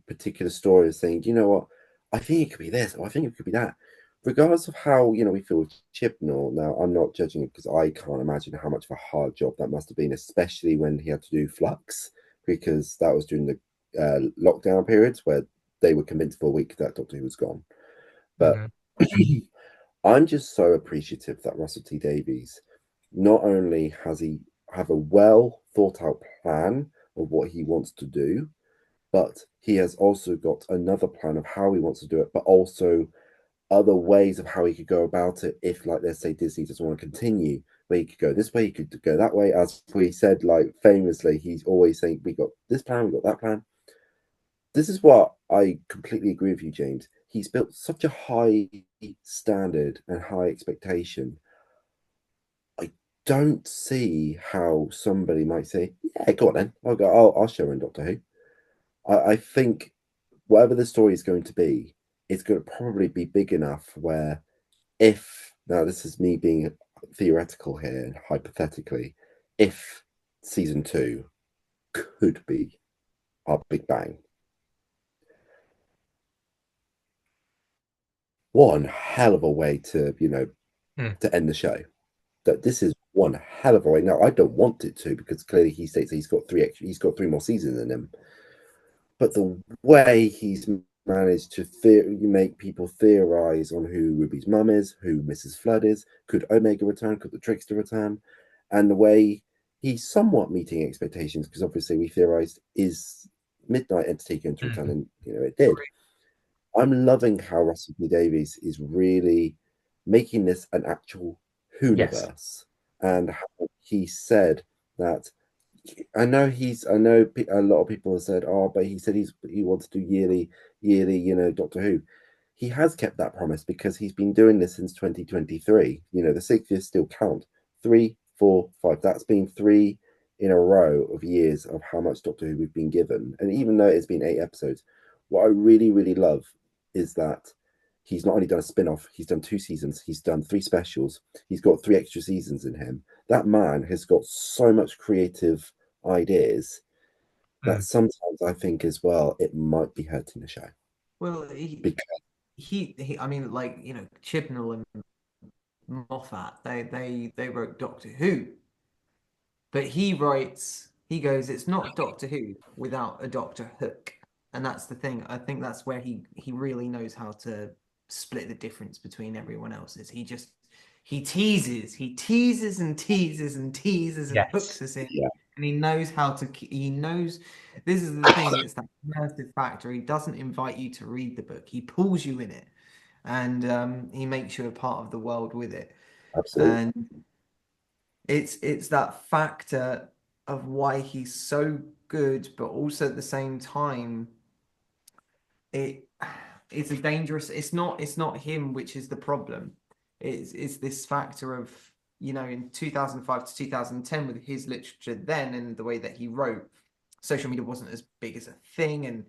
particular story is saying, what, I think it could be this, or I think it could be that, regardless of how we feel with Chibnall. Now, I'm not judging it, because I can't imagine how much of a hard job that must have been, especially when he had to do Flux, because that was during the lockdown periods where they were convinced for a week that Doctor Who was gone. But I'm just so appreciative that Russell T Davies, not only has he have a well thought out plan of what he wants to do, but he has also got another plan of how he wants to do it, but also other ways of how he could go about it. If, like, let's say Disney doesn't want to continue, where he could go this way, he could go that way. As we said, like, famously, he's always saying, we got this plan, we got that plan. This is what I completely agree with you, James. He's built such a high standard and high expectation. I don't see how somebody might say, yeah, go on then. I'll show her in Doctor Who. I think whatever the story is going to be, it's going to probably be big enough where if, now this is me being theoretical here, hypothetically, if season 2 could be our Big Bang, one hell of a way to, to end the show. That this is one hell of a way. Now, I don't want it to, because clearly he states he's got three more seasons in him. But the way he's managed to make people theorize on who Ruby's mum is, who Mrs. Flood is, could Omega return, could the Trickster return, and the way he's somewhat meeting expectations, because obviously we theorized, is Midnight Entity going to return, and it did. I'm loving how Russell T Davies is really making this an actual Whoniverse, and how he said that. I know a lot of people have said, oh, but he said he wants to do yearly, Doctor Who. He has kept that promise, because he's been doing this since 2023. The 6 years still count. 3, 4, 5. That's been 3 in a row of years of how much Doctor Who we've been given. And even though it's been 8 episodes, what I really, really love is that he's not only done a spin-off, he's done 2 seasons, he's done 3 specials, he's got 3 extra seasons in him. That man has got so much creative ideas that sometimes I think as well it might be hurting the show. Well, I mean, like, Chibnall and Moffat, they wrote Doctor Who, but he goes, it's not Doctor Who without a Doctor Hook, and that's the thing. I think that's where he really knows how to split the difference between everyone else's. He teases and teases and teases and hooks us in. Yeah. And he knows this is the thing, it's that immersive factor. He doesn't invite you to read the book, he pulls you in it, and he makes you a part of the world with it. Absolutely. And it's that factor of why he's so good, but also at the same time, it's a dangerous, it's not him which is the problem. It's this factor of, in 2005 to 2010, with his literature then and the way that he wrote, social media wasn't as big as a thing, and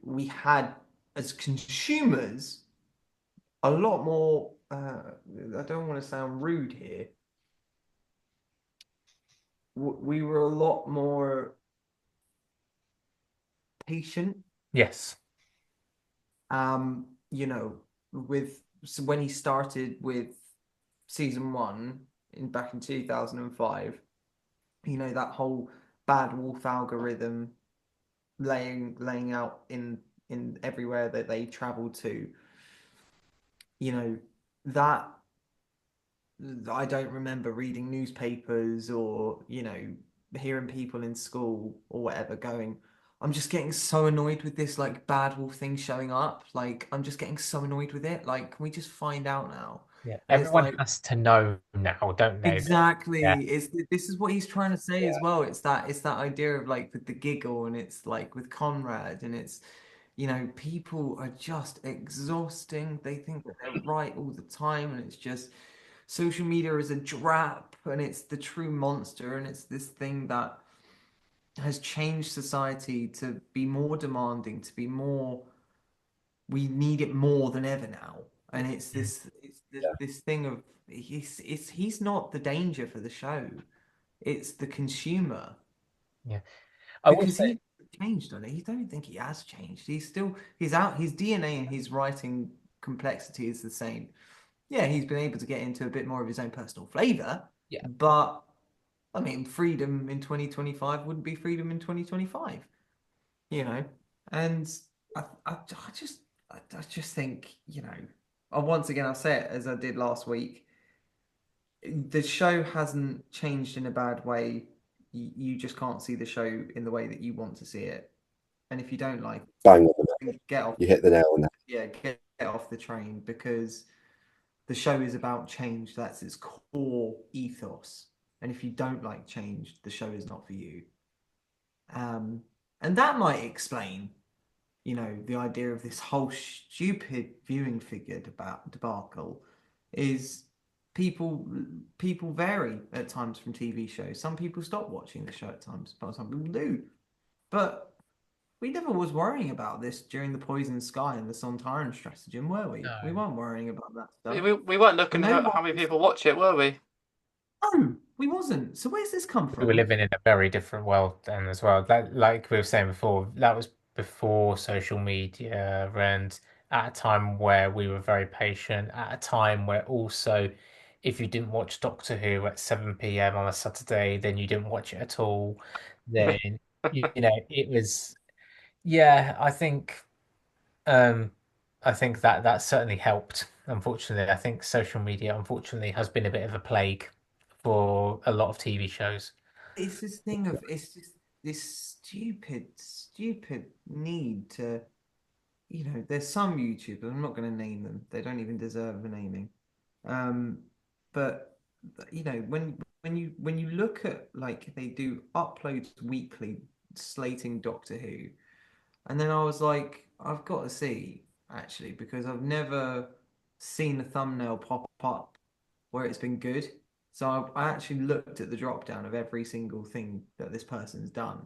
we had, as consumers, a lot more I don't want to sound rude here, we were a lot more patient. Yes. When he started with season 1 back in 2005, that whole Bad Wolf algorithm laying out in everywhere that they traveled to, that I don't remember reading newspapers or hearing people in school or whatever going, I'm just getting so annoyed with this like Bad Wolf thing showing up. Like, I'm just getting so annoyed with it. Like, can we just find out now? Yeah, And everyone has to know now, don't they? Exactly. Yeah. This is what he's trying to say as well. It's that idea of like with the giggle, and it's like with Conrad, and it's people are just exhausting. They think that they're right all the time, and it's just social media is a drap, and it's the true monster, and it's this thing that has changed society to be more demanding, to be more, we need it more than ever now. And it's this thing of he's not the danger for the show, it's the consumer. Yeah, I would Because say he changed on it. You don't think he has changed. His DNA and his writing complexity is the same. Yeah, he's been able to get into a bit more of his own personal flavor. Yeah. But I mean, freedom in 2025 wouldn't be freedom in 2025, and I just think, once again, I'll say it as I did last week, the show hasn't changed in a bad way. You just can't see the show in the way that you want to see it. And if you don't like it, Bang on the nail. get off. You hit the nail on that. Yeah, get off the train, because the show is about change. That's its core ethos. And if you don't like change, the show is not for you. And that might explain, the idea of this whole stupid viewing figure debacle is people vary at times from TV shows. Some people stop watching the show at times, but some people do. But we never was worrying about this during the Poison Sky and the Sontaran stratagem, were we? We No. weren't worrying about that We, stuff. we, we weren't looking No at one how many was. people watch it, were we? No, we wasn't. So where's this come We were from? living in a very different world then as well. That, like we were saying before, that was before social media and at a time where we were very patient, at a time where also if you didn't watch Doctor Who at 7 p.m. on a Saturday, then you didn't watch it at all. Then you know, it was yeah, um I think that that certainly helped. Unfortunately, I think social media unfortunately has been a bit of a plague for a lot of TV shows. It's this thing of it's just this stupid need to, there's some YouTubers, I'm not going to name them. They don't even deserve a naming. Um, but when you look at like they do uploads weekly slating Doctor Who, and then I was like, I've got to see actually because I've never seen a thumbnail pop up where it's been good. So I actually looked at the drop down of every single thing that this person's done,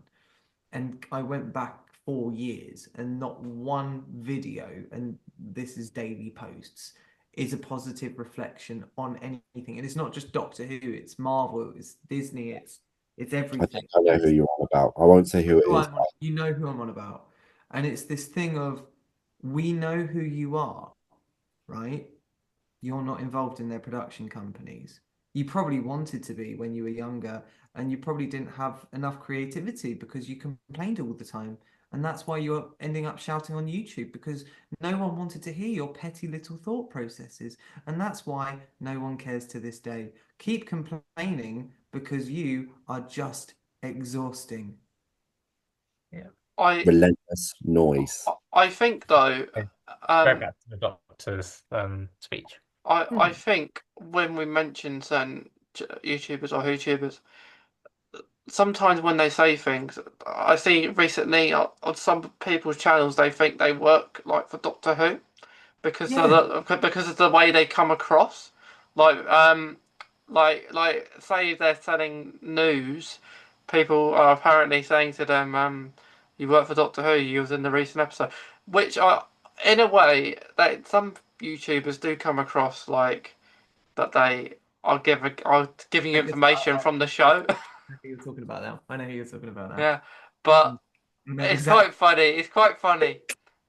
and I went back 4 years, and not one video, and this is daily posts, is a positive reflection on anything. And it's not just Doctor Who; it's Marvel, it's Disney, it's I everything. think I know who you're on about. I won't say who it Who is. you know who I'm on about. And it's this thing of we know who you are, right? You're not involved in their production companies. You probably wanted to be when you were younger, and you probably didn't have enough creativity because you complained all the time. And that's why you're ending up shouting on YouTube because no one wanted to hear your petty little thought processes. And that's why no one cares to this day. Keep complaining because you are just exhausting. Yeah. I Relentless noise. I think though, Okay. Go um, back to the doctor's speech. I think when we mention certain YouTubers or YouTubers, sometimes when they say things, I see recently on some people's channels they think they work like for Doctor Who Yeah. because of the way they come across, like say if they're selling news, people are apparently saying to them, "You work for Doctor Who. You was in the recent episode," which are in a way that some YouTubers do come across like that they are giving you I guess information from the show. know who you're talking about now. I know who you're talking about now. Yeah, but I know it's exactly. quite funny. It's quite funny.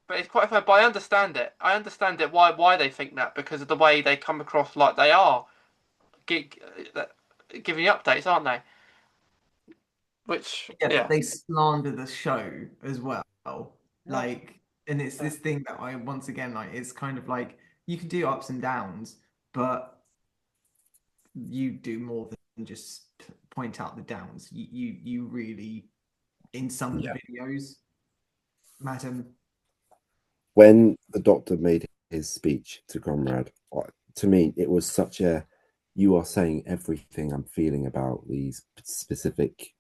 But it's quite funny. But I understand it. I understand it. Why they think that because of the way they come across, like they are gi- giving you updates, aren't they? Which Yeah, but yeah, they slander the show as well. Like, and it's this thing that I once again like. It's kind of like you can do ups and downs, but you do more than just point out the downs. You really in some of the Yeah. videos, madam. When the doctor made his speech to Conrad, to me, it was such a you are saying everything I'm feeling about these specific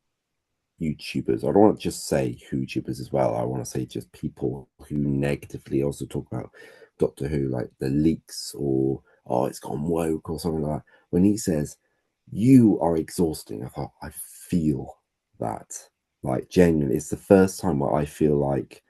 YouTubers. I don't want to just say YouTubers as well. I want to say just people who negatively also talk about Doctor Who, like the leaks or oh, it's gone woke or something like that. When he says, "You are exhausting," I thought I feel that. Like genuinely, it's the first time where I feel like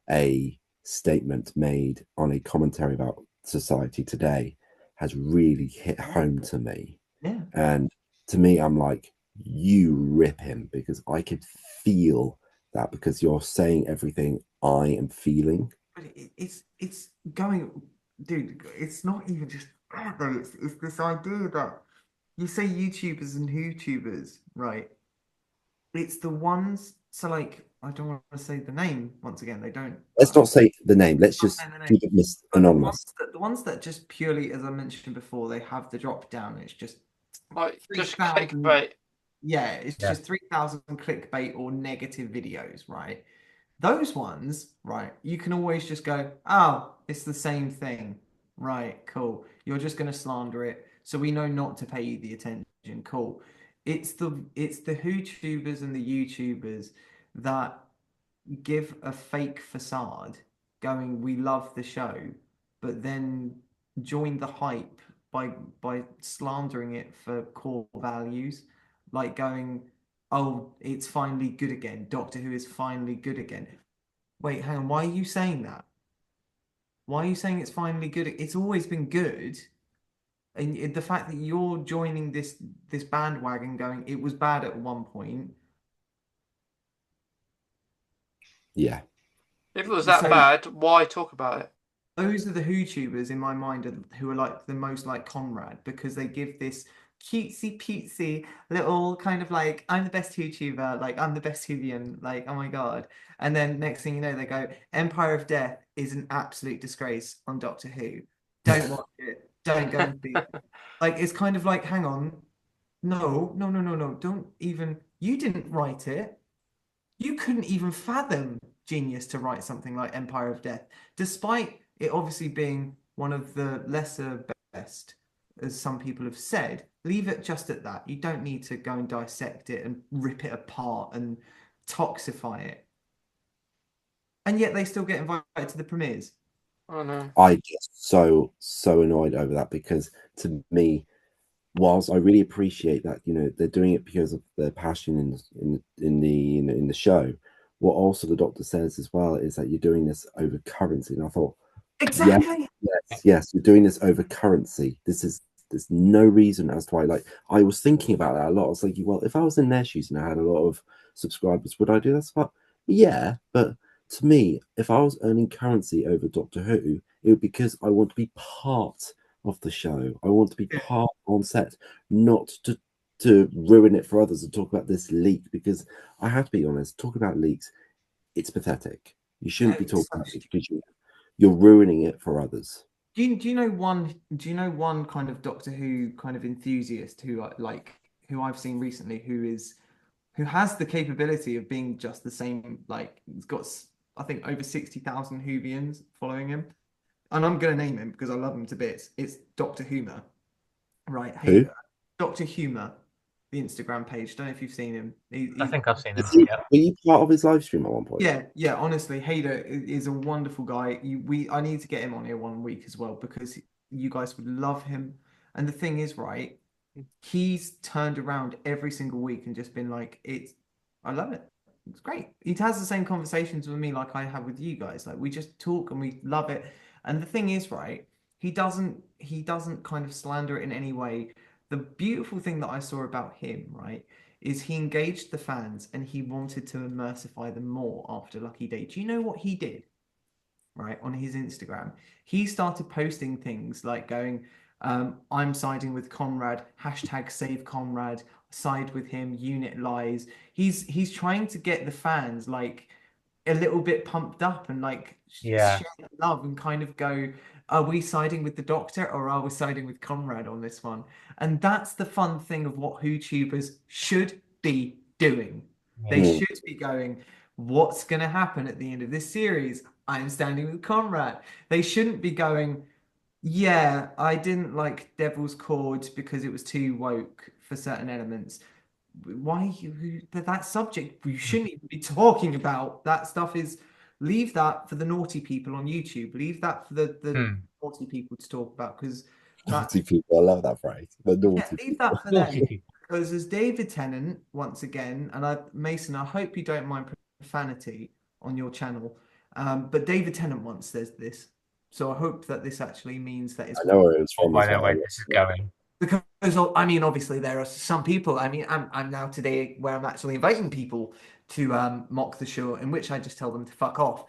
a statement made on a commentary about society today has really hit home to me. Yeah. And to me, I'm like, you rip him because I could feel that because you're saying everything I am feeling. But it's going, dude. It's not even just that though. It's this idea that you say YouTubers and YouTubers, right? It's the ones. So like, I don't want to say the name once again. They don't. Let's not say the name. Let's Not just say the name. keep it But anonymous. the ones that just purely, as I mentioned before, they have the drop down. It's just like just 3,000. clickbait. Yeah, it's Yeah. just 3,000 clickbait or negative videos, right? Those ones, right, you can always just go, oh, it's the same thing. Right, cool. You're just going to slander it. So we know not to pay you the attention. Cool. It's the YouTubers and the YouTubers that give a fake facade going, we love the show, but then join the hype by slandering it for core values, like going, oh, it's finally good again. Doctor Who is finally good again. Wait, hang on. Why are you saying that? Why are you saying it's finally good? It's always been good. And the fact that you're joining this bandwagon going, it was bad at one point. Yeah. If it was that So bad, why talk about it? those are the WhoTubers in my mind who are like the most like Conrad because they give this cutesy putesy little kind of like I'm the best YouTuber, like I'm the best Whovian, like oh my god. And then next thing you know, they go Empire of Death is an absolute disgrace on Doctor Who. Don't watch it. Don't go and see it. Like it's kind of like, hang on, no, no, no, no, no, don't even. You didn't write it. You couldn't even fathom genius to write something like Empire of Death, despite it obviously being one of the lesser best, as some people have said. Leave it just at that. You don't need to go and dissect it and rip it apart and toxify it. And yet they still get invited to the premieres. I know. I get so annoyed over that because to me, whilst I really appreciate that, they're doing it because of their passion in the show. What also the doctor says as well is that you're doing this over currency, and I thought, Exactly. yes, you're doing this over currency. There's no reason as to why. Like I was thinking about that a lot. I was thinking, well, if I was in their shoes and I had a lot of subscribers, would I do that? But yeah, but to me, if I was earning currency over Doctor Who, it would be because I want to be part of the show. I want to be Yeah. part on set, not to ruin it for others and talk about this leak. Because I have to be honest, talk about leaks, it's pathetic. You shouldn't be It's talking so about it because you're ruining it for others. do you know one kind of Doctor Who kind of enthusiast who who I've seen recently who has the capability of being just the same, like he's got I think over 60,000 Whovians following him, and I'm gonna name him because I love him to bits. It's Doctor Humor, right? Hey, Who? Doctor Humor, the Instagram page. Don't know if you've seen him. I think I've seen him. Were Yeah. you part of his live stream at one point? Yeah. Honestly, Hader is a wonderful guy. I need to get him on here one week as well because you guys would love him. And the thing is, right, he's turned around every single week and just been like, I love it. It's great. He has the same conversations with me like I have with you guys. Like we just talk and we love it. And the thing is, right, he doesn't kind of slander it in any way. The beautiful thing that I saw about him, right, is he engaged the fans and he wanted to immersify them more after Lucky Day. Do you know what he did? Right, on his Instagram, he started posting things like going, I'm siding with Conrad, hashtag save Conrad, side with him, unit lies. He's trying to get the fans like a little bit pumped up and like Yeah. share love and kind of go, are we siding with the Doctor or are we siding with Conrad on this one? And that's the fun thing of what YouTubers should be doing. They Yeah. should be going, what's going to happen at the end of this series? I'm standing with Conrad. They shouldn't be going, yeah, I didn't like Devil's Chord because it was too woke for certain elements. Why that subject you shouldn't even be talking about. That stuff is leave that for the naughty people on YouTube. Leave that for the naughty people to talk about because Naughty people. I love that phrase. The naughty leave people. that for them. Because as David Tennant, once again, and Mason, I hope you don't mind profanity on your channel, but David Tennant once says this, so I hope that this actually means that it's. I know where it was Oh, from I as know well. where this is going. Because I mean, obviously there are some people. I mean, I'm now today where I'm actually inviting people to mock the show, in which I just tell them to fuck off.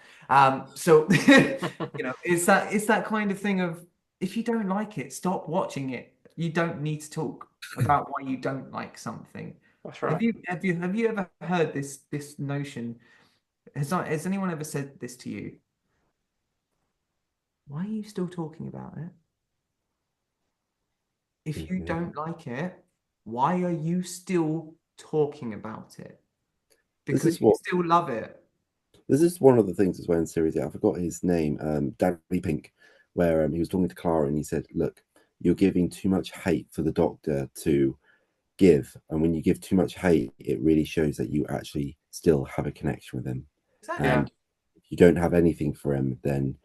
So it's that kind of thing of if you don't like it, stop watching it. You don't need to talk about why you don't like something. That's Have right. you ever heard this notion? Has anyone ever said this to you? Why are you still talking about it? If you don't like it, why are you still talking about it? This Because is you what still love it. this is one of the things as well in series 8. I forgot his name, Danny Pink, where he was talking to Clara and he said, look, you're giving too much hate for the Doctor to give, and when you give too much hate, it really shows that you actually still have a connection with him. Exactly. And if you don't have anything for him, then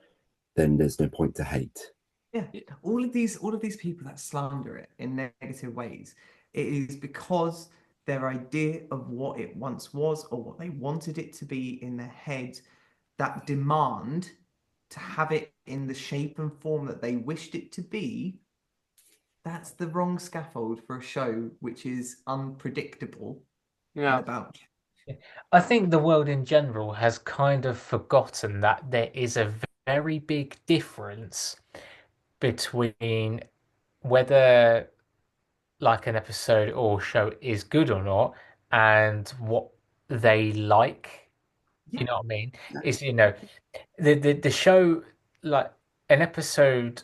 there's no point to hate. Yeah. All of these people that slander it in negative ways, it is because their idea of what it once was or what they wanted it to be in their head, that demand to have it in the shape and form that they wished it to be, that's the wrong scaffold for a show which is unpredictable and Yeah. about. I think the world in general has kind of forgotten that there is a very big difference between whether like an episode or show is good or not and what they like. You know what I mean? It's the show, like an episode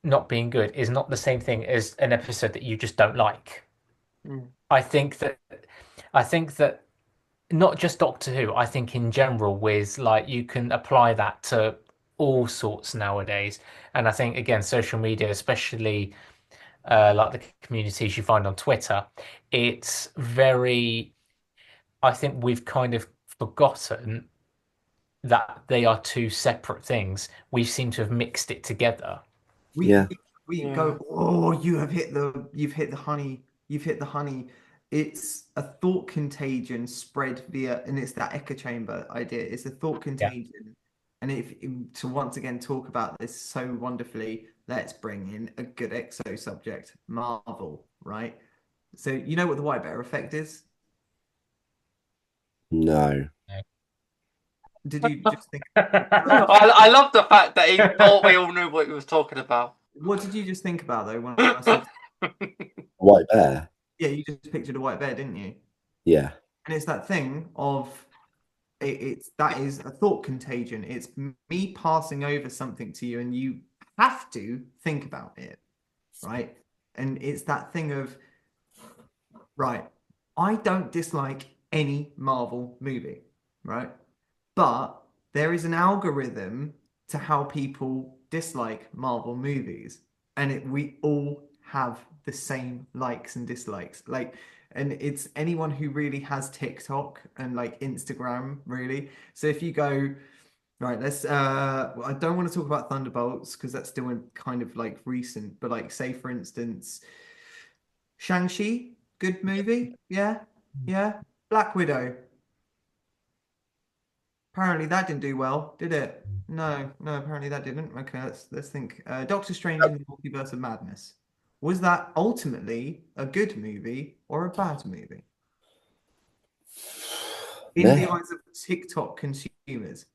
not being good is not the same thing as an episode that you just don't like. Mm. I think that I think that not just Doctor Who, I think in general with like you can apply that to all sorts nowadays. And I think again, social media, especially like the communities you find on Twitter, it's very I think we've kind of forgotten that they are two separate things. We seem to have mixed it together. We Yeah. we Yeah. go, oh, you've hit the honey, you've hit the honey. It's a thought contagion spread via, and it's that echo chamber idea. It's a thought contagion. And if to once again talk about this so wonderfully, let's bring in a good exo subject, Marvel, right? So you know what the White Bear effect is? No. Did you just think? I love the fact that he thought we all knew what he was talking about. What did you just think about though when I said? White Bear. Yeah, you just pictured a white bear, didn't you? Yeah. And it's that thing of it's that is a thought contagion. It's me passing over something to you, and you have to think about it, right? And it's that thing of right. I don't dislike any Marvel movie, right? But there is an algorithm to how people dislike Marvel movies, and we all have the same likes and dislikes. Like, and it's anyone who really has TikTok and like Instagram, really. So if you go, right, let's I don't want to talk about Thunderbolts because that's still in kind of like recent, but like say for instance, Shang-Chi, good movie, yeah, yeah. Black Widow, apparently that didn't do well, did it? No, apparently that didn't. Okay, let's think. Doctor Strange in the Multiverse of Madness. Was that ultimately a good movie or a bad movie? In Meh. the eyes of TikTok consumers,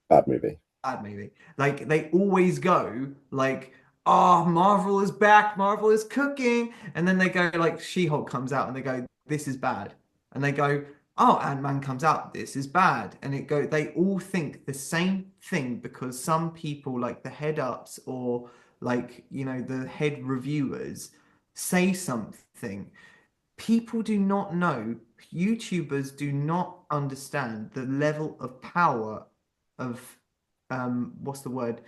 Bad movie. bad movie. Like they always go like, oh, Marvel is back, Marvel is cooking. And then they go like She-Hulk comes out and they go, this is bad. And they go, oh, Ant-Man comes out, this is bad. And they all think the same thing because some people like the head ups or like, the head reviewers say something. People do not know, YouTubers do not understand the level of power of what's the word?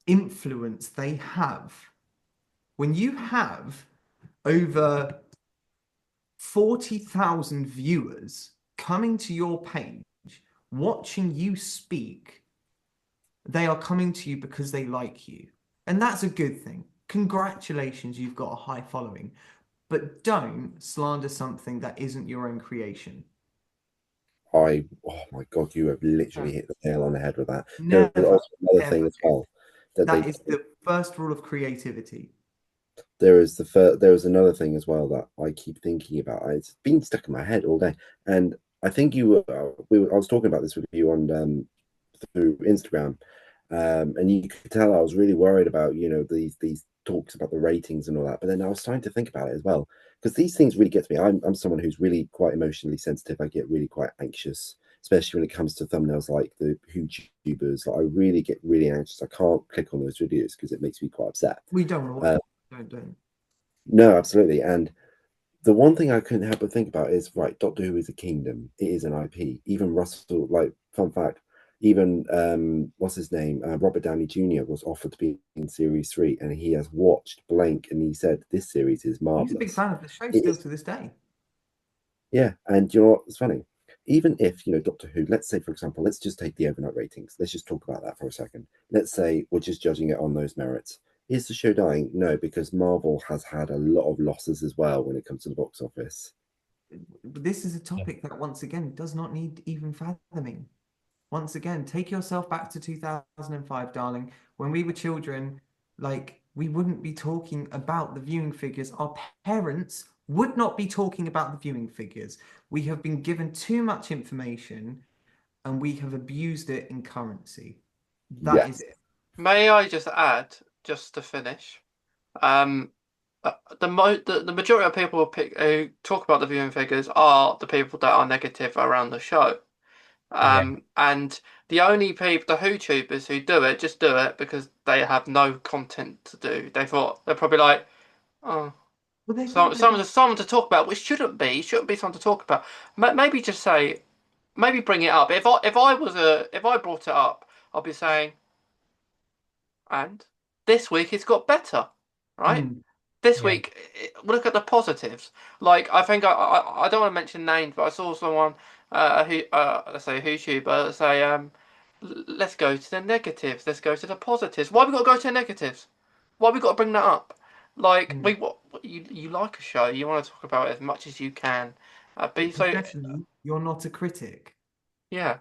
Influence they have. When you have over 40,000 viewers coming to your page, watching you speak, they are coming to you because they like you. And that's a good thing. Congratulations, you've got a high following. But don't slander something that isn't your own creation. Oh my God, you have literally hit the nail on the head with that. Never, There's also another ever thing as do. well. That is the first rule of creativity. There is another thing as well that I keep thinking about. It's been stuck in my head all day, and I think I was talking about this with you on through Instagram, and you could tell I was really worried about these talks about the ratings and all that. But then I was starting to think about it as well because these things really get to me. I'm someone who's really quite emotionally sensitive. I get really quite anxious, especially when it comes to thumbnails like the YouTubers. Like, I really get really anxious. I can't click on those videos because it makes me quite upset. We don't want don't. No, absolutely. And the one thing I couldn't help but think about is, right, Doctor Who is a kingdom. It is an IP. Even Russell, like, fun fact, even what's his name? Robert Downey Jr. was offered to be in series 3, and he has watched Blank, and he said this series is marvelous. He's a big fan of the show still to this day. Yeah, and you know what's funny? Even if, Doctor Who, let's say, for example, let's just take the overnight ratings. Let's just talk about that for a second. Let's say we're just judging it on those merits. Is the show dying? No, because Marvel has had a lot of losses as well when it comes to the box office. But this is a topic that, once again, does not need even fathoming. once again, take yourself back to 2005, darling. When we were children, like we wouldn't be talking about the viewing figures. Our parents would not be talking about the viewing figures. We have been given too much information and we have abused it in currency. That is Yes. it. May I just add, just to finish, um, the majority of people who talk about the viewing figures are the people that are negative around the show. Yeah. And the only people, the YouTubers who do it, just do it because they have no content to do. They're probably like, oh, Well, they've got someone to talk about, which shouldn't be something to talk about. Maybe just say, maybe bring it up. If I brought it up, I'll be saying, and this week it's got better, right? Mm, This Yeah. week, look at the positives. Like I think I don't want to mention names, but I saw someone who let's say a YouTuber say let's go to the negatives, let's go to the positives. Why we got to go to the negatives? Why we got to bring that up? Like mm. you like a show, you want to talk about it as much as you can. Be Because so definitely you're not a critic. yeah.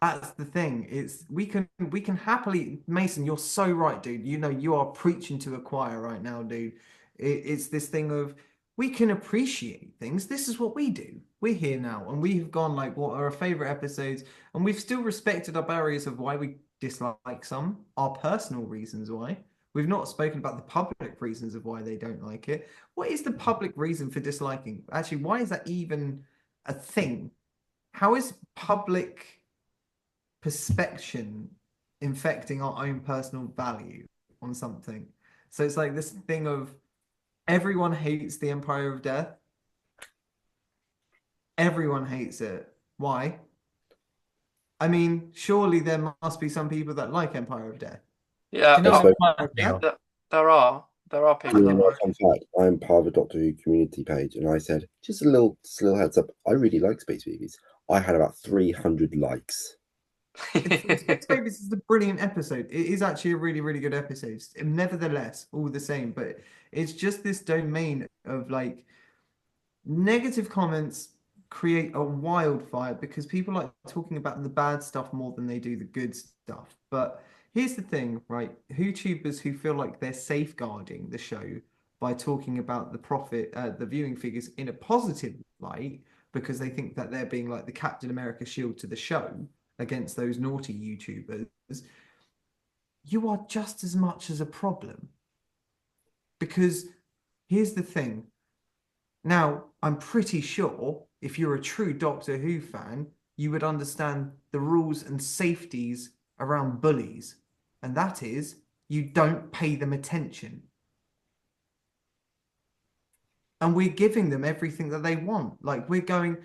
That's the thing. It's we can happily, Mason, you're so right, dude. You know, you are preaching to a choir right now, dude. It's this thing of we can appreciate things. This is what we do. We're here now, and we have gone like what are our favorite episodes, and we've still respected our barriers of why we dislike some, our personal reasons why. We've not spoken about the public reasons of why they don't like it. What is the public reason for disliking? Actually, why is that even a thing? How is public perspection infecting our own personal value on something? So it's like this thing of everyone hates the Empire of Death. Everyone hates it. Why? I mean, surely there must be some people that like Empire of Death. Yeah, Do you know That's what so I feel? there are you people that know, like. fun fact, I'm part of a Doctor Who community page, and I said, just a little heads up, I really like Space Babies. I had about 300 likes. Space Babies is a brilliant episode. It is actually a really, really good episode. Nevertheless, all the same, but it's just this domain of like negative comments create a wildfire because people like talking about the bad stuff more than they do the good stuff. But here's the thing, right? YouTubers who feel like they're safeguarding the show by talking about the viewing figures in a positive light because they think that they're being like the Captain America shield to the show against those naughty YouTubers, you are just as much as a problem. Because here's the thing. Now, I'm pretty sure if you're a true Doctor Who fan, you would understand the rules and safeties around bullies. And that is, you don't pay them attention. And we're giving them everything that they want. Like we're going,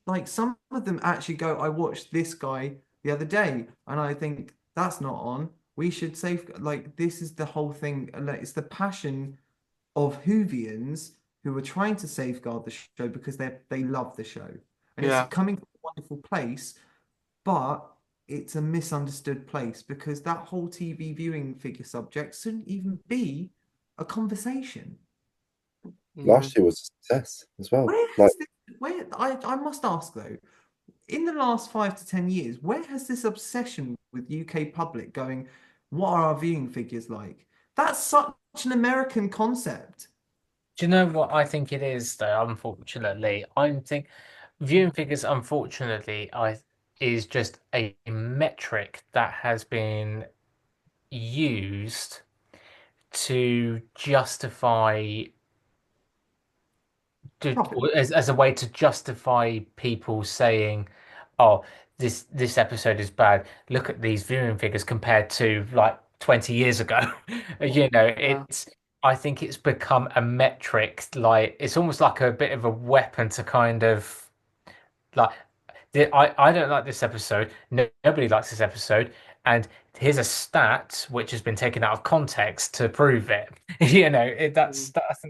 like some of them actually go, I watched this guy the other day, and I think that's not on. We should save like this is the whole thing. Like, it's the passion of Whovians who are trying to safeguard the show because they love the show. And it's Yeah, coming from a wonderful place, but it's a misunderstood place because that whole TV viewing figure subject shouldn't even be a conversation. Last year was a success as well. Where Like, has this, where I must ask though, in the last 5 to 10 years, where has this obsession with UK public going, what are our viewing figures like? That's such an American concept. Do you know what I think it is though? Unfortunately, I think viewing figures, unfortunately, I is just a metric that has been used to justify Profit. as a way to justify people saying, "Oh, this episode is bad. Look at these viewing figures compared to like 20 years ago." You know, yeah, I think it's become a metric, like it's almost like a bit of a weapon to kind of like I don't like this episode. No, nobody likes this episode, and here's a stat which has been taken out of context to prove it. You know, I think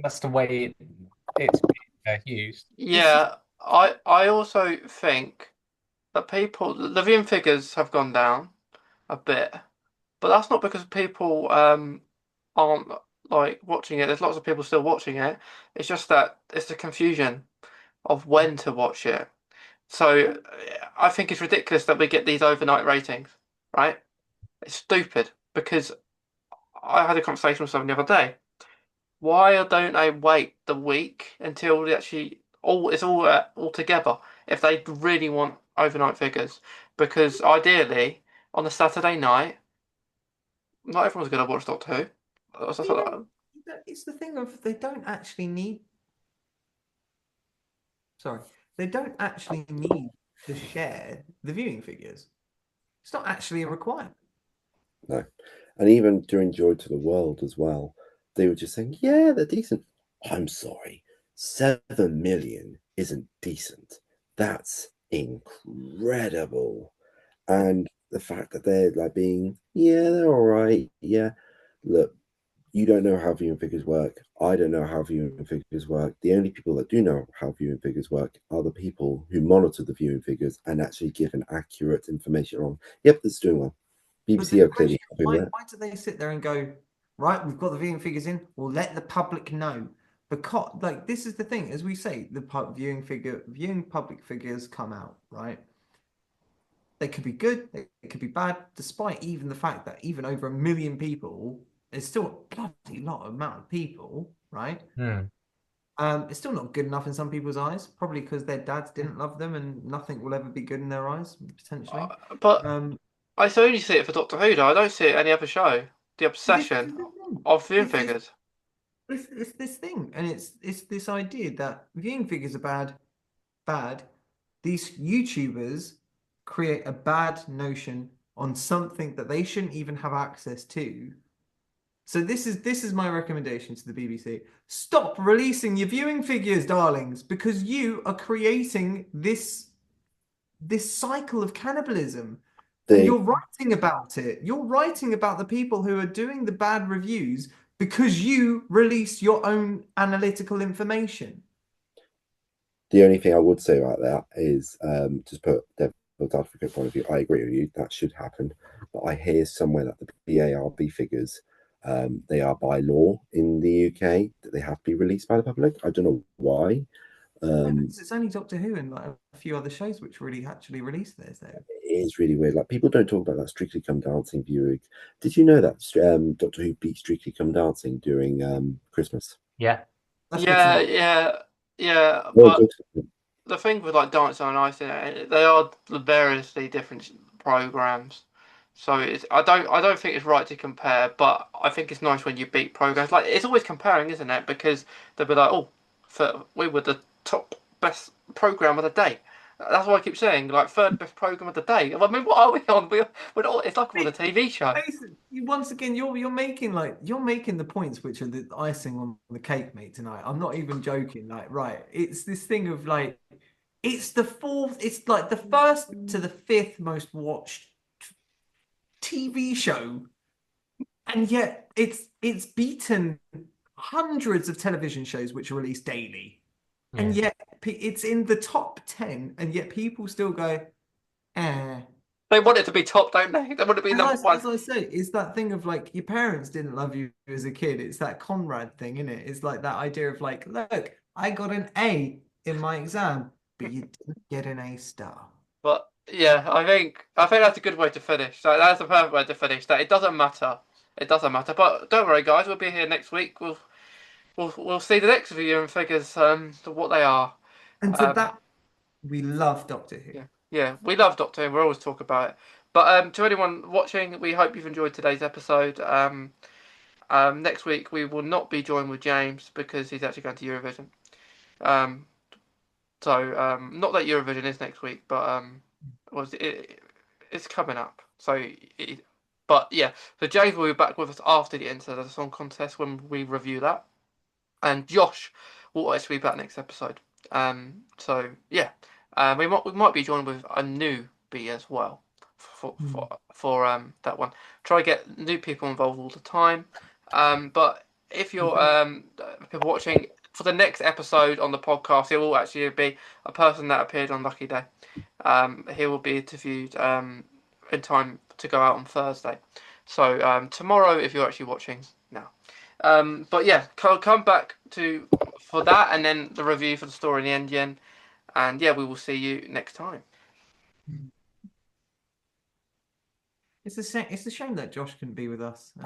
that's the way it's been used. It's just yeah. I also think that the viewing figures have gone down a bit, but that's not because people aren't like watching it. There's lots of people still watching it. It's just that it's the confusion of when to watch it. So I think it's ridiculous that we get these overnight ratings, right? It's stupid because I had a conversation with someone the other day. Why don't they wait the week until they actually all together if they really want overnight figures? Because ideally, on a Saturday night, not everyone's going to watch Doctor Who. They don't- It's the thing of they don't actually need. Sorry, they don't actually need to share the viewing figures. It's not actually a requirement. No. And even during Joy to the World as well, they were just saying, yeah, they're decent. I'm sorry, 7 million isn't decent. That's incredible. And the fact that they're like being, yeah, they're all right. Yeah. Look, you don't know how viewing figures work. I don't know how viewing figures work. The only people that do know how viewing figures work are the people who monitor the viewing figures and actually give an accurate information on, yep, that's doing well. But BBC the are clearly question, copying that. why do they sit there and go, right, we've got the viewing figures in, we'll let the public know. Because like this is the thing, as we say, the viewing public figures come out, right? They could be good, they could be bad, despite even the fact that even over 1 million people is still a bloody lot amount of people, right? Hmm. It's still not good enough in some people's eyes, probably because their dads didn't love them and nothing will ever be good in their eyes, potentially. But Um, I only see it for Doctor Who, though. I don't see it any other show. The but this is obsession the thing. of viewing It's this figures. it's this thing, and it's this idea that viewing figures are bad. These YouTubers create a bad notion on something that they shouldn't even have access to. So this is my recommendation to the BBC. Stop releasing your viewing figures, darlings, because you are creating this cycle of cannibalism. And The you're writing about it. You're writing about the people who are doing the bad reviews because you release your own analytical information. the only thing I would say about that is just put devil's advocate point of view. I agree with you that should happen, but I hear somewhere that the BARB figures they are by law in the UK that they have to be released by the public. I don't know why. Because it's only Doctor Who and like a few other shows which really actually release theirs though. It is really weird. Like people don't talk about that Strictly Come Dancing viewing. Did you know that Doctor Who beat Strictly Come Dancing during Christmas? Yeah. That's good to Yeah, know. yeah. Well, But the thing with like Dancing on Ice, they are variously different programs. So I don't think it's right to compare, but I think it's nice when you beat programs. Like it's always comparing, isn't it? Because they'll be like, oh, we were the top best program of the day. That's what I keep saying, like third best program of the day. I mean, what are we on? We're not, it's like we're on a TV show. Once again, you're making the points which are the icing on the cake, mate. Tonight, I'm not even joking. Like, right, it's this thing of like, it's like the first to the fifth most watched TV show, and yet it's beaten hundreds of television shows which are released daily, and Yeah. yet it's in the top 10, and yet people still go, eh. They want it to be top, don't they? They want it to be number one. As I say, it's that thing of like your parents didn't love you as a kid. It's that Conrad thing, isn't it? It's like that idea of like, look, I got an A in my exam, but you didn't get an A star. But yeah, I think that's a good way to finish. So that's the perfect way to finish. That it doesn't matter. It doesn't matter. But don't worry, guys. We'll be here next week. We'll see the next video and figures what they are. And to Um, that, we love Doctor Who. yeah, we love Doctor Who. We always talk about it. But to anyone watching, we hope you've enjoyed today's episode. Next week we will not be joined with James because he's actually going to Eurovision. Not that Eurovision is next week, but it's coming up. But yeah, so James will be back with us after the Enter the Song contest when we review that, and Josh will actually be back next episode. So yeah, we might be joined with a newbie as well for that one. Try to get new people involved all the time. But if you're people watching for the next episode on the podcast, it will actually be a person that appeared on Lucky Day. He will be interviewed in time to go out on Thursday. So tomorrow, if you're actually watching now. But yeah, come back for that, and then the review for the story in the Indian. And yeah, we will see you next time. It's a shame that Josh couldn't be with us. I mean,